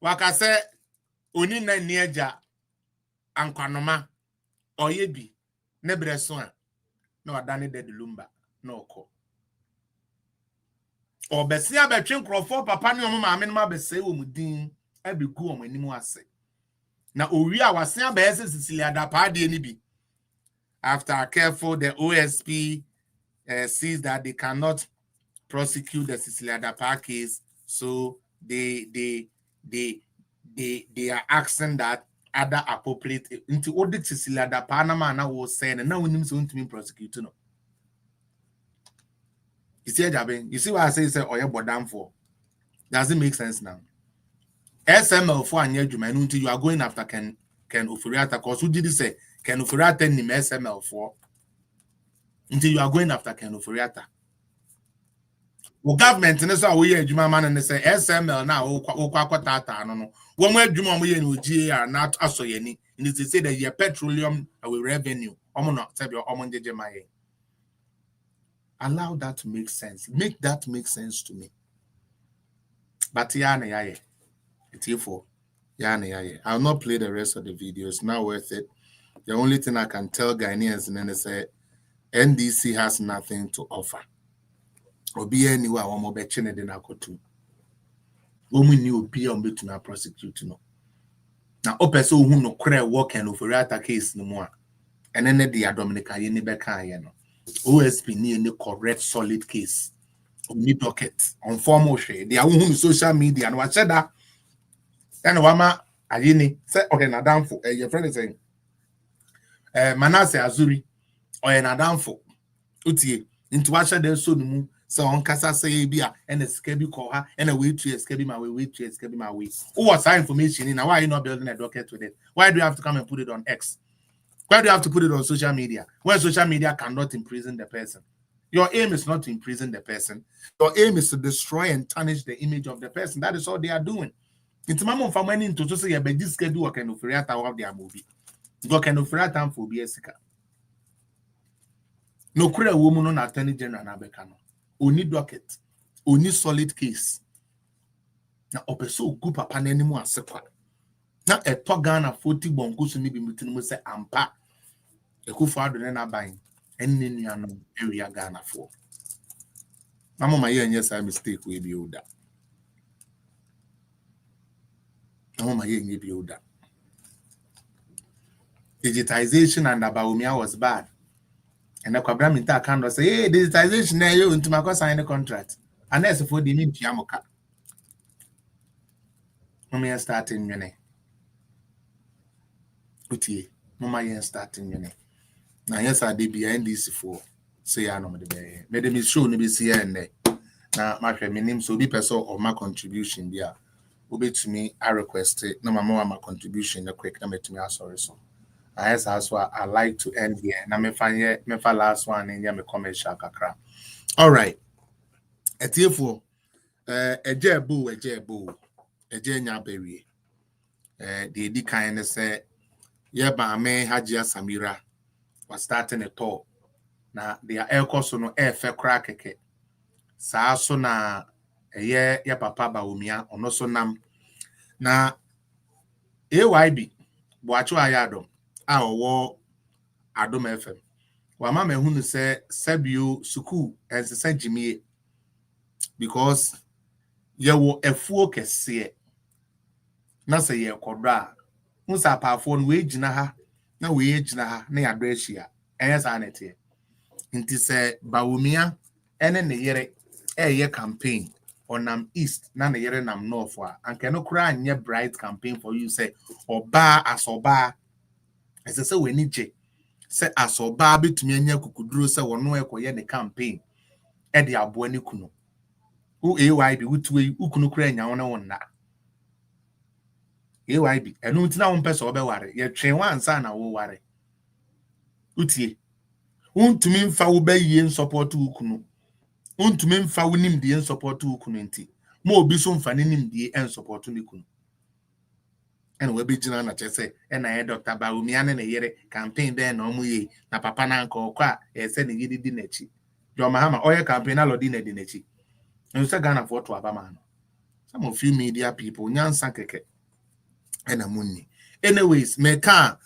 Wakase oni na nieja ankwanoma oyebi nebreso a na wadane de lumba na oko obesi abetwe nkrofo papa ne omo maame no abese wo mudin abegu omo animu ase na owi a wase abese Cecilia Dapade ni bi after careful the OSP sees that they cannot prosecute the Cecilia Dapade case, so they are asking that other appropriate into audit Cecilia Dapade na was saying and now we need to prosecute no. You see Jabe, you see what I say oye bodam for. Does it make sense now? SML for anya juma until you are going after Ken Oforiatta, because who did it say Ken Oforiatta ni SML for until you are going after Ken Oforiatta. The government in so we adwuma man and say SML now okwakota no one way adwuma mo ye no GA not asoyeni and it say that your petroleum revenue omo no say your omo jeje maye. Allow that to make sense. Make that make sense to me. But yana yaye. It's here for yana yaye. I'll not play the rest of the video. It's not worth it. The only thing I can tell Ghanaians and then they say NDC has nothing to offer. Obi anywhere one more betchene de nakotu. Omu ni obi on betu na prosecute no. Na opeso hu no kre work and Oforiatta case no more. And then the Dominica ye ni beka ye no. OSP ni any correct solid case. Ni docket on formal share. They are on social media and what said that. And wama ayini say okay na downfall. Your friend is saying Manasseh Azuri or na downfall. Utie into what said so no so on kasa say bia and escape call her and a way to escape my way to escape my way. Who was that information in? Why are you not building a docket with it? Why do you have to come and put it on X? Why do you have to put it on social media? Where social media cannot imprison the person. Your aim is not to imprison the person. Your aim is to destroy and tarnish the image of the person. That is all they are doing. It's my mom for money to say a this schedule or can offer of their movie. You can offer time for BSK. No clear woman on attorney general Nabekano. Only docket. Only solid case. Now opeso group up an anymore sequel. Now a Togana 40 bonkus in the meeting say ampa. The Kufa na buying and in your area Ghana for. Mama, my yes, I mistake will be older. Mama, my young be older. Digitization and Abaumia was bad. And the Quabraminta can't say, hey, digitization, now you into my sign a contract. And that's for the mean Piamoka. Mama, starting your name. Uti, Mama, starting your name. Now, yes, I did behind this for say, I know the bay. Made me show me see and there. Now, my name so be person of my contribution there. Obey to me, I requested no more my contribution. The quick number to me, sorry, so I as well. I like to end here. Now, me find here, me for last one in here, me commercial kakra. All right, a tear for a jebu, a jenya berry. The kind say, yeah, but I may Hajia Samira was starting a tour. Now, they are air course no air fair crack. Sa so na ya papa Bawumia ono so nam na AYB Boacho Ayadom a owo Adom FM wama me hunu se sabio suku ensesa jimie because ye wo efuo kese na se ye kodra musa paafo no we gina ha na we gina ha na ya do ahia ensa anete nti se Bawumia ene ne yere ye campaign onam east na ne yere nam north a anke no kura anye bright campaign for you say oba asoba ese se we ni je se asoba betumi anya kukuduro se wono ekoye ne campaign e de abo ani kunu u AYB wutuwe ukunu kura anya wona wonna AYB enu ntina wo mpese obeware ye twen wansa na wo ware utie untumi mfa wo bayiye support ukunu untumi mfa wo nimdie support ukunu nti ma obi so mfa ne nimdie en support ne kunu ene we begina na chese ena ye Dr. Bawumia ne yere campaign de na omuye na papa na nka okwa ese ne yidi di nachi jo mahama oye campaign na lodi na di nachi en se Ghana for to abama no some of you media people nyansa keke ena munni anyways meka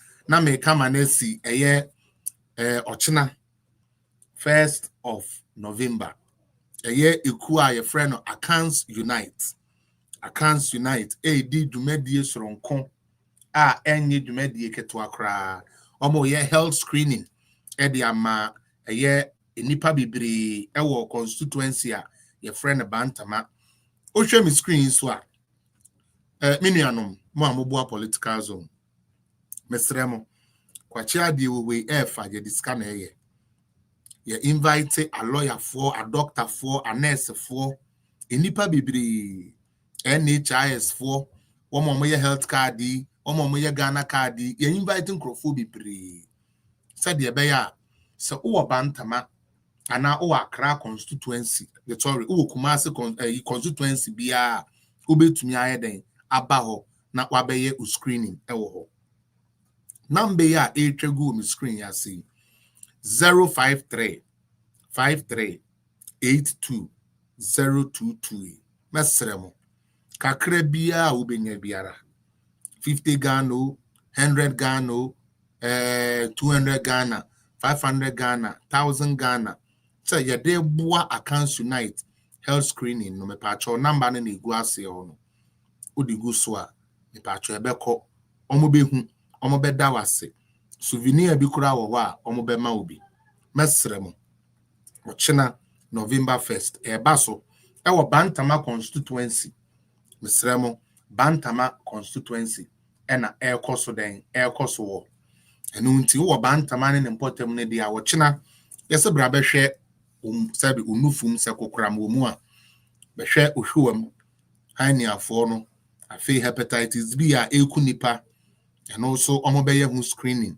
manesi eye ochina 1st of November eye eku a ye friend no Accounts Unite di dwumadie soronko a enye dwumadie keto akra omo ye health screening e di ama eye enipa bibiri e wo constituency a ye friend Bantama o hwe mi screen so a minianom mo amobo political zone mesremo kwachi ade we efa ye diska na ye invite a lawyer for a doctor for a nurse for enipa bibiri NHIS for one ye health card one ye Ghana card ye inviting crofo bibiri said ye beya so o Bantama ana o Accra constituency the sorry o Kumasi constituency bia obetumi ayeden aba ho na wabeye u screening ewo ho number ya etwegu mi screen ya see 053 53 82 022 mesremo kakra bia ubenya biara 50 Ghana 100 Ghana 200 Ghana 500 Ghana 1000 Ghana so ye dey boa Accounts Unite health screening no me pacho number na egu ase ho no odigu so a me pacho ebekọ omo behu omo beda wase souvenir bi kura wo a omo be ma obi mesremo ochina November 1st eba so e wo Bantama constituency mesremo Bantama constituency ena ekoso den ekoso wo enu nti wo Bantama ne importem ne dia wo china yese bra behwe sabi unufum se kokram wo mu a behwe ohwewam haniafo no afi hepatitis B a eku nipa and also omobeye hu screening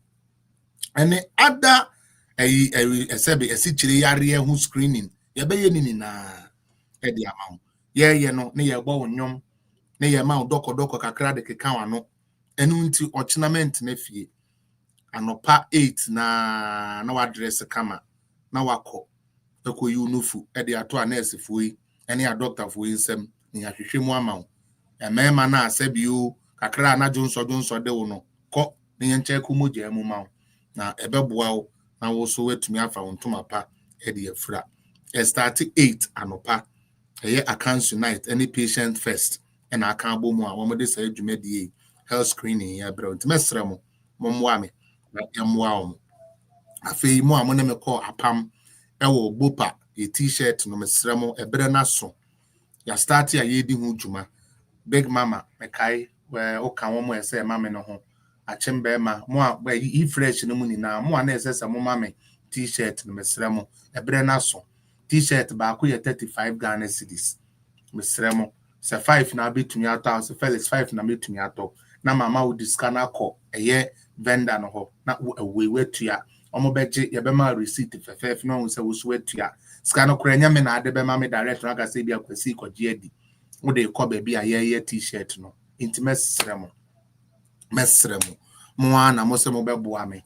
ene ada sabi esichire yare hu screening ye beye ni na e di amount ye no ne ye gbo wonyom ne ye ma doko kakra de keka wano enu nti ochinament na fie anopa 8 na wa address kama na wako ekoyi unufu e de ato nurse fuyi ene a doctor fuyi nsem ni ahwehwemu ama emema na asabio kakra na jonso de wo no ko ne yenche ku moja mu ma na ebeboa wo na wo so wetumi afa wontuma pa e de afura e start 8 anopa eye Accounts Unite any patient first and aka abomu a wo de say dwumadie health screening ya bro ntimesremo momwa me na yamwa wo afei mo amone me call apam e wo bopa e t-shirt no mesremo ebre na so ya start ya yedi hu dwuma Big Mama mekai we oka wo mo ese mama no ho achembe ma mo a e fresh no mu ni na mo na ese se mo mama t-shirt no mesremo ebre na so t-shirt ba ko ye 35 Ghana cedis mesremo se 5 na betumi ato se Felix 5 na betumi ato na mama wo discount ko eye vendor no ho na we wetua omo beje ye be ma receipt fefef no se wo so wetua scan no kura nya me na ade be ma me direct na ga se bia kwasi ko giedi wo de ko ba bia ye t-shirt no intimate mesremo mo ana mo se mo be boa me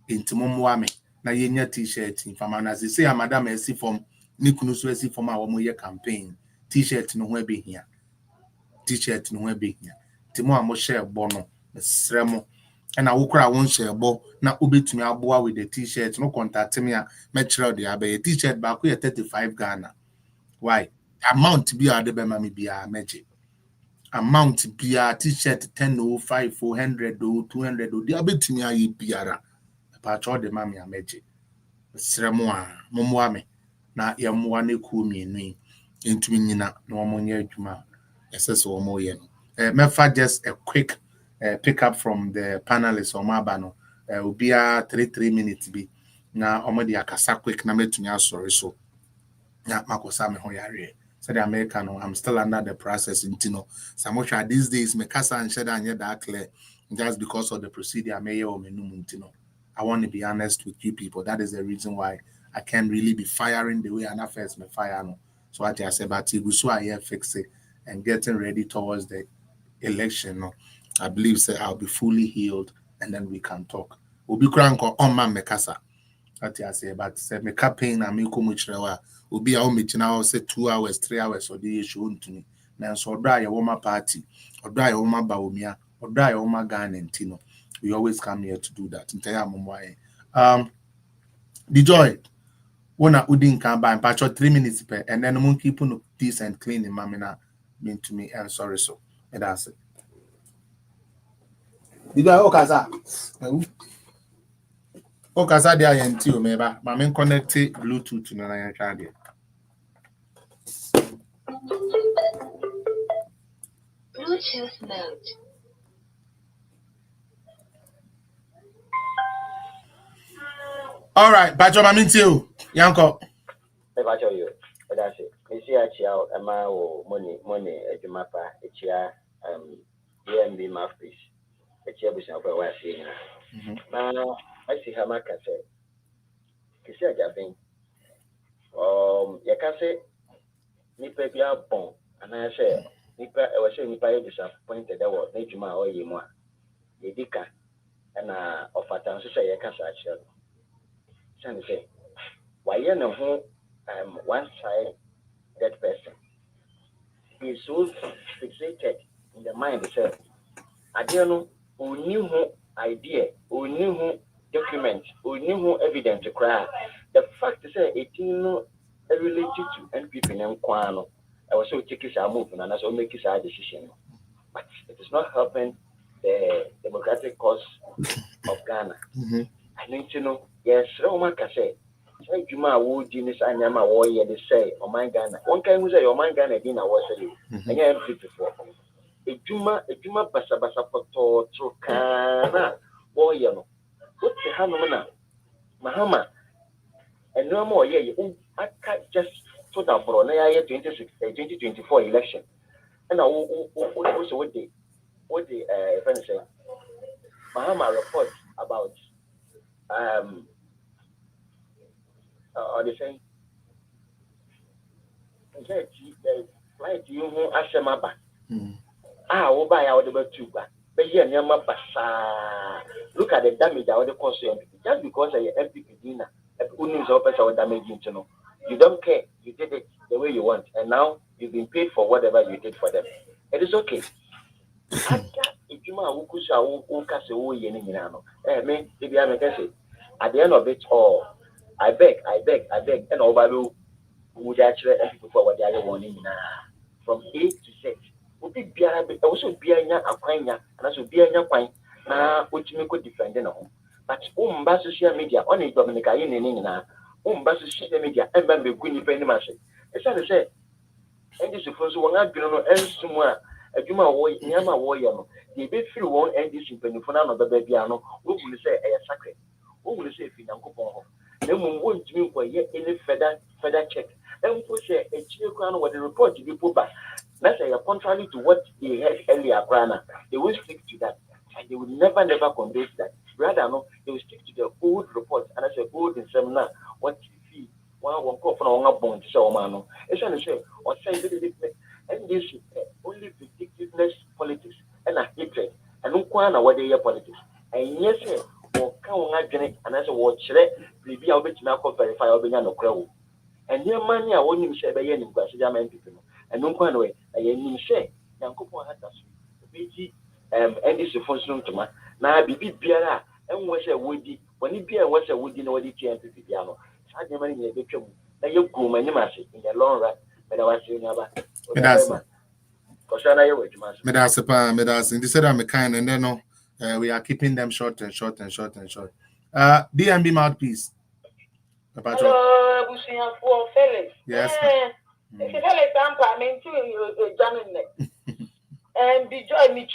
intimo mo me na ye nya t-shirt infama na se ya madam esi form ni kunu so esi form a wo mo ye campaign t-shirt no ho be here t-shirt no ho be here timo a mo share bono mesremo and I wokra won share bo na obetumi aboa with the t-shirt no contact me a me kire de abe t-shirt ba ko 35 Ghana why amount bi ade be ma me bia meje amount bia t-shirt 10 or 5 400 or 200 or the abetumi ayi biara pa cho de ma me ameje sremo a momoa me na yamwa ne ku mienu entumi nyina na omonye adwuma ss omoye no mefa just a quick pick up from the panelists on maba no obia 3 minutes bi na omodi akasa quick na metumi asori so na makosa me ho yare said the American I'm still under the process intino samosha these days me kasa and sheda anya that clear just because of the procedure may or menum intino. I want to be honest with you people. That is the reason why I can't really be firing the way I first me fire no. So I just say but so I fix it and getting ready towards the election no. I believe say I'll be fully healed and then we can talk. Obi kranko on man mekasa. That I say but say me campaign and me ko muchrewa obi a o me china say 2 hours 3 hours or the issue to me. Now so odra ye woma party, odra ye woma baomia, odra ye woma Ghana ntino. We always come here to do that. The joy wanna udin can buy patch 3 minutes per and then moon keep on decent clean in mamina mean to me and sorry so and that's it. Did I okaza? Okaza dia yentio meba mamen connect Bluetooth to na ya Bluetooth mode. All right, Bajo Mamintio, Yanko. Bajo you, that's it. You see, I chill, a money, a mappa, a chair, DMB mouthpiece, a chair with some way seeing. Now, I see how much I say. You see, I think, you can say, Nipper be out bone, and I say, Nipper, I was saying, Nipper is disappointed that was Nejuma or Yema, Yedika, and of a town to say, I can't say, why you know one side that person is so fixated in the mind itself. I don't know who knew who idea, who knew who document, who knew who evidence to cry. The fact is that 18 related to NPP and Kwano. I was so taking a move and I was making a decision. But it is not helping the democratic cause of Ghana. I need to know, yes, Roman can say. Say Juma would Jinis and Yama warrior they say, oh my Ghana. One can who say, oh my Ghana dinner was a and you have before. A Juma Basa Poto Trocana warrior. What's the Hanumana? Mahama. And no more, I can't just put up for an 2024 election. And I also what the friend say. Mahama report about or they say, flight you who Ashamaba. Oh, buy out the tuba. But here, look at the damage I would cause you just because I am MPP dinner. Who opens our damage into no. You don't care. You did it the way you want, and now you've been paid for whatever you did for them. It is okay. If you at the end of it all, I beg, and over would actually people for what they are wanting from A to Z. Would be also be a quina, and also be a quine, which me could defend in home. But social media, only Dominica in social media, and then the Queen Penny Massey. It's as I say, and this is for one and somewhere. A Juma warrior, Yama warrior, the big few won't end this in Penifona the Babiano, who will say a sacred, who will say Financo. Then we won't do for yet any further check. Then we say a chill crown with the report to be put back. Let's say, contrary to what they had earlier, they will stick to that. And they will never convince that. Rather, no, they will stick to the old report. And I say, old in seminar, what TV, one call for a bond, so, man. It's going to say, or say, and this only vindictiveness politics and a hatred. And no one what they are politics. And yes, or count and as a watch, maybe I'll bet you now verify Albania no crow. And your money, I won't even say by any people. and no one way. I am share. Yanko has us. BG and this is function to my now be Biara and was a woody when he be a was a woody no the chance to piano. I never in a bedroom. Now you go my name in the long run, but I was saying about Medas, and they said I'm a kind, and then we are keeping them short and short and short and short. DMB mouthpiece. Hello, Bushia for Felix. Yes. If you tell a sample, I mean, and be joy me,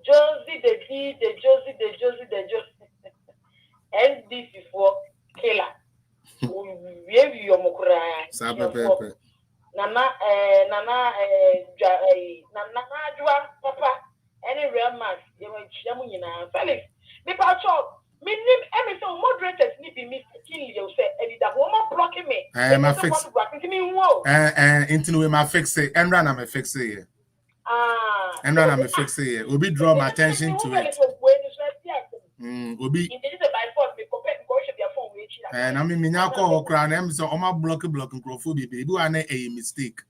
Josie, the D, the Josie, the Josie, the Josie. And this is for Killer. We have your Mokura. Nana, Papa, any real mass, you know, Chamuina, Felix. Because me name so moderators need be mistaken you say that woman blocking me. My fix. Into my fix it and run I'm fix it. And run I'm fix it. Will be draw my attention to it. Will be and I mean Minako crown them so my blocking crowfobi baby and a mistake.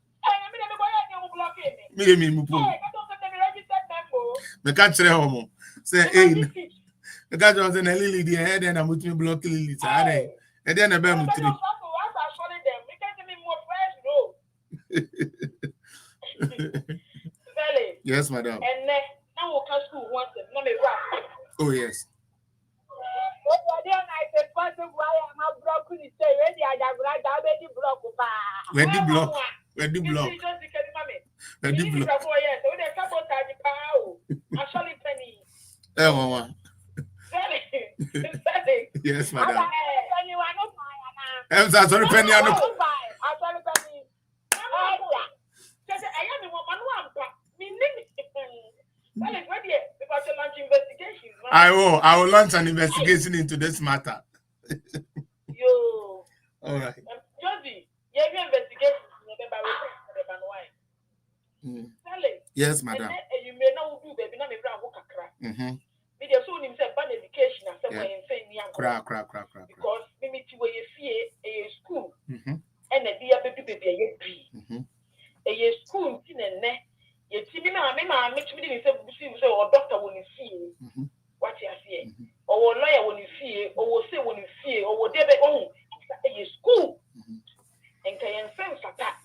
Me can't say homo. Say hey. The guy was in a lily, the head, and I'm with me blocking lily. And then a bam tree. Yes, madam. And now we'll come school once. Oh, yes. Where the block? Where the block? Where the block? Eh, mama. Yes, madam. I'm sorry, Penny. I know. I will launch an investigation into this matter. Yo. All right. Josie, you have your investigation. Yes, madam. You may not do baby, not a video soon himself ban education and somewhere in saying because we meet you where you see a school and a dear baby a school in a net. Yet, see me, I met me or doctor when you see what you see, or lawyer when you see, or will say when you see, or whatever own a school and can sense that.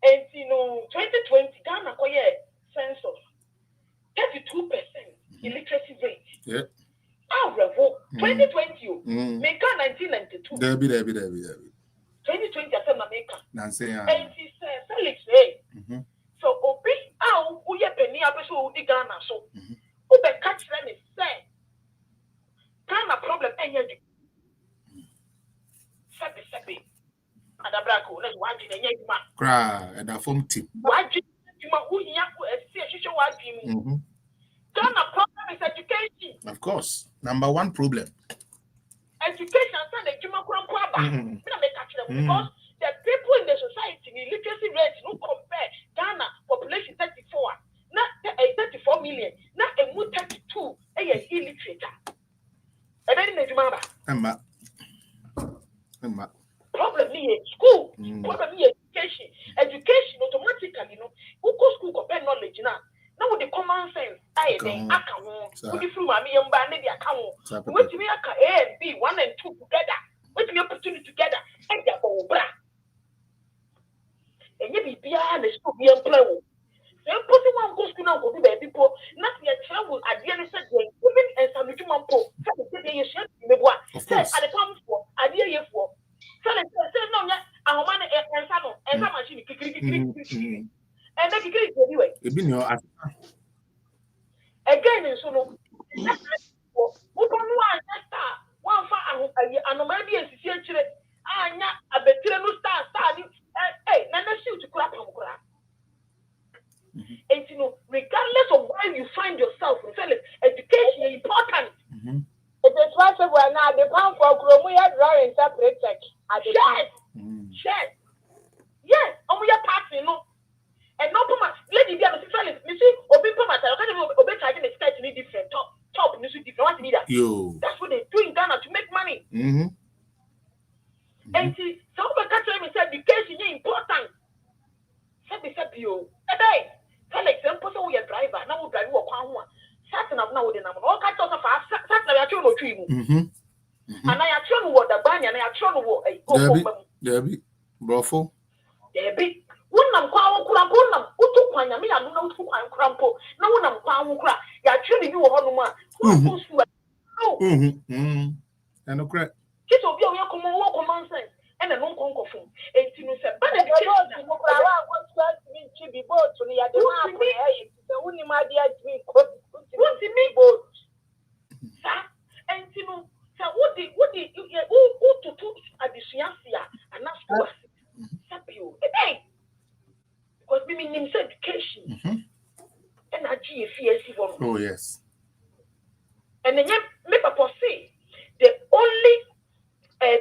And you know, 2020 Ghana census 32% illiteracy rate. Yeah. Our revolt 2020. Make 1992. There be. 2020 I said Jamaica. Nancy. And he said Felix, hey. So obi how we penny abeso udi Ghana so. Ube catch them is say. Ghana problem energy. Sabi. Adabrako, let's watch it and yet. Cry and a phone tip. Watch it. Ghana problem is education. Of course. Number one problem. Education because the people in the society, the literacy rate, no compare Ghana population 34, not 34 million, not a 32, illiterate. And then the Emma. Problem here, school. Problem here, education. Education automatically, who go school compare knowledge now. Now with the common sense, I think I can put the through my million band the account. Wait me A and B, 1 and 2 together. Wait me opportunity together. And they're all bra. And you be beyond the school be employed. Then put one go school now go be people. Not yet travel at the end of the day. Women and some little man po. Say at the time for idea year for. So they say no, I'm man and some and some machine. And then you get it anyway. Again, so no. Who don't want that? One for and maybe a situation. A better no star. Hey, Nana shoot to clap on crap. And you know, regardless of where you find yourself, education is important. It is possible now. The pound for Chromia drawing separate check. Yes, and we are passing, and no promise. Lady, be a Felix. You see, or be promise. I can't obey charging a sky to be different. Top, you see, different. What need that? That's what they do in Ghana to make money. And see, some of the country said education is important. you. Hey, for example, so we are driver, now we drive walk on. Certain of now the number. All kinds of fast. Certain of your no tree. And I actually what the banyan. I actually what a Debbie, brofo. Debbie. Wunam kwa kunam. Utu kwanya mi anu na utu kwanya krampo. Na wunam kwa wukra. Ya actually you honuma. And no correct. Kids of you common sense. And a non concophone. And to say, but the education to be bought to the other. Only my dear me, what me both. And to know, what did you to put at the Siasia and not to us? You, because we mean education. And I GFC one. Oh, yes. And then, make a say the only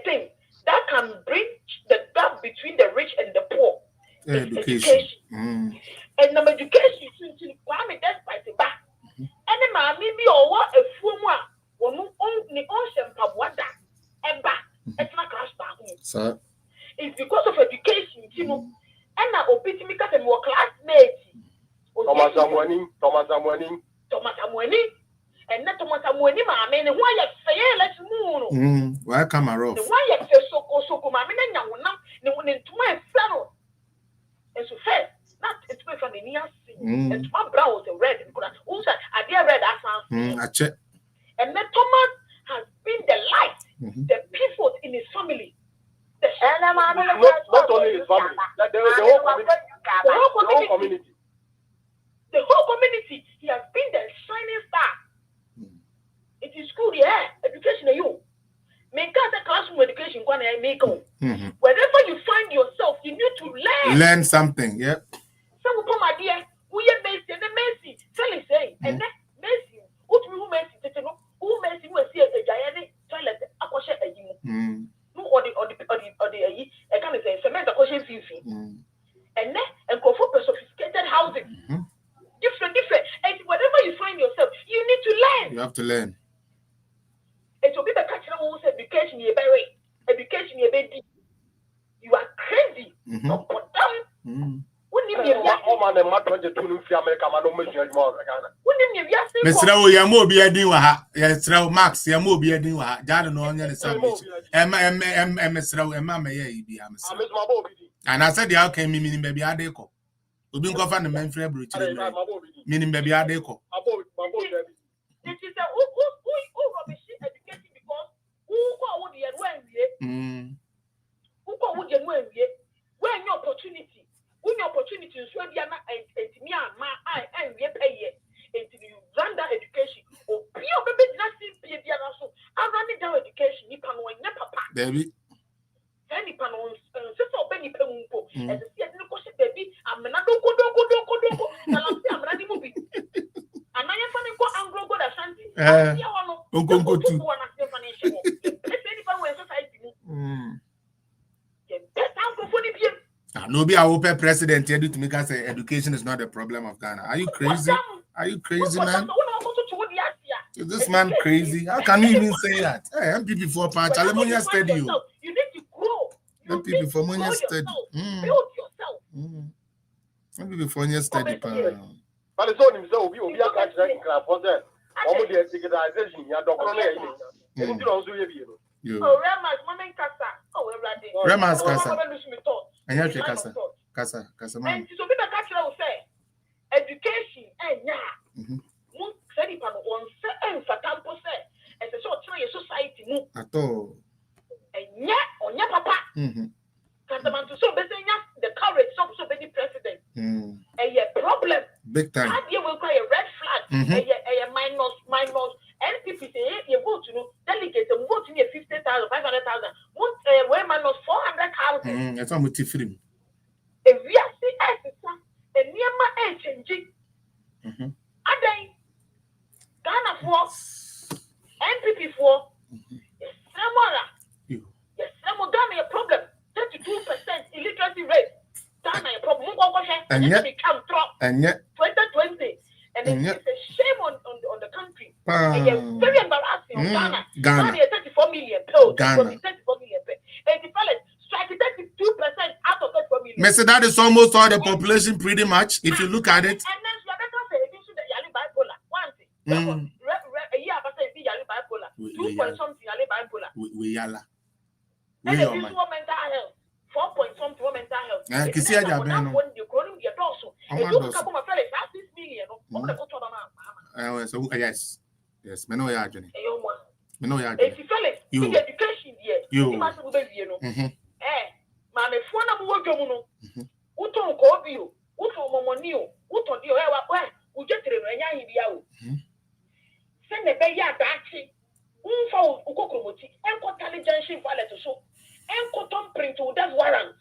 thing that can bridge the gap between the rich and the poor is education. And the education is to Kwame despite the back. And the man maybe or what a fuma or no only ocean pabwada and back. It's not crash back. It's because of education, you know. And now obiti because of more classmates. Thomas Amwani. And not Thomas Amwani, man, and why you say let's move. Why come around? Why you say so, my men, no one into my fellow. And so first, not it's way from the near sea. And my brows are red. Also, I dare red as I check. And that Thomas has been the light, the pivot in his family. Not only his family, the whole community. The whole community, he has been the shining star. It is good, yeah. Education, you. Make us a classroom education, wherever you find yourself, you need to learn. Learn something, yeah. Some of my dear, we are Messi and the Messi. Tell us, say, and then Messi, what we Messi, who Messi will see a giant toilet, a question a you. No, or the I can't say, cement a question fee. And then, and go for sophisticated housing. Different. And whatever you find yourself, you need to learn. You have to learn. It will be the culture who's education you bury. Education you baby. You are crazy. No, but Mr. Yamo be a diwa, yes, Max, Yamo be a diwa, Jado no onion sandwich. And I said, the outcome meaning baby Adeco. We been governed the men for meaning baby Adeco. It is a who rubbish education because who would you when when your opportunity, so we are not and we pay it you run that education or be a baby nothing be also I run it down education you can win papa baby any panon so benny pempo and see no question baby I'm not go and I'm running movie and I am funny go and go ashanti Uncle to Nobody I hope president tell you to make us say education is not a problem of Ghana. Are you crazy? Are you crazy, man? Is this man crazy? How can you even say that? Hey, MPP for Patch, Alemonia steady you. You need to grow. MPP for Monia steady. Build yourself. MPP for Monia steady. But it's only so we will be a country for that. Almost the digitization, you don't Oh, Remas, Mama Casa. Oh, we're ready. Remas Casa. And you have Casa. And to be the country will say education and say one and for campus as a short time society at all. And yet on your papa. Cantaman to so busy the courage so many president. And yet problem big time. How do you will cry a red flag? A minus NPP say you vote to delegate and vote in 50,000, 500,000. Where minus 400,000. That's what we free. If we are seeing a near my changing. Ghana for NPP for yes, Ghana a problem. 32% illiteracy rate. Ghana a problem. And yet 2020. And it's a shame on the country. And it's very embarrassing on Ghana. Ghana 34 million. Ghana 34 million. And the fellas strike 32% out of 34 million. Messi, that is almost all the population, pretty much, if you look at it. And then you better say if you should yali bipolar. One thing. A year after you yali bipolar. 2 point something yali bipolar. We yala. And this is what mental health. 4 point something what mental health. I can see a job. So yes. Yes, me know ya Johnny. Me know ya. If you feel it, you education here. You must be you know. Mama phone na mo dwomu no. Uton ko bi o. Uton momoni o. Uton di o e wa ujetere no enya hibia o. Se ne be ya daachi. Unfa ukokromoti. Enko intelligence wallet so. Enko tom print without warrant.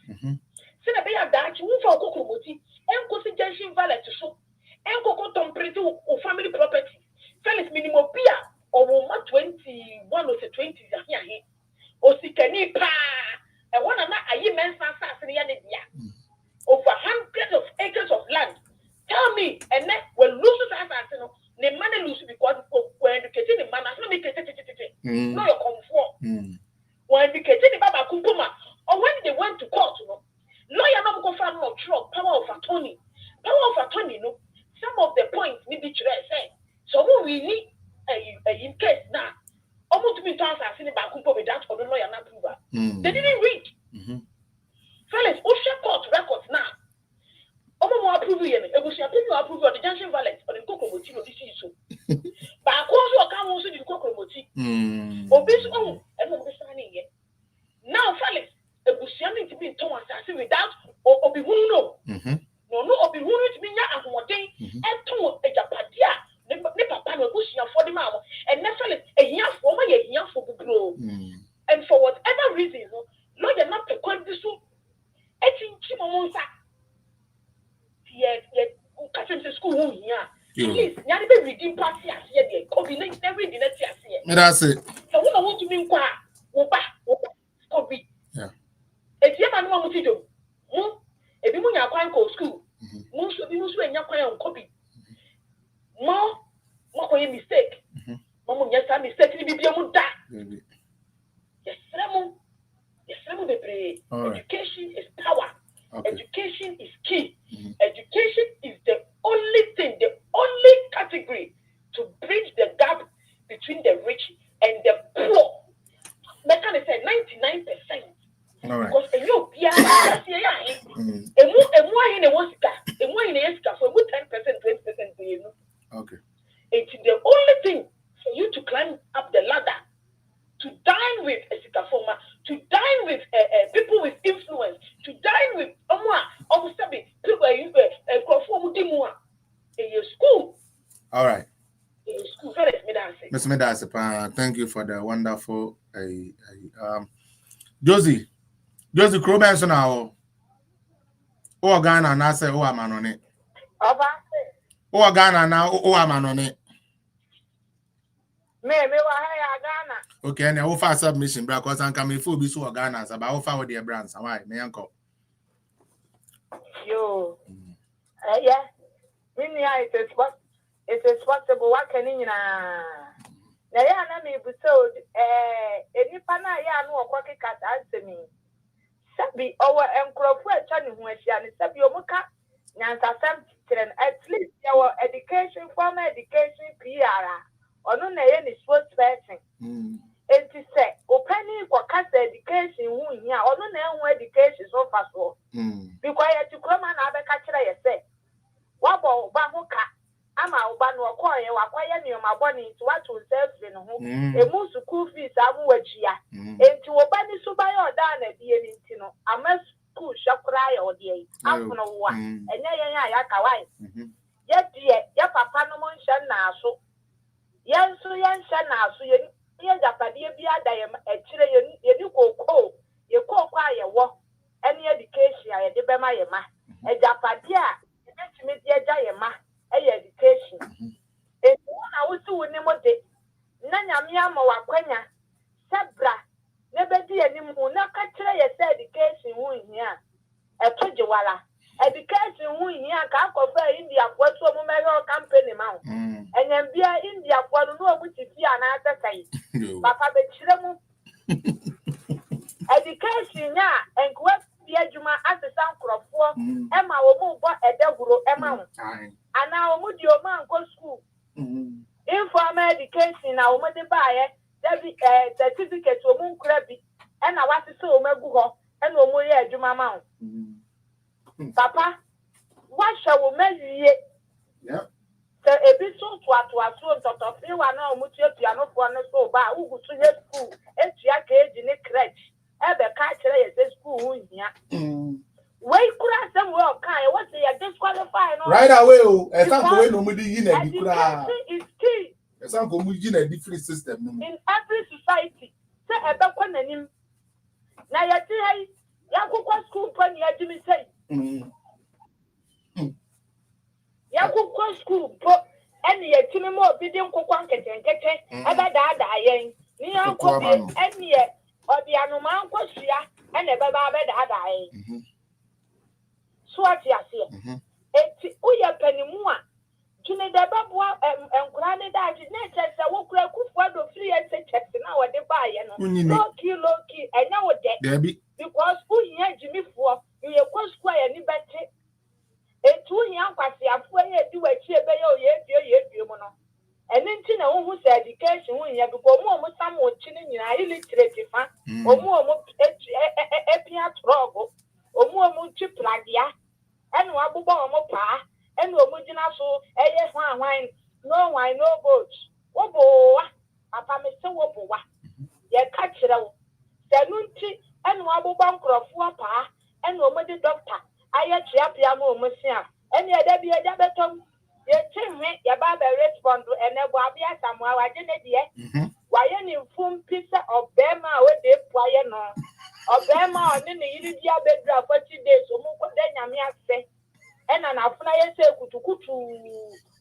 Se ne be ya daachi unfa ukokromoti. Enko suggestion wallet so. Enko tom print o family property. Felix minimum pia or 21 or 20 here. O sikani pa. And one of my immense over hundreds of acres of land. Tell me, and then when losers are the money lose because we're educating the man, no your comfort. We're educating the Baba Kumpuma, or when they went to court, lawyer no go find no truck, power of attorney. Power of attorney, some of the points need to say. So we need in case now. Almost me times I've seen about Kumpo without or the lawyer not approval. They didn't read. Felix, Ocean Court records now. More approval, it was approval of the Junction Valley or the Cocomochi of this issue. But of course, you can't also do Cocomochi. Obis own and understanding it. Now, Felix, a Busian to be Thomas without or Obihuno. No, Obihuno to be not a day and to a Japadia. For the mama and naturally a year for my year for the grow. And for whatever reason, Lord, you're not the condition. I think Chimosa. Yet, catching the school here. Please, you're the redeem party as yet. Combination every dinner here. That's it. So, what I want to mean, Oba, Kobe. Yeah. If you have no Mutido, if you want to school, most of you and your choir on Kobe. More mistake. Mama, yes, I mistake. Yes, education is power. Okay. Education is key. Education is the only thing, the only category to bridge the gap between the rich and the poor. That kind of say 99%. All right. Because you okay. It's the only thing for you to climb up the ladder, to dine with a sikafoma, to dine with people with influence, to dine with people in your school. All right. In your school, Ms. Medase, thank you for the wonderful Josie Krobenson now. Oh Ghana now say oh I'm on it. Oh Ghana now oh I'm on it. Me wa Ghana. Okay, and I offer submission because I'm coming for be so Ghana so about offer with their brands. Why? Me uncle. Yo. Yeah. It is possible what can you na ya na me bu so enipa na ya no okwoke kata answer me. Sabi our enkrofo acha ne ho ahia ne sabi omuka nyansa sam tren at least our education formal education PR ono na ye ni sports person enti say opani kwa kasa education hu hia ono na enhu education so fast so because ya tukroma na abeka kire ye say wabo ba ho ka ama uba no okoye wakwaya ni omaboni nti watu self no ho emu school fees amu wajia enti oba ni suba ya oda na die ni nti no ama school shakura ya odie afuno wa enye yen ya kawai ye die ya papa no mo nsha na aso yenso yensha na aso ye japade bi adaye ekire ye ni koko ye koko ayewo any education ya de bema ye ma ejapade a etimi de eja ye ma education. It's one I was doing de Nanyamia Mawakwenya, Sabra, never did any more, not catch education win here. A Tujawala. Education win here, can't confer India, what so memorial company mount. And then be India, what no which is here and after say. Papa Bechiremu. Education, yeah, and what dear Juma as a sound crop for Emma will move what a devil Emma. And now would your man go school. Informal education now would buy a certificate to moon crabby and I want to so Meguho and no more Juma Mount. Papa, what shall we measure ye? Yeah. So a bit so to a soon of you are now much piano for no so bad who to your school, and Jack in a crutch. Ever catch a school here. Wait, could I somewhere kind? What's the disqualified? Right away, I can't go in nobody in a is key. I can't go in a different system. In every society, say a back on him. Now, you see, Yakuka school when you had me say. Yakuka school, but any a team more bidding coquanket and get it, ever dying. Near Kobe, any yet, or the Anuman Kosia, and a baba dying. Swat ya here. Eti uya penimua. June the babwa and granted that nature sa wokra kufuado free and say check na we de buy no. Low key and now dead. Because who here Jimmy for you go square ni bete. Etu here kwasi afo ye di we chi ebe ye no. And then na who say education who here because mo sam wo chi ni nyina illiterate fa. Omo epia trouble. Omo chip lagia. And wabuba omopa, and Omujina so, yes, wine, no wine, no boats. Woboa, Papa Mr. Woboa. Ye catch it out. Sanunti, and Wabuban Crofwapa, and Omodi doctor. I yet Yapiamo Musia, and ye there be a dabatum. Ye tell me, your barber respond to and a wabia somewhere, I didn't yet. Why any full pizza of Bema with the quiet no. Obama on the India bedroom 40 days, so then say, and an affair say, Kutu.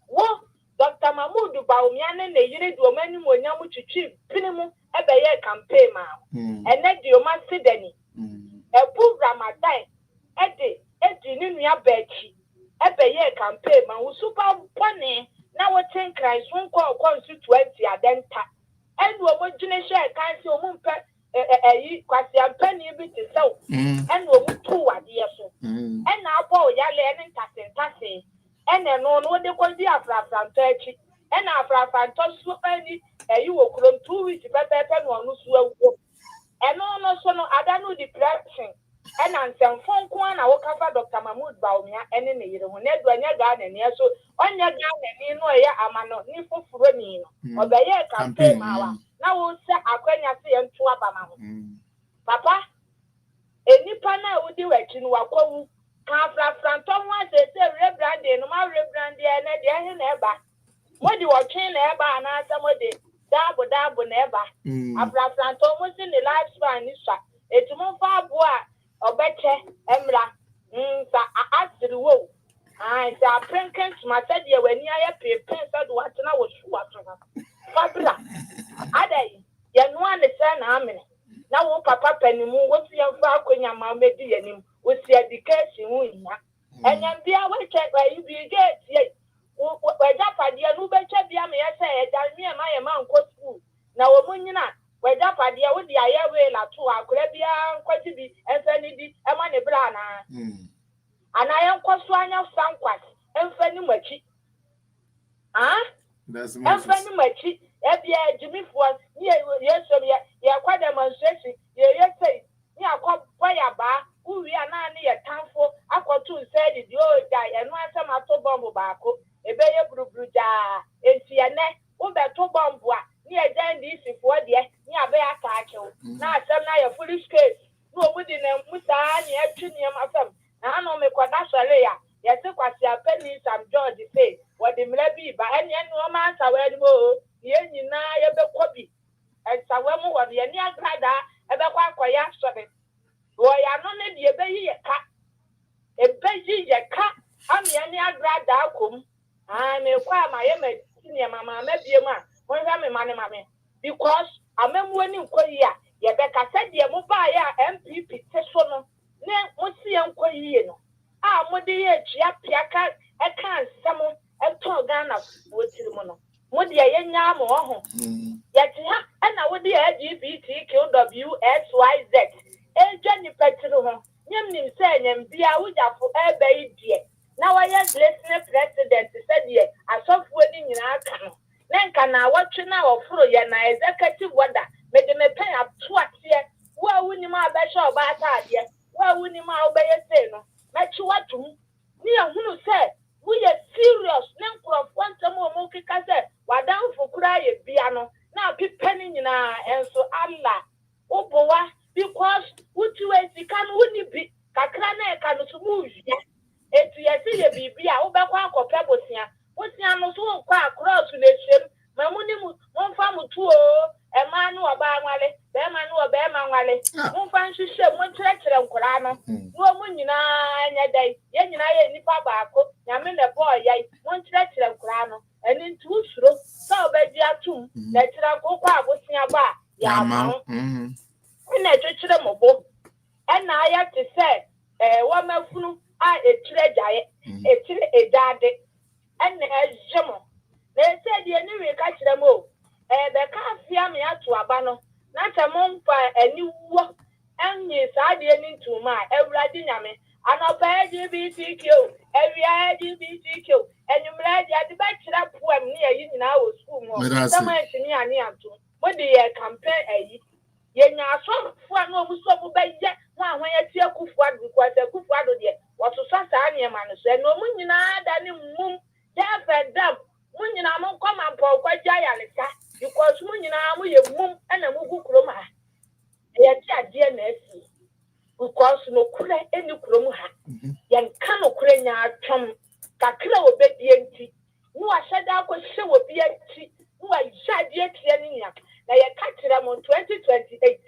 What Dr. Mahmoud Baumian and the Yiri do many more Yamu to chief, Pinimu, a bayer campaign, and then the Oman Sidney. A program at time, Eddie, Nunia Betty, a bayer campaign, who super funny. Now what 10 cries won't call constituency at then tap. And what generation can't see a moon pet. Kwasi ampani bi te so and wo mutu wade so and na abo ya le ne tasen and no de ko di afrafranto achi and afrafranto so ani yi wo krom 2 weeks pepepe no no so awu and no so no ada no depression and ansem fon ko na wo kafa Dr. Mahmoud Bawumia ene ne yire ho ne do anya ga na ne so onya ga na ni no ya amano ni foforo ni no obaye campaign mawa. Now we'll say Akwenya say and to Abama. Papa, any pana would do it in Wako. Canfra Franton was a rebranding, no more rebranding, and a never. What do you watch in ever and somebody? Double never. After Franton was in the lifespan, it's more far boy or better, Emra. I asked the woe. I said, Prinkins, my said, you when you have a pence at what I was watching. Fabula. Ade, ya no understand amen. Now papa penimu what you fa kwenya ma medi yanim with education wunya. And yan bia we check where you be get ye. We japadia no be check bia me say dan me ma ye man ko school. Na wo munyina we japadia wo dia ye we la to akora bia kwati bi enfa ni di e ma ne bra na. Ana yan kwaso anya sankwas enfa ni machi. Ah? That's enfa ni machi. Ebia Jimmy for yes, ya kwa demonstration, ye say, ya kwa fire bar, who we are not near town for, aqua two said the old die, and one time I told Bombo Baco, a bay of Bruja, and Siane, who bet to Bomboa, near Dan this for the near Bear Tacho. Now, some night a foolish case, no within them, Musani, Chinium of them, and I know me Quadashalea, yes, it was your penny, some George say, what the maybe, but any woman, I will yen na ye be kobi esawemu wo ye ni agrada e be kwa akoya sobe wo ya no ne de be yi ka e be yi ye ka am ye ni agrada akom me kwa ma ye me senior mama me bie ma won hwa me mane mame because amemu ani nkoyi a ye be ka se de mu ba ya MPP te so no ne mo si ye nkoyi no a mo de ye tua piaka e kan samo e to Ghana wo tiri mo no Would ye yam or yet, and I would be LGBTQWXYZ. A Jenny Petro, Nyam say nyam bia wujafo ebe die. Na waya listening president said ye asofo ni nyina aka no. Na nka na watwe na oforo ye na executive order me de me pen ato ate wa wuni ma abehye oba atade wa wuni ma obeye say no na chi watum ni ehunu say we are serious na nkrofo ntem o mo kika say wadanfo kura ye bia no na pipani nyina enso Allah obowa because wutu esika no wuni bi kakra na e ka no so mu wia etu yesi ye bibia wobekwa akopɛ bosia no so nkwa across na hyem mamuni mu monfa mutu o ema no oba nwale be ma no oba ema nwale monfa nhwehwɛ monkyerɛkyerɛ nkora no no mu nyina anya dai ye nyina ye nipa baako nyame na boy yai monkyerɛkyerɛ nkora no eni ntu usuro so obedi atum na kyerɛ kokwa abosia ba ya ma na twetwere mobo ena aya te sɛ wa mafunu a etire jaye etire ejade ene ejemo na ese die ni we ka kire mo be ka afia me ato aba no na temompa ani wo enyi saa die ni ntuma ewrade nyame anopa LGBTQ ewia LGBTQ enyumra dia de ba kire poem ni ayi nyina wo school mo sama ntini ani ato mo de ye campaign ayi ye nya asofo na omuso mo ba ye wa hwan ya tie kufu adu because kufu adu de wato sasa ne ma no so no mu nyina da ne mum ya fedam mu nyina mo koma mpo kwa jaya leka because mu nyina mo ye mum na mu gukuro ma ya ti ade na asi because no kure eni kuro mu ha ya nka no kure nya atwam kakra obedie nti mu ahada akɔhye obi ati mu ajade atia ne nya na ya kakra mo 2028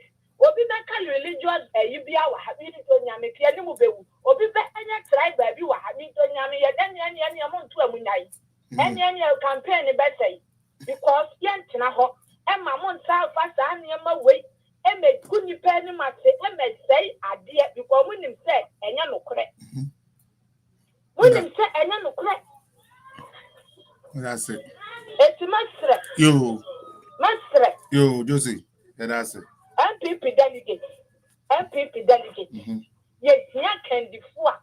obi be ka religious yibia wa ha bi to nyame pia ne mu bewu obi be anya tribe bi wa ha bi to nyame ye dan anya mo nto amunyai anya campaign be say because yentena ho e ma mo nsa fa sa anya ma wei e me kuni pe ni mate e me say ade because mo nim say enya nokore mo nim say enya nokore that's it eti masre yo Josie that's it MPP delegate yes nya kandifo a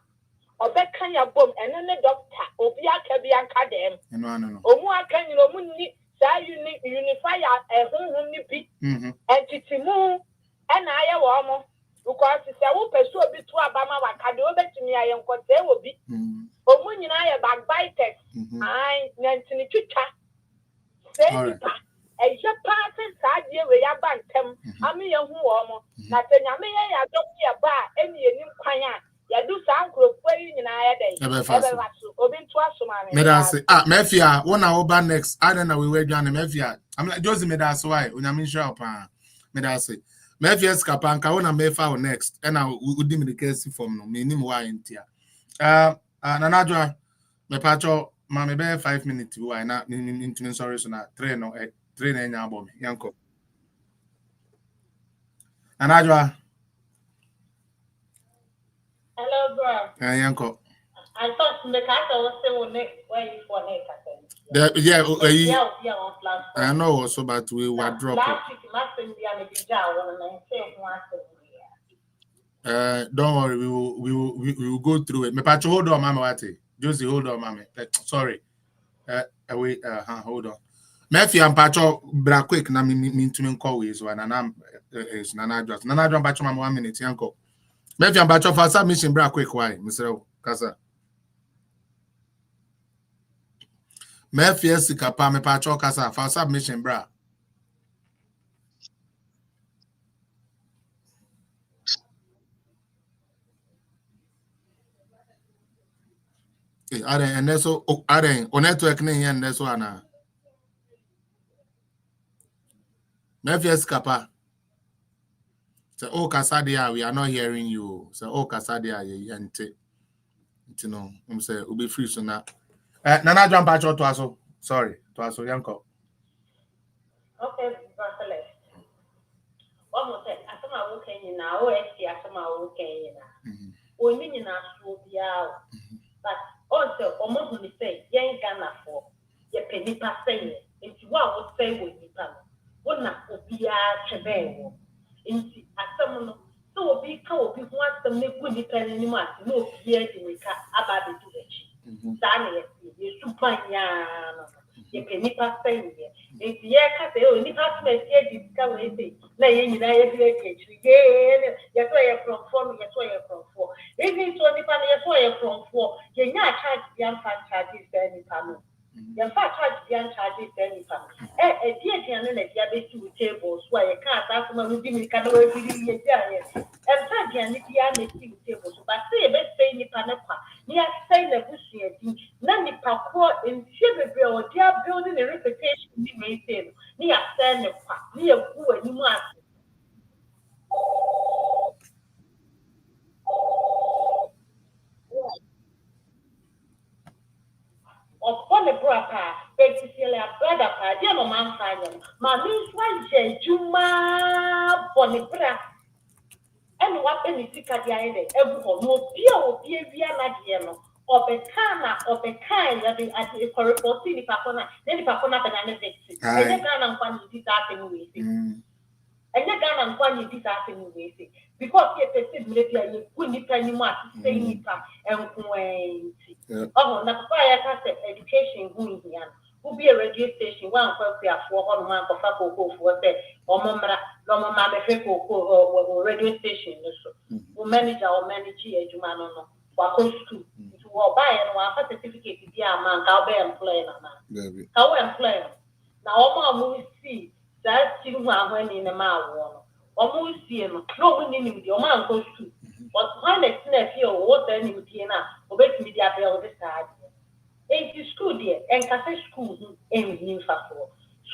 obeka ya bom ene ne doctor obi aka bi anka dem no omu aka nyiro omu ni sa unify ehunhun ni bi entity mu ena aye wo mo because se wo peso obi to abama wakade obetumi aye nkote e obi omu nyina aye backbiters ai nantini twitwa say eje paase saadie we ya bantem ami ye hu wo mo na se nyame ye ya doki ya ba eni enim kwan a ya du sa nkrofo yi nyina ya dai ebe waso obi nto asoma me medase mafia wona wo ba next I don't know we were dwan mafia I'm like Josie medase why onyame nhwa pa medase mafia skapanka wona mefa wo next and I udi me the case from no me nim why ntia nanadwa me pacho ma me be 5 minutes why na into sorry so na 3 no 3 na nya abom yanko anajwa hello bro yanko I thought the cat was still next where you for next I know also but we were drop last week must be an don't worry we will go through it me pacho hold on mama wati Josie hold on mama sorry wait hold on Murphy and Pacho bra quick na me to me call is one and is Nanadra Pacho 1 minute yanko. Murphy and Pacho for submission bra quick why Mr. Casa Murphy Sikapa me Pacho Casa for submission bra. Are and so are on network and that's one. Murphy Sikapa. So oh Casadia, we are not hearing you. So oh Casadia, yente. You know, say we'll be free so now. Nana jump back to aso. Sorry, to aso yanko. Okay, Barcelona. One more thing. Asama working now. Oh, asama working now. We need na so bia. But also, almost we say, young Ghana for your penny per saying. If you want to say with you, what not obia chebe. Inti asama no. So be who wants to make good depending on no fear to make about the village. Daniel, you super you can nip us saying here. If you can't say, oh, nip us may see discover anything. Lay in United States, yes, where you're from 4, yes, where you're from 4. Even so, yes, where you're from 4, you're not charged young fan charges any panel. Your fat charge the charges any panel. A dear Diana, the two tables where you can't ask them to give me kind of a video. And Tadian, the other two tables, but say a best say the panapa. Near say the bush, none the parkour in Shiver, they are building a reputation we may say. Near stand the park, near who and you must. Upon the brother, basically a brother, dear man, my means why Juma Bonibra. And what any sick at the end, everyone will be a Nadiano, or the Kana, or the kind that at the corresponding the Papona, then the Papona and the Vexi. And the Ghana and one you did that anyway. And the Ghana and one you did that anyway. Because yet a maybe you couldn't tell you much, say Nipa and when. Oh, now, education, who will be a radio station, one for 400 months of Faco for the or Mamma or radio station. Who manage our manager, Jumano, Wako school, to buy and one certificate to be a man, I'll be employed. How employed? Now, all my see that still when in a mile. Almost see him, no one in your man goes to. But when it's not here, what then you do now, obey me the appeal this side. Ain't school dear, and Catholic school in fast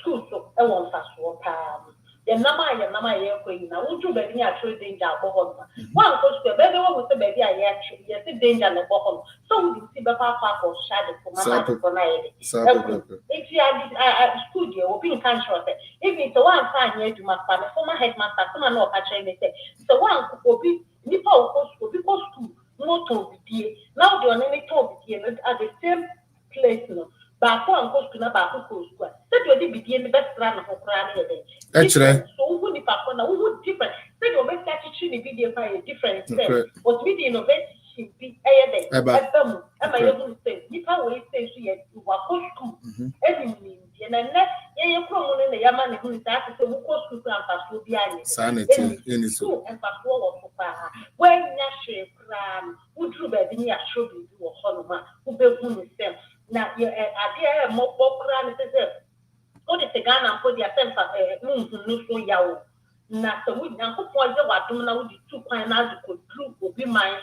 school, so I want fast war. The Nama, queen, now would you be actually danger bohon? One goes to a better one with the baby, I actually, yes, the danger the bohon. So we see the papa or shadow for my for night. If you are school dear, or being country, if it's a one fine year to my father, former headmaster, come and knock at me. So one will be Nippo school, no to be now the only to be at the same place. No. But one goes to Naba who goes. That will be the best run of Ukraine. That's right. So who the Papa who different? Then you make that you video by a different step. But with the innovation be a day. Am I able to say? You can't wait say she had to walk school. Every and then you come in the Yaman who is after who goes to Grandpa behind sanity in school and fast forward for Papa. When Nash Cram, who drew by the near show you or Honoma, who built himself. Now, you are more popular. What is the gun and put yourself at no so yaw? Now, so we now put what you are doing with 2 pineapples could prove will be mine.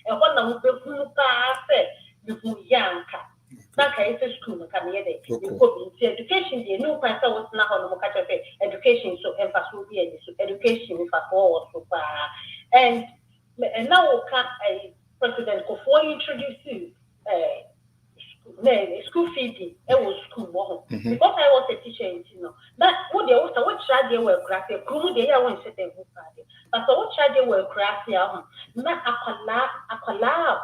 And what I will be said, you will yanka. That is a school, come here. Education, the new pastor was not on the education, so emphasis will be education if I forward so far. And now, a president will introduce you. School phD, it was school. Because I was a teacher in Tino. But what they also what child they were graphic, who they are one setting who party. But so what child they were graphic, not a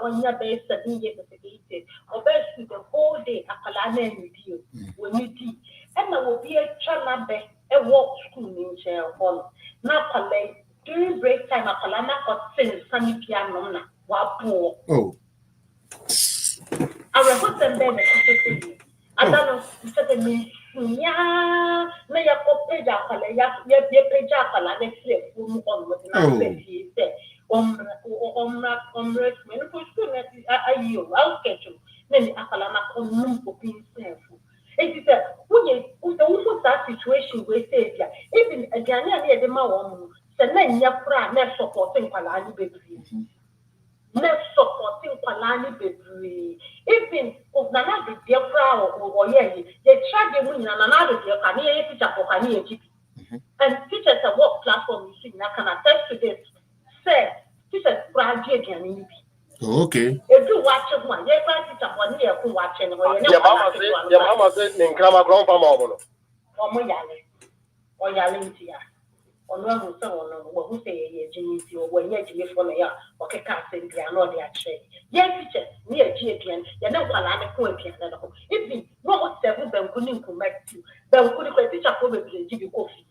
on your base 7 years of age, or best with the whole day, a name with you when you did. And there will be a child a walk school in chair hall. Not a during break time, a palana or sing sunny piano, wapo. Oh. I report them then. I don't know. Certainly, yeah. May I pop page up? Page up. I next year. On what he said. When for school, I'll sketch you. Then Apalama on for being sinful. It is who that situation we say, even a Ghanaian near the Mawam, Senang Yapra, never supporting Palani baby. Never supporting Palani baby. Even of another dear crowd or ye, they try to win another dear Kanye teacher for Kanye. And teachers at what platform you see, I can attest to this. Say, teachers graduate and okay. If you watch one, they can't teach up 1 year who watching or your mama said, in Grandma Grandpa or Moyale or Yalintia. Or no, so who say Jimmy or when you're Jimmy for me, or can't say they are not their trade. Yes, teacher, near Gideon, you're not one other poetry. If you know what 7 them couldn't come back to, then couldn't teach up probably give you coffee.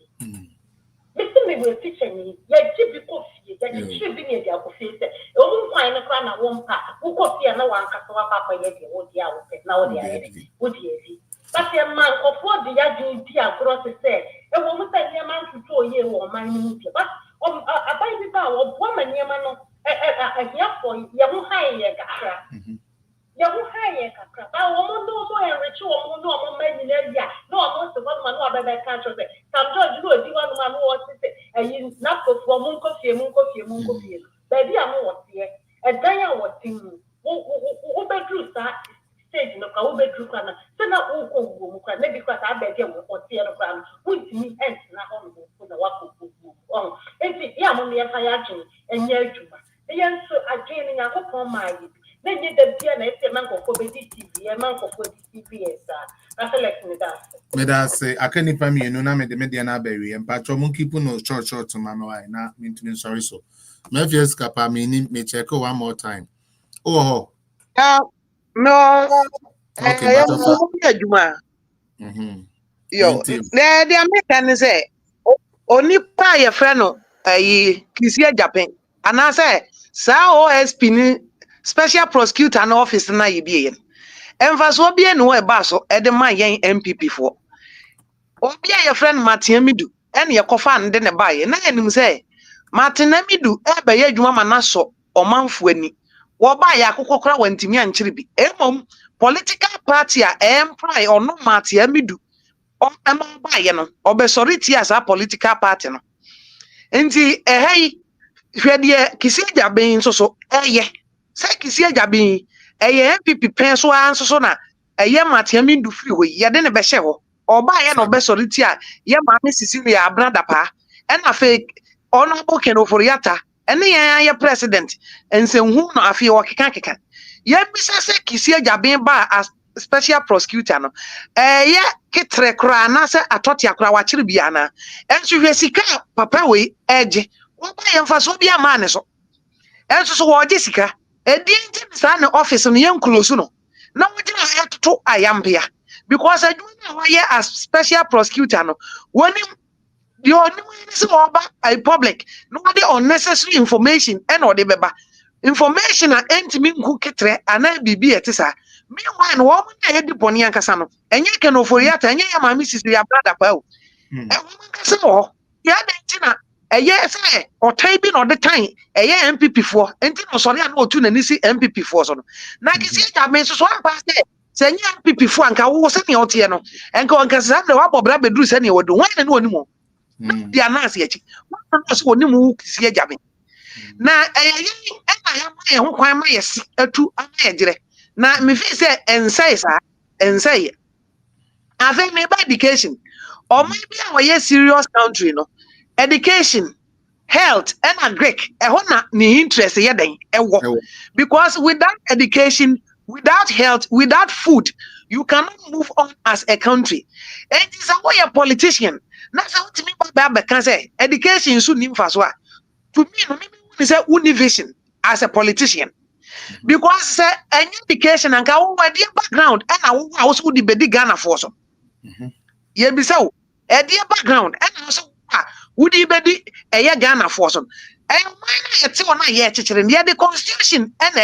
Missing me with teaching, yet Jibby coffee, that you should be near the office. You won't find a crown at one part. Who coffee and no one can swap up by yet, what the hour, now they are would you? But your man of what the young tea across the set, a woman said your man to 4 years or my media. But a baby of woman, your man, a year for young high, Yamu high kakra. I want to so enrich you on no man in India. No, most of one man who are country. Some judge you do one man who wants to say, and you not go for Munko. Baby, I'm what here. A day I was thinking, who bedroom that stage, no, who bedroom can send out who can maybe because I beg you for theatre ground, which me ends not on the walk on. And see, yeah, only a fire and yell to me. The answer again in a hope on my. Then you the piano, a man for TV, a man for TV, I select me that. May I say, I can't even me, no, I'm the Mediana Berry, and Patro Monkey Puno short to Mama, not mean to sorry so. Maybe Scapa meaning me check one more time. Oh, no, okay, yo, the American say, only pay a friend, a Kisia Japan, and I say, Sao OSP. Special prosecutor and office na yibi emfa so bia no e ba so e de ma yen MPP for obi a your friend Martin Amidu ene ye kofa nde ne ba ye na enim say Martin Amidu e be ye adwuma ma na so omanfo ani wo ba ya akokokora wantimi ankyere bi emom political party a employ ono Martin Amidu o ema ba ye no obesority as a political party no enti ehei hwede Kisia ben so eye say Kisia Jabi, a MPP pen so answer so na a year Matiamin do free way, ya didn't be show, or buy an obesoritia, ya mammy Cecilia brother pa, and a fake honorable Keno for Yata, and the ya president, and say who no a few wakikaka. Yet Mrs. Kisia Jabin bar as special prosecutor no, ya kitre cranasa a totia crawachiribiana, and she has papa way edge, what by em for so be a man so. And so Jessica. A dear office on young close no. Now we didn't have to I am here because I do know why as special prosecutor no. When you are about a public, no unnecessary information and or the beba information and intimate cooketre and I be at this. Meanwhile, woman I had the Pony and Casano, and you can offer yet and your mammy is your brother Pau. And woman Casano, yeah, yes, or typing all the time, a MPP for, and sorry, I know tune and see MPP for. Now, you see, that means one past day, saying MPP for and was sending out here, and go and Cassandra, what Brabbe Drew sending you, one and one more. The announce yet. One was one who see a jabbing. Now, I am my a two amazing. Now, me say and say, I think maybe education, or maybe our serious country, no. Education, health, and agric, ni interest because without education, without health, without food, you cannot move on as a country. And it's a way a politician. That's how to me can say education should name first. To me, no me say univision as a politician. Because say any education and go over their background and I also the bedi Ghana for so. Yeah, be so a dear background and also would he be a Ghana for some? And the constitution and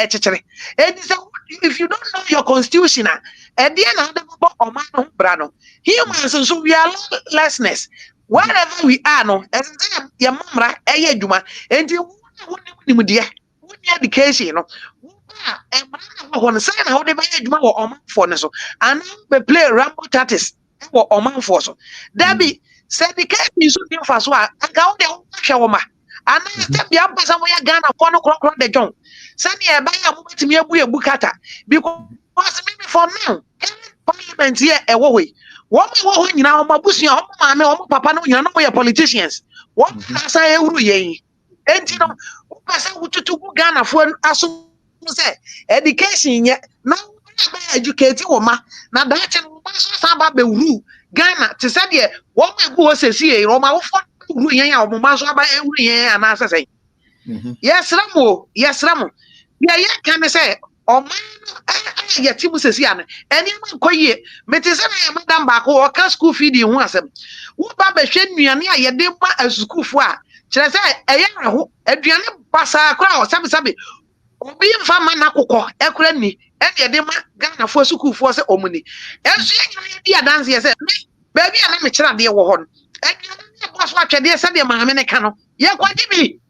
if you don't know your constitution, at the end of the or man brano, humans and so we are lawlessness. Wherever we are, no, as your mamma, a juma, and you wouldn't education, you know. And one sign how they buy a or man for so, and they play rambo tatis or man for so. There be. Said the case is so fast. I got the shawama. And I step the up somewhere Ghana 1 o'clock on the jump. Send me a buy a movie to me a bukata. Because maybe for now, parliament here a way. What you know, my bush, your mamma, or papa, no, you know, your politicians. What has I ever ye? And you know, what to Ghana for as say education yet now educated woman. Now that's a rule. Ghana to say yeah, what we go say Roma for and I say yes, Ramo, yeah, can I say o man ya timu sesi an eni man koye meti se na madam ba ko o ka school fee di ho asem wo ba ba hwe nuane a ye de ma asukufo a kire se eye reho aduane basa kra o sabe obi mfa ma na kokọ ekura ni e de ma Ghana fo asukufo se omuni enso ye nyina di adanse ye se baby a na me kira de wo ho no aduane ne boso atwede se de maame ne ka no ye kwaje bi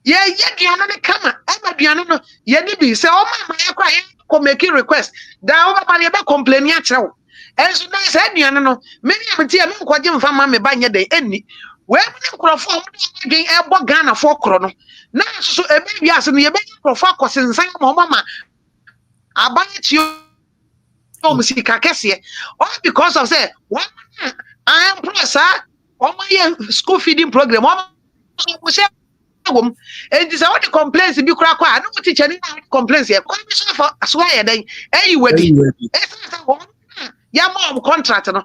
ye duane ne kama aba duane no ye ni bi se o mama ye kwa ye ko make request da o baba ye be complain ya kire wo enso na se duane no me ni amti e me kwaje mfa ma me ba nye de eni we mu ne nkrofo o mu de e bo Ghana fo kro no na so e be wi ase no ye be nkrofo akosensan ma o mama abachi o musika kese all because of say one I am plus o my school feeding program o say and this all the complaints be kura kwa no teacher ni complaints here come so for so ya den eh wedi ya mom contract no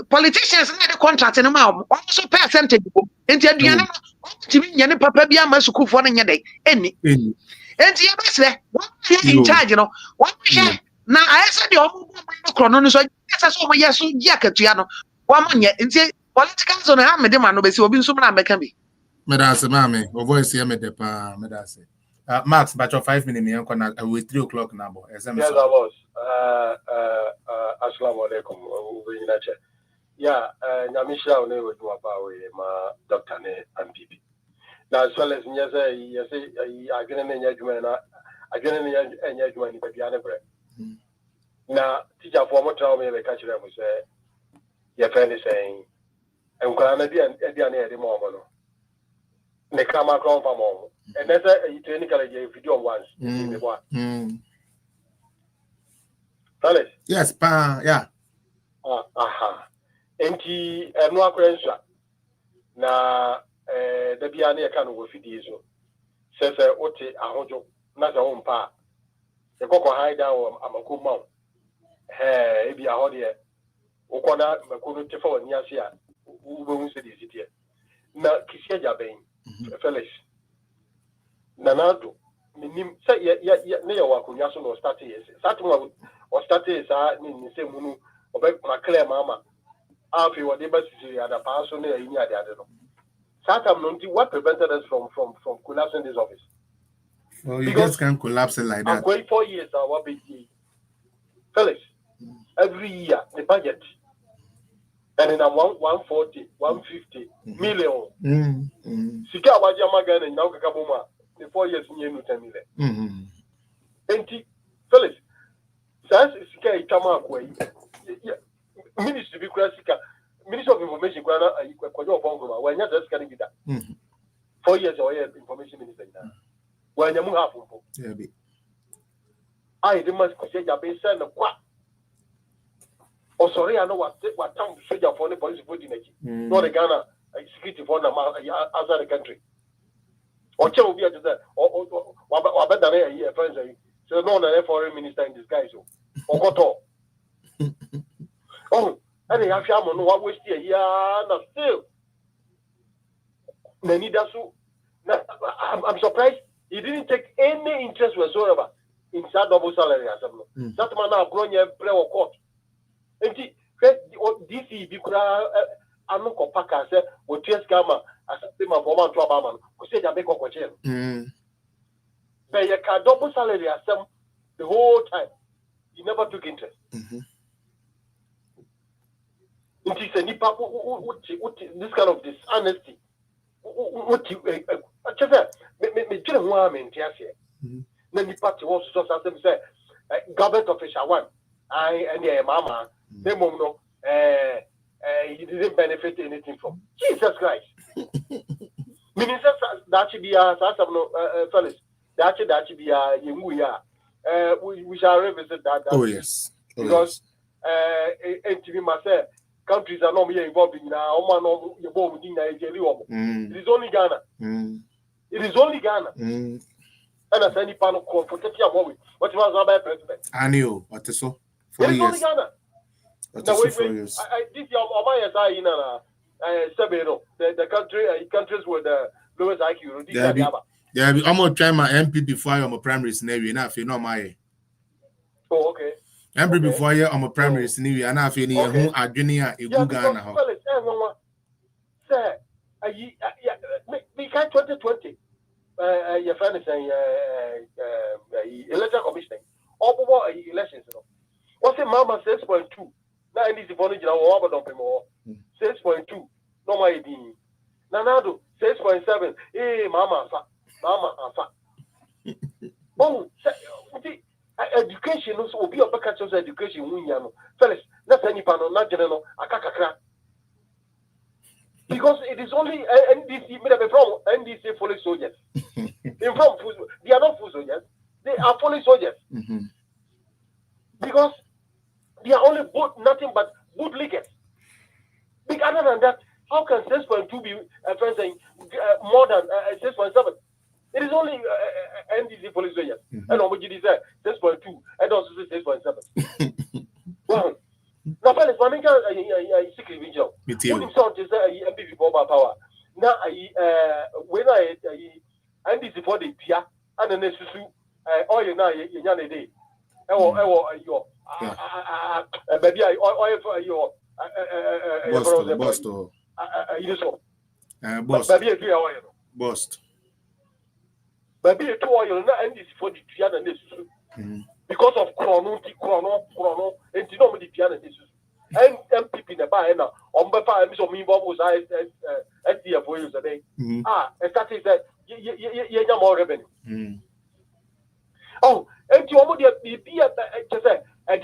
politicians na the contract no ma so percentage enti aduane no timi nya ne papa bi ama school for no nya den eni enti ya besle one in charge no one share na ayese de omo bo krono no so esa so mo yeso gi akatua no wa mo nya enti political zone ha me de ma no besi obi nso na meka bi Medase mame, o voice here me depa medase. Max, batch of 5 minutes me enkona with 3 o'clock now. Yes, I was. Assalamu alaikum. Yeah, Nyamisha one we do about ma doctor ne MPP. Now as well as yes, I get an engagement na I get an engagement ni baby ane bre. Na teacher for mo tell me be catch them say your friend is saying and kwa na dia ane e mo no. Ne kama crown pa mo. And that's a technical video once. Yes, pa, yeah. Enti no akwensa na da bia na yeka no wo fidie so sese ote ahojo na za wo mpa e kokko hide down amako ma e bia ho de ukona makunu tefa wani ase a wo hu se di sitie na kisia jaben Felix nanado minim say ya ne ya wakunya so no start yes start mo o start is ni se munu obe na clear mama afi what the best is the person na yin ade ade no satam no nti what prevented us from collapsing this office. Well, you guys can collapse it like that. I'm going 4 years what be Felix every year the budget and in 140 150 million sika waje magana na ukaka boma the 4 years nye no 10 million enti Felix since sika itama akwa ministry bi kura sika ministry of information kura na kwaje ofongoma wanya sika ni bida 4 years oye information minister na wanya mu half mpo be ai de mas kwaje ja be send kwa o sorry I know what time soldier for the police body neji no the Ghana security for na outside the country o che obi ati say wa be dare here friends say so no na foreign minister in disguise o koto oh and they have no what waste here na still na need so I'm surprised he didn't take any interest whatsoever in that double salary as no that man na grown here play or court enti DC bi kura anu ko paka se wo ties kama asate ma forma to abama no ko se ja be ko che but you can double salary asem the whole time he never took interest enti se nipa what this kind of dishonesty what chefe me jire ho amenti ase na nipa te wo so asem say government official one and the mama they mom no he didn't benefit anything from Jesus Christ. Minister that should be no Felix that should be we shall revisit that oh yes because TV myself countries are not involved in now it is only Ghana it is only Ghana and as any panel comfortable what was about president I knew what so it is only Ghana. Now, wait. This the countries with the lowest IQ. Yeah, I'm gonna try my MP before I'm a primary scenario. Now, if you know my. Oh, okay. MP before I'm a primary scenario. And I feel you who are doing a good Ghana. Sir, we can't 2020. Your friend is saying election commission. All elections. What's the mama 6.2? Now I need to follow you over don't pay more. 6.2. No my idea. Nanado 6.7. Hey, mama, afa. Oh, education will be a package of education. Felix, that's any panel, not general. Akakakra. Because it is only NDC made up from NDC police soldiers. In front, they are not full soldiers. They are police soldiers. Because they are only nothing but bootleggers. Other than that, how can 6.2 be more than 6.7? It is only NDC police soldiers. And Omojidi said 6.2 and also 6.7. Wow. Now, Felix, I think I secret video. Who himself is a MP for power. Now, when I NDC for the Pia and the Nesusu, all you know, Yana Day. Your baby, I for your Bosto. Baby, 3 hours. Bost. Baby, 2 hours, not NDC for the Pia and Nesusu. Because of chrono, and you know the piano is and MPP in the bar now. On the fire, Miss Omi Bob was at the avoidance a day. That is that you more revenue. Oh, and you almost be a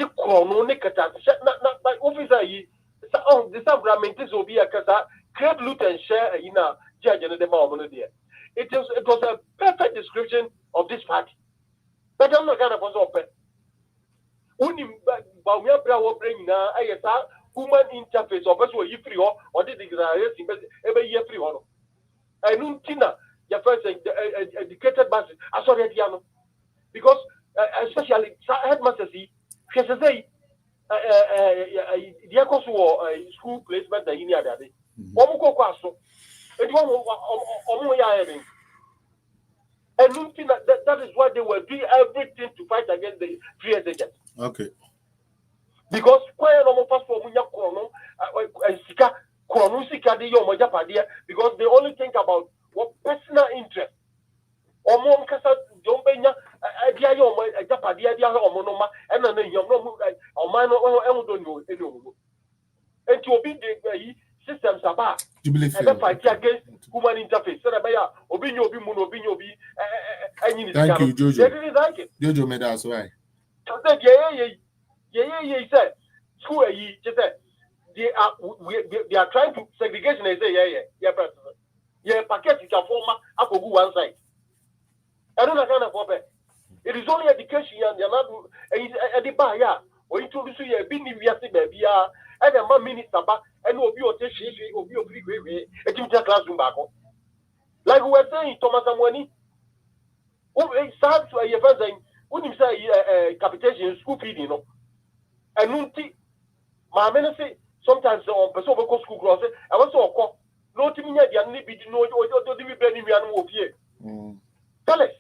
chrono nicata, not by officer. Oh, the supplement will be a casa, create loot and share in a judge and the moment. It was a perfect description of this party. But I'm not going to was open. Only we are bringing now human interface of us who are free or did every year free honor. I know Tina, your first educated masses, I saw that piano. Because especially headmaster see, she says, the course war school placement in the other day. One more question. And one more having. And that is why they were doing everything to fight against the free agents. Okay. Because because they only think about what personal interest. And to be the systems about and fight against human interface. Thank you, Jojo. They didn't like it. Jojo made us why. So that he said, they are trying to segregation. They say, packet is a former go one side. I don't know about it. It is only education and you're not at the bar, or introduce you a big baby, and a minister back, and will be a free way, a teacher classroom back. Like we were saying, Thomas Amwani, who starts to a friend saying, wouldn't say capitation school feeding, and Nunti, my minister sometimes on person go school cross. I was so called no to me, the only be no, don't be any man here. Tell us.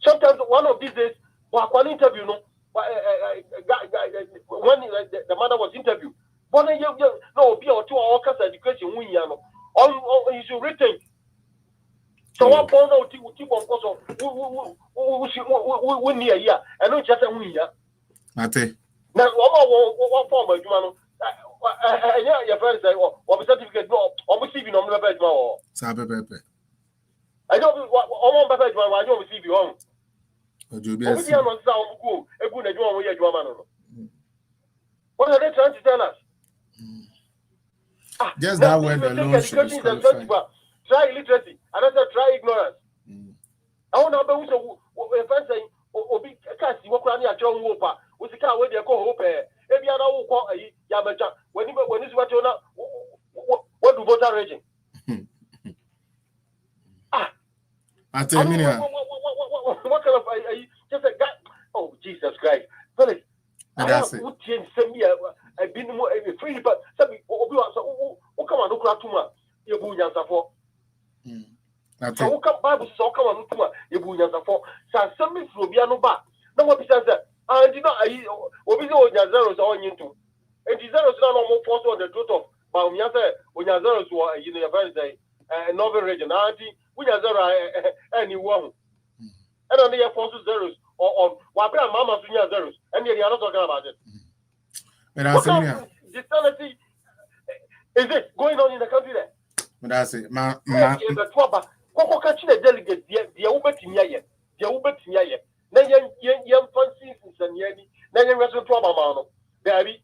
Sometimes one of these days, one interview, when the mother was interviewed, no, be or 2 hours education, you should retain. So one point out to keep on course who near here, and not just a win here. Now, one form of human. Your friends say, or certificate, no, or receiving on the bed more. I don't want better, I don't receive you on. What are they trying to tell us? Just that word alone should disqualify. Try illiteracy, and I said try ignorance. I want to know who a friend saying, Obi can't see what can you John Whooper, with the car where they go hope. Every other will call a Yamaja when it's what you know. What do voter raging? I tell you, what kind of just a guy? Oh, Jesus Christ. Felix, I would send me a bit more free, but some come on, look at too much. You're going to for. So come Bible so come on to you bunya for some me frobiano ba. No what be say and you know I obi no onya zeros on into. And the zeros no more force on the truth of but onya say onya zeros you know your very say northern region and onya zero anyone. And on the force zeros or what mama sunya zeros and they are not talking about it. Dishonesty is it going on in the country there? But that's it. Koko kachine delegate dia ubetinya ye. Dia ubetinya ye. Na yen fancy nsanyani. Na yen reso to abama no. There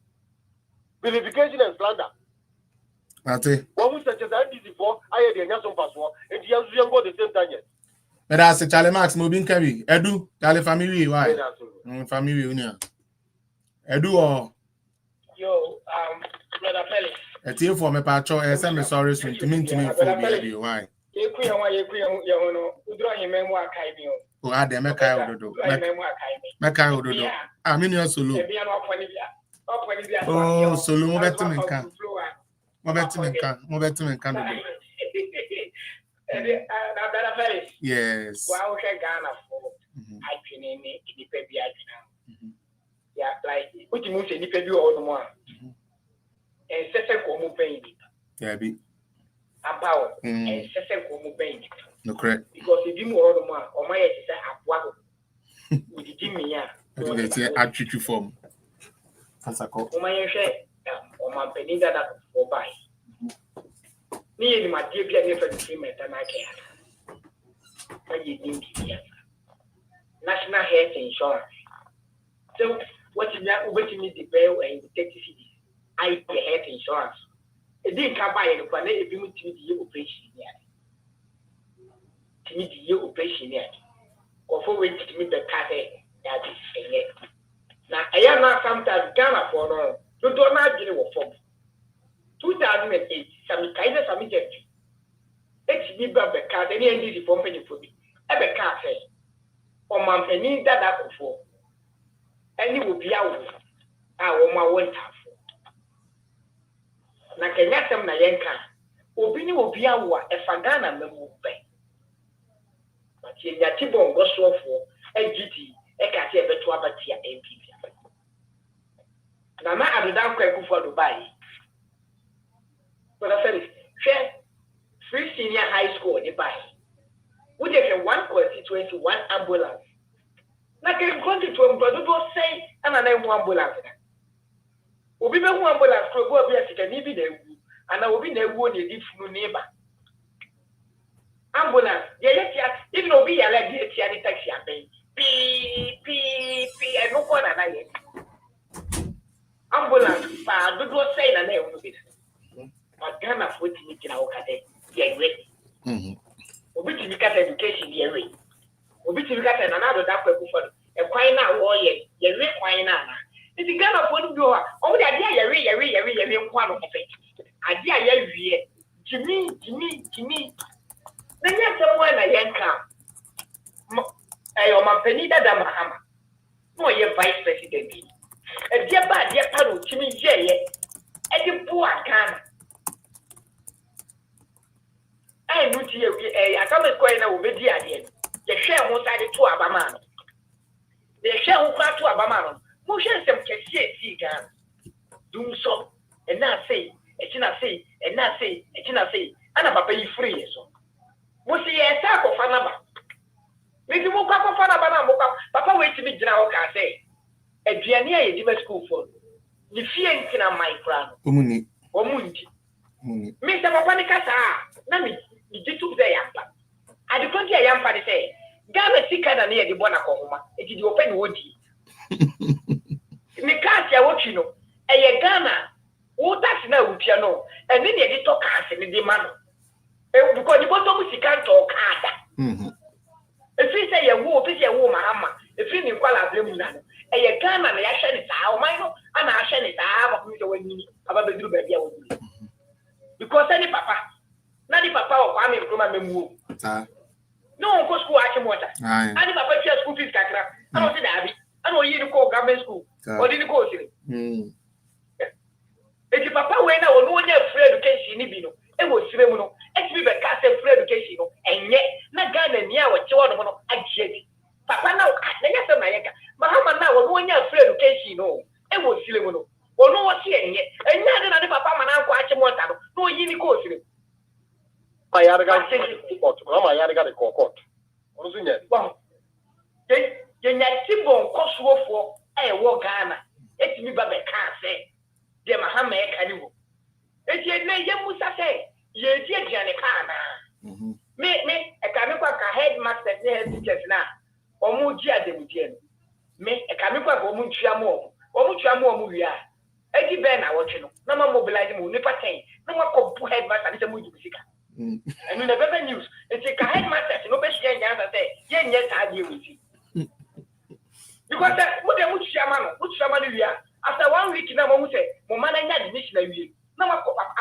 vilification and slander. That's it. What we such as easy for I dey nya so pass one. And the answer go the same time. But that's it. Charlie Max mo bin carry. Edu, Charlie family why? Family unia. Edu or yo brother Felix. A team for me pacho SM sorry soon to me for why? Oh, I dem make I ododo. Make I ododo. I mean your solo. Oh, solo mo betu menka. Mo betu menka do. Yes. Wow, Ghana for I can in the baby. Yeah, like what you say, the all the more. And second come paying it. Yeah, be. And power. And second come paying it. No correct. Because if you more the more, or my is a wago. With the Jimmy, let's say I treat you form. As a call. My share, or my penny that for buy. Me and my dear different treatment and I care. When you need National Health Insurance. So, what you need to pay and take cities. I pay health insurance. It didn't come by a plan if you need to the operation yet. To meet the operation yet. Or for which to meet the cat that is yet. Now, I am not sometimes Ghana for no. You don't not get it for 2008. Some kind of submitted. It's be the card any NDC company for me. Every car say, or my penny that I for. And it will be out. I want my 1 half. Na Kenya tem na yenka obi ni obi awa efagana memu be but yenya tibon go so for agiti e ka se beto abatia MPP na ma adodan kwa ku for Dubai but I said free senior high school Dubai we dey one constituency one ambulance na ke konti to mbodo do say ana na ambulance obi be hu ambulance ko go obi asika ni bi na ewu ana obi na ewu ni di funu neighbor ambulance ye even obi ya la di etia ni taxi aben pi eno ko na ye ambulance pa do say na na ewu bi but Ghana for ti kira o kade ye we obi ti kata education ye we obi ti kata na na do da kwa ku for e kwan na wo ye we kwan na na. If you get a phone door, oh, the idea, you one of it. Idea, you Jimmy. Then you someone I yank come. My penita Damahama. No, you're vice president. A dear bad, dear Pano, Jimmy J. And you poor can. I know you, I come and go in over the idea. The share was added to Abamano. The share who got to Abamano. Motion some see gan. Do so, and not say, and not say, and not say, and not say, and I'm pay free. So, what see a sack of another? Maybe more papa Fanabana, Papa, wait to me, General can say. A Giania, you school for the fear in my crown. Umuni. Mr. Papanicasa, Nami, you did to the yampa. I declare yampa to say, Gama sicker than near the Bonacoma, it is open woody. Mikasi ya wochino eye Ghana wo tax na upiano ene ne de to cash ni de mano because the bottom sika to kada if you say you wo say wo mahama if you ni kwala blemu na eye Ghana na ya hye ni saa o man no ana hye ni saa ba ku so wani aba beduru ba bia wo because any papa na di papa o kwa me nkroma memu no go school achi mota ani papa pia school fees kakra ana o se da bi ana o yi ni ko government school or did you go to if papa when I will know free education, it was It's me because free education and yet na Ghana near what you want to agit. Papa now, I guess my Mahama now when you free education, it was silly. Or no what's here yet. And now the papa man I'm watching what I no you go through. My other guy court. My other guy court. What's in it? Well, then you see bon cost for a walk Ghana. It's me by the car say. The Mahama Kanimu. It's your name, Musa say. You're Gianni Kana. Me, a Kamika headmaster near teachers now. Or Mujia de Mujian. Me, a Kamika or Muchiamo. Or Muchiamo Muya. Eddie Ben, I watch you. No more mobilizing Munipatain. No more compu headmaster and the Mujika. And in the better news, it's a headmaster, no best young say, yes, I deal with you. Because that would a Muchiaman, after 1 week, now, I say, Momana admission. No, I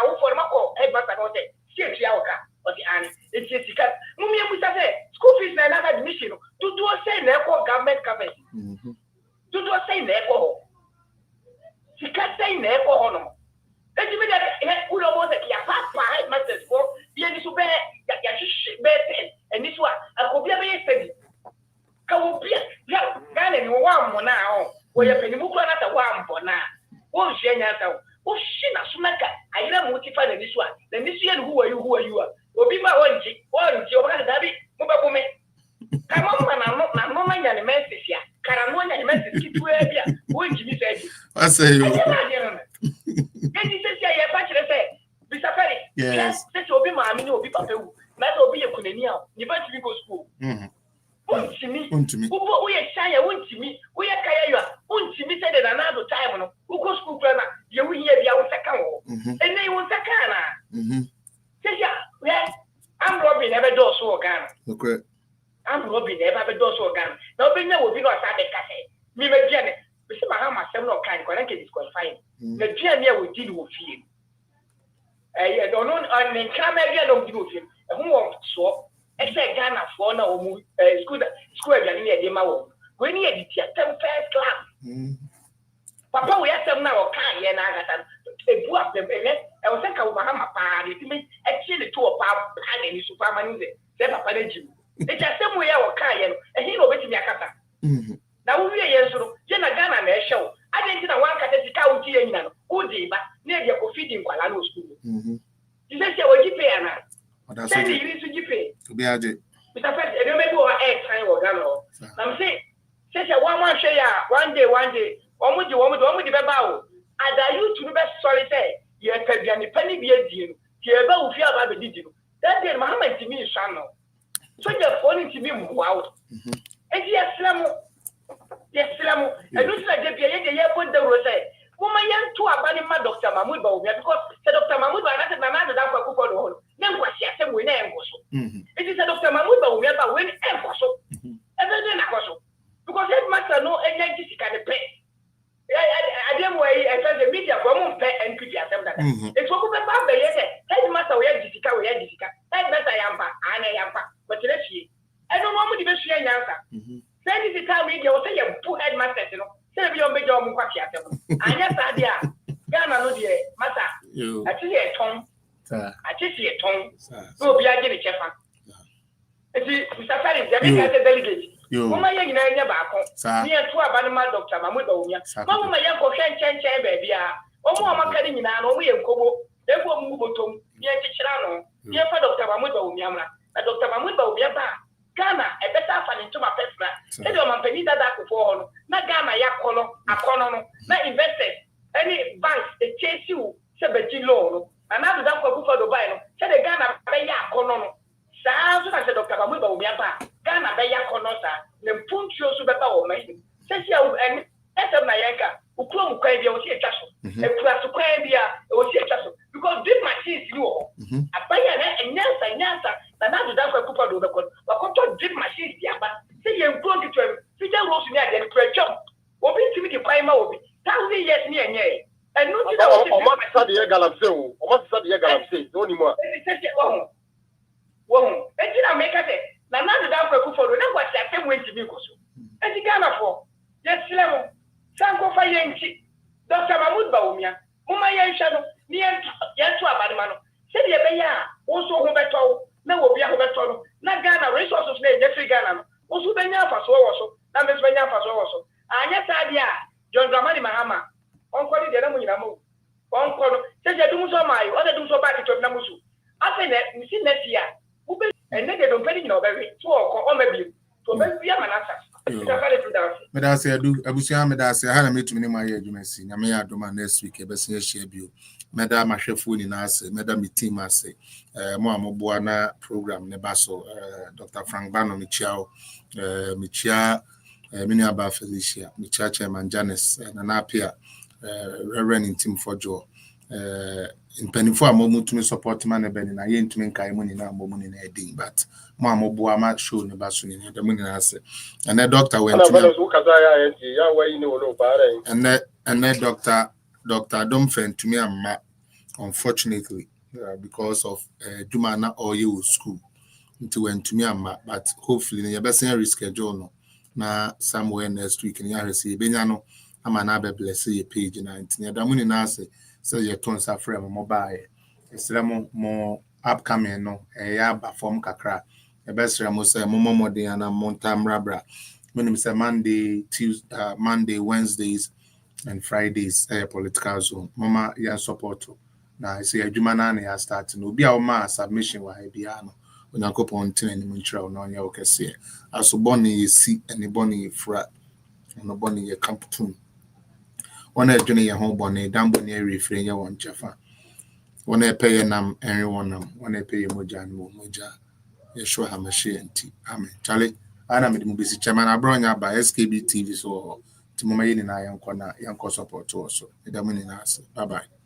will for my call, headmaster, or say, see your car, or the aunt. It's a secret. Mummy, we say, school fees and another admission. Do I say, never government coverage? Do I say, never? She can't say, never honor. Let me that could almost at your papa headmasters for the end to bear that you should bear and this one, I could be a very steady. Come be a Ghana, you want now. Where you pay more than one for now. Oh, she ain't out. Oh, she not smacker. I am motivated this one. Then this year, who are you? Will be my one, your daddy, Mobile. Come on, I'm not my young man this year. Caramon and message keep where you say. I say you. Mr. Ferry, yes, this will be my mini will be Papa. That will be a Kunia. You better go school. To me, who we are shy, won't to me, we are Kaya, won't to me said another time, who goes school grammar, you will hear the second, and they will second. Yes, I'm Robin, never does so again. Okay. I'm Robin, never does so again. Nobody will be not at the cafe. Me, Janet, we see my hammer, several kind, connected is qualifying. The Janet will deal with you. I don't know, and then come again, don't deal with him. And who wants so? Except Ghana for now, school near the Mao. When you had the first class, Papa, we have some now, can't hear Nagatan. A book of the Bennett, I was like a Bahama party to me, actually to a pub and in Superman, said Papa Jim. It's a same way our Kayan, and he will be Yakata. Now we are yes, Jenna Ghana show. I didn't know one cat as a county and Udi, but near your feeding Kuala School. You said you were Japan. That's what you pay. To be added. Mr. President, I remember what I time or Gano. I'm saying, says a 1 share, one day, one with the bow. And I used to be sorry, say, you have a penny be a deal. You about fear about the digital. That day, Muhammad to me is Shano. So you're falling to me, wow. And yes, Slam, and looks like the airport, the rose. Woman, young to abandon Dr. Mahmoud Bawumia because Dr. Mahmoud Bawumia another than for Kuko. Then was she a winner and was. It is a Dr. Mahmoud Bawumia, but when and was so. And then I was so. Because headmaster no energy can pay. I didn't wait and tell the media for one pay and pretty assembly. It's what we found the headmaster, we had Jessica, headmaster Yampa, and Yampa, but let's see. I don't want to be sharing answer. Then is the time we will say a poor headmaster, you know. Say you make your Mukakia. I guess idea. Ghana no dear, Massa. I see a tongue. I see a tongue. Go be again a chef. Mr. Ferry, the delegate. Woman, you know, never near to Abanama Dr. Mahmoud Bawumia. Mamma, my young Cochan, baby. Oh, Mamma Cadina, no, we have Kobo. Therefore, Mubotum, near Tichano, near Dr. Mahmoud Bawumia. Dr. Mahmoud Bawumia. Ghana, a better fan into my personal. Tell your company that before. Not Ghana, Yakono, Akono, not investors. Any banks, they chase you, 70 loan. And after that, for the tell the Ghana, pay Yakono. Sounds as a Dr. Mahmoud Bawumia. Ghana, pay Yakono, then punch you so better or make. Says you and Ethel Nayanka, who come crazy, or see a castle. A class of crazy, or see a castle. Because this machine is you. I buy and answer. And after that, for Cooper, but control drip machines, but say you're going to figure rose near the pressure. Or be to me the primer will be 1,000 years near. And no, what the Galamse, or what's the Galamse, no more. Well, and did I make a say? Now, not the down for Cooper, no, what's that same way to be also. And the Ghana for yes, level. Sanko Fayenchi, Dr. Mahmoud Bawumia, Umaya Shadow, near Yatua Badmano. Say the beya, also who better, no will be a better, not Ghana resources, Jeffrey Ghana, also Benya for so, now Miss Benya for so. And yes, idea, John Dramani Mahama, Uncle the Namu, Uncle, says you do so my, other do so back to Namusu. After that, we see next year, and then they don't pay no very, or maybe, to be a manasa. Medase adu abusia medase ha na metumi ne ma ye adwumasi nyame ya adoma next week e bese share bio meda mahwefo ni na ase meda mi team ase mo amoboa na program ne baso Dr. Frank Bano michiao michia mini aba Felicia michia chairman Janice na apia Reverend Tim Fojo mpanifo amomutumi support man be ni na ye ntumi nkai mu ni na ambomu ni na edin but mo amoboa ma show ne baso ni na mu ni na ase and the doctor went to and then Dr. DOMFEH to me amma unfortunately because of Dumana or you school into went to me amma but hopefully you best reschedule no na somewhere next week and you receive benyano ama na be bless your page 19 da mu ni na ase so your tons are frame mobile it's more upcoming no ya ba form kakra the best ramo say more day and montam rabra when him say Monday, Tuesday, Monday, Wednesdays and Fridays political zone mama ya support na I say adwuma na na start no bi a ma submission wa bia no onyankopon tin ani munchira no nya okese aso boni si ani boni fra no boni ye kamputun ona adwene ye ho boni dambo ne refrain ye won chefa ona pay nam everyone nam ona pay moja no moja Yeshua HaMashiach. Amen. Charlie, ana me mu bisi chairman abronya ba SKB TV so timoma yini na yanko support also. Eda mu ni na ase. Bye bye.